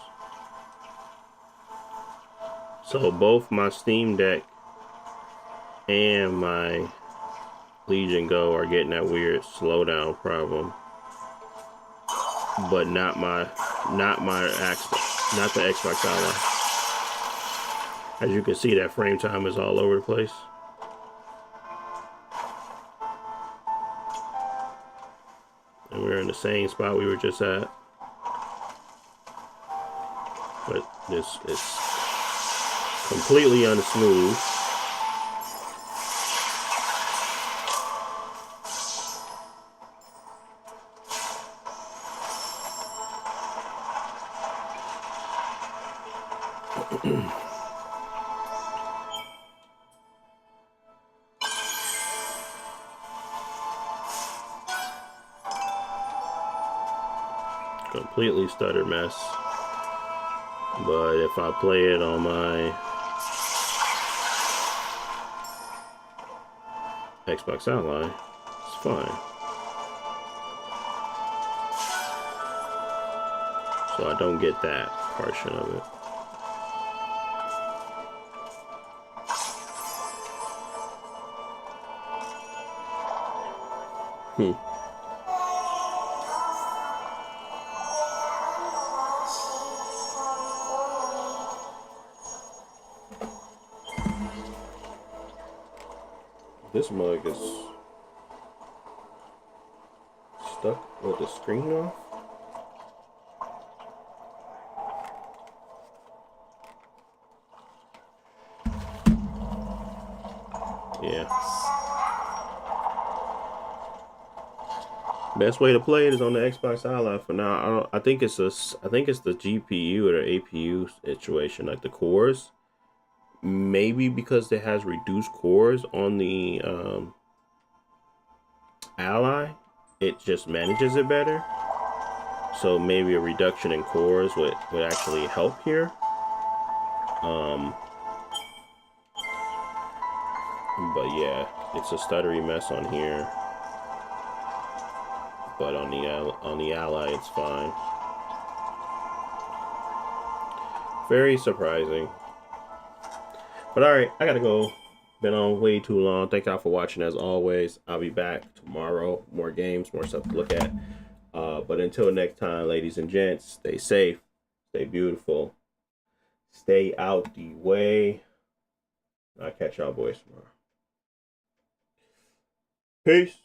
So both my Steam Deck and my Legion Go are getting that weird slowdown problem. But not the Xbox Ally. As you can see, that frame time is all over the place. And we're in the same spot we were just at. But this is completely unsmooth. Completely stutter mess. But if I play it on my Xbox Ally, it's fine. So I don't get that portion of it. This mug is stuck with the screen off. Yeah. Best way to play it is on the Xbox Ally for now. I think it's the GPU or the APU situation, like the cores. Maybe because it has reduced cores on the Ally, it just manages it better. So maybe a reduction in cores would actually help here. But yeah, it's a stuttery mess on here. But on the Ally, it's fine. Very surprising. But alright, I gotta go. Been on way too long. Thank y'all for watching as always. I'll be back tomorrow. More games, more stuff to look at. But until next time, ladies and gents, stay safe, stay beautiful, stay out the way. I'll catch y'all boys tomorrow. Peace.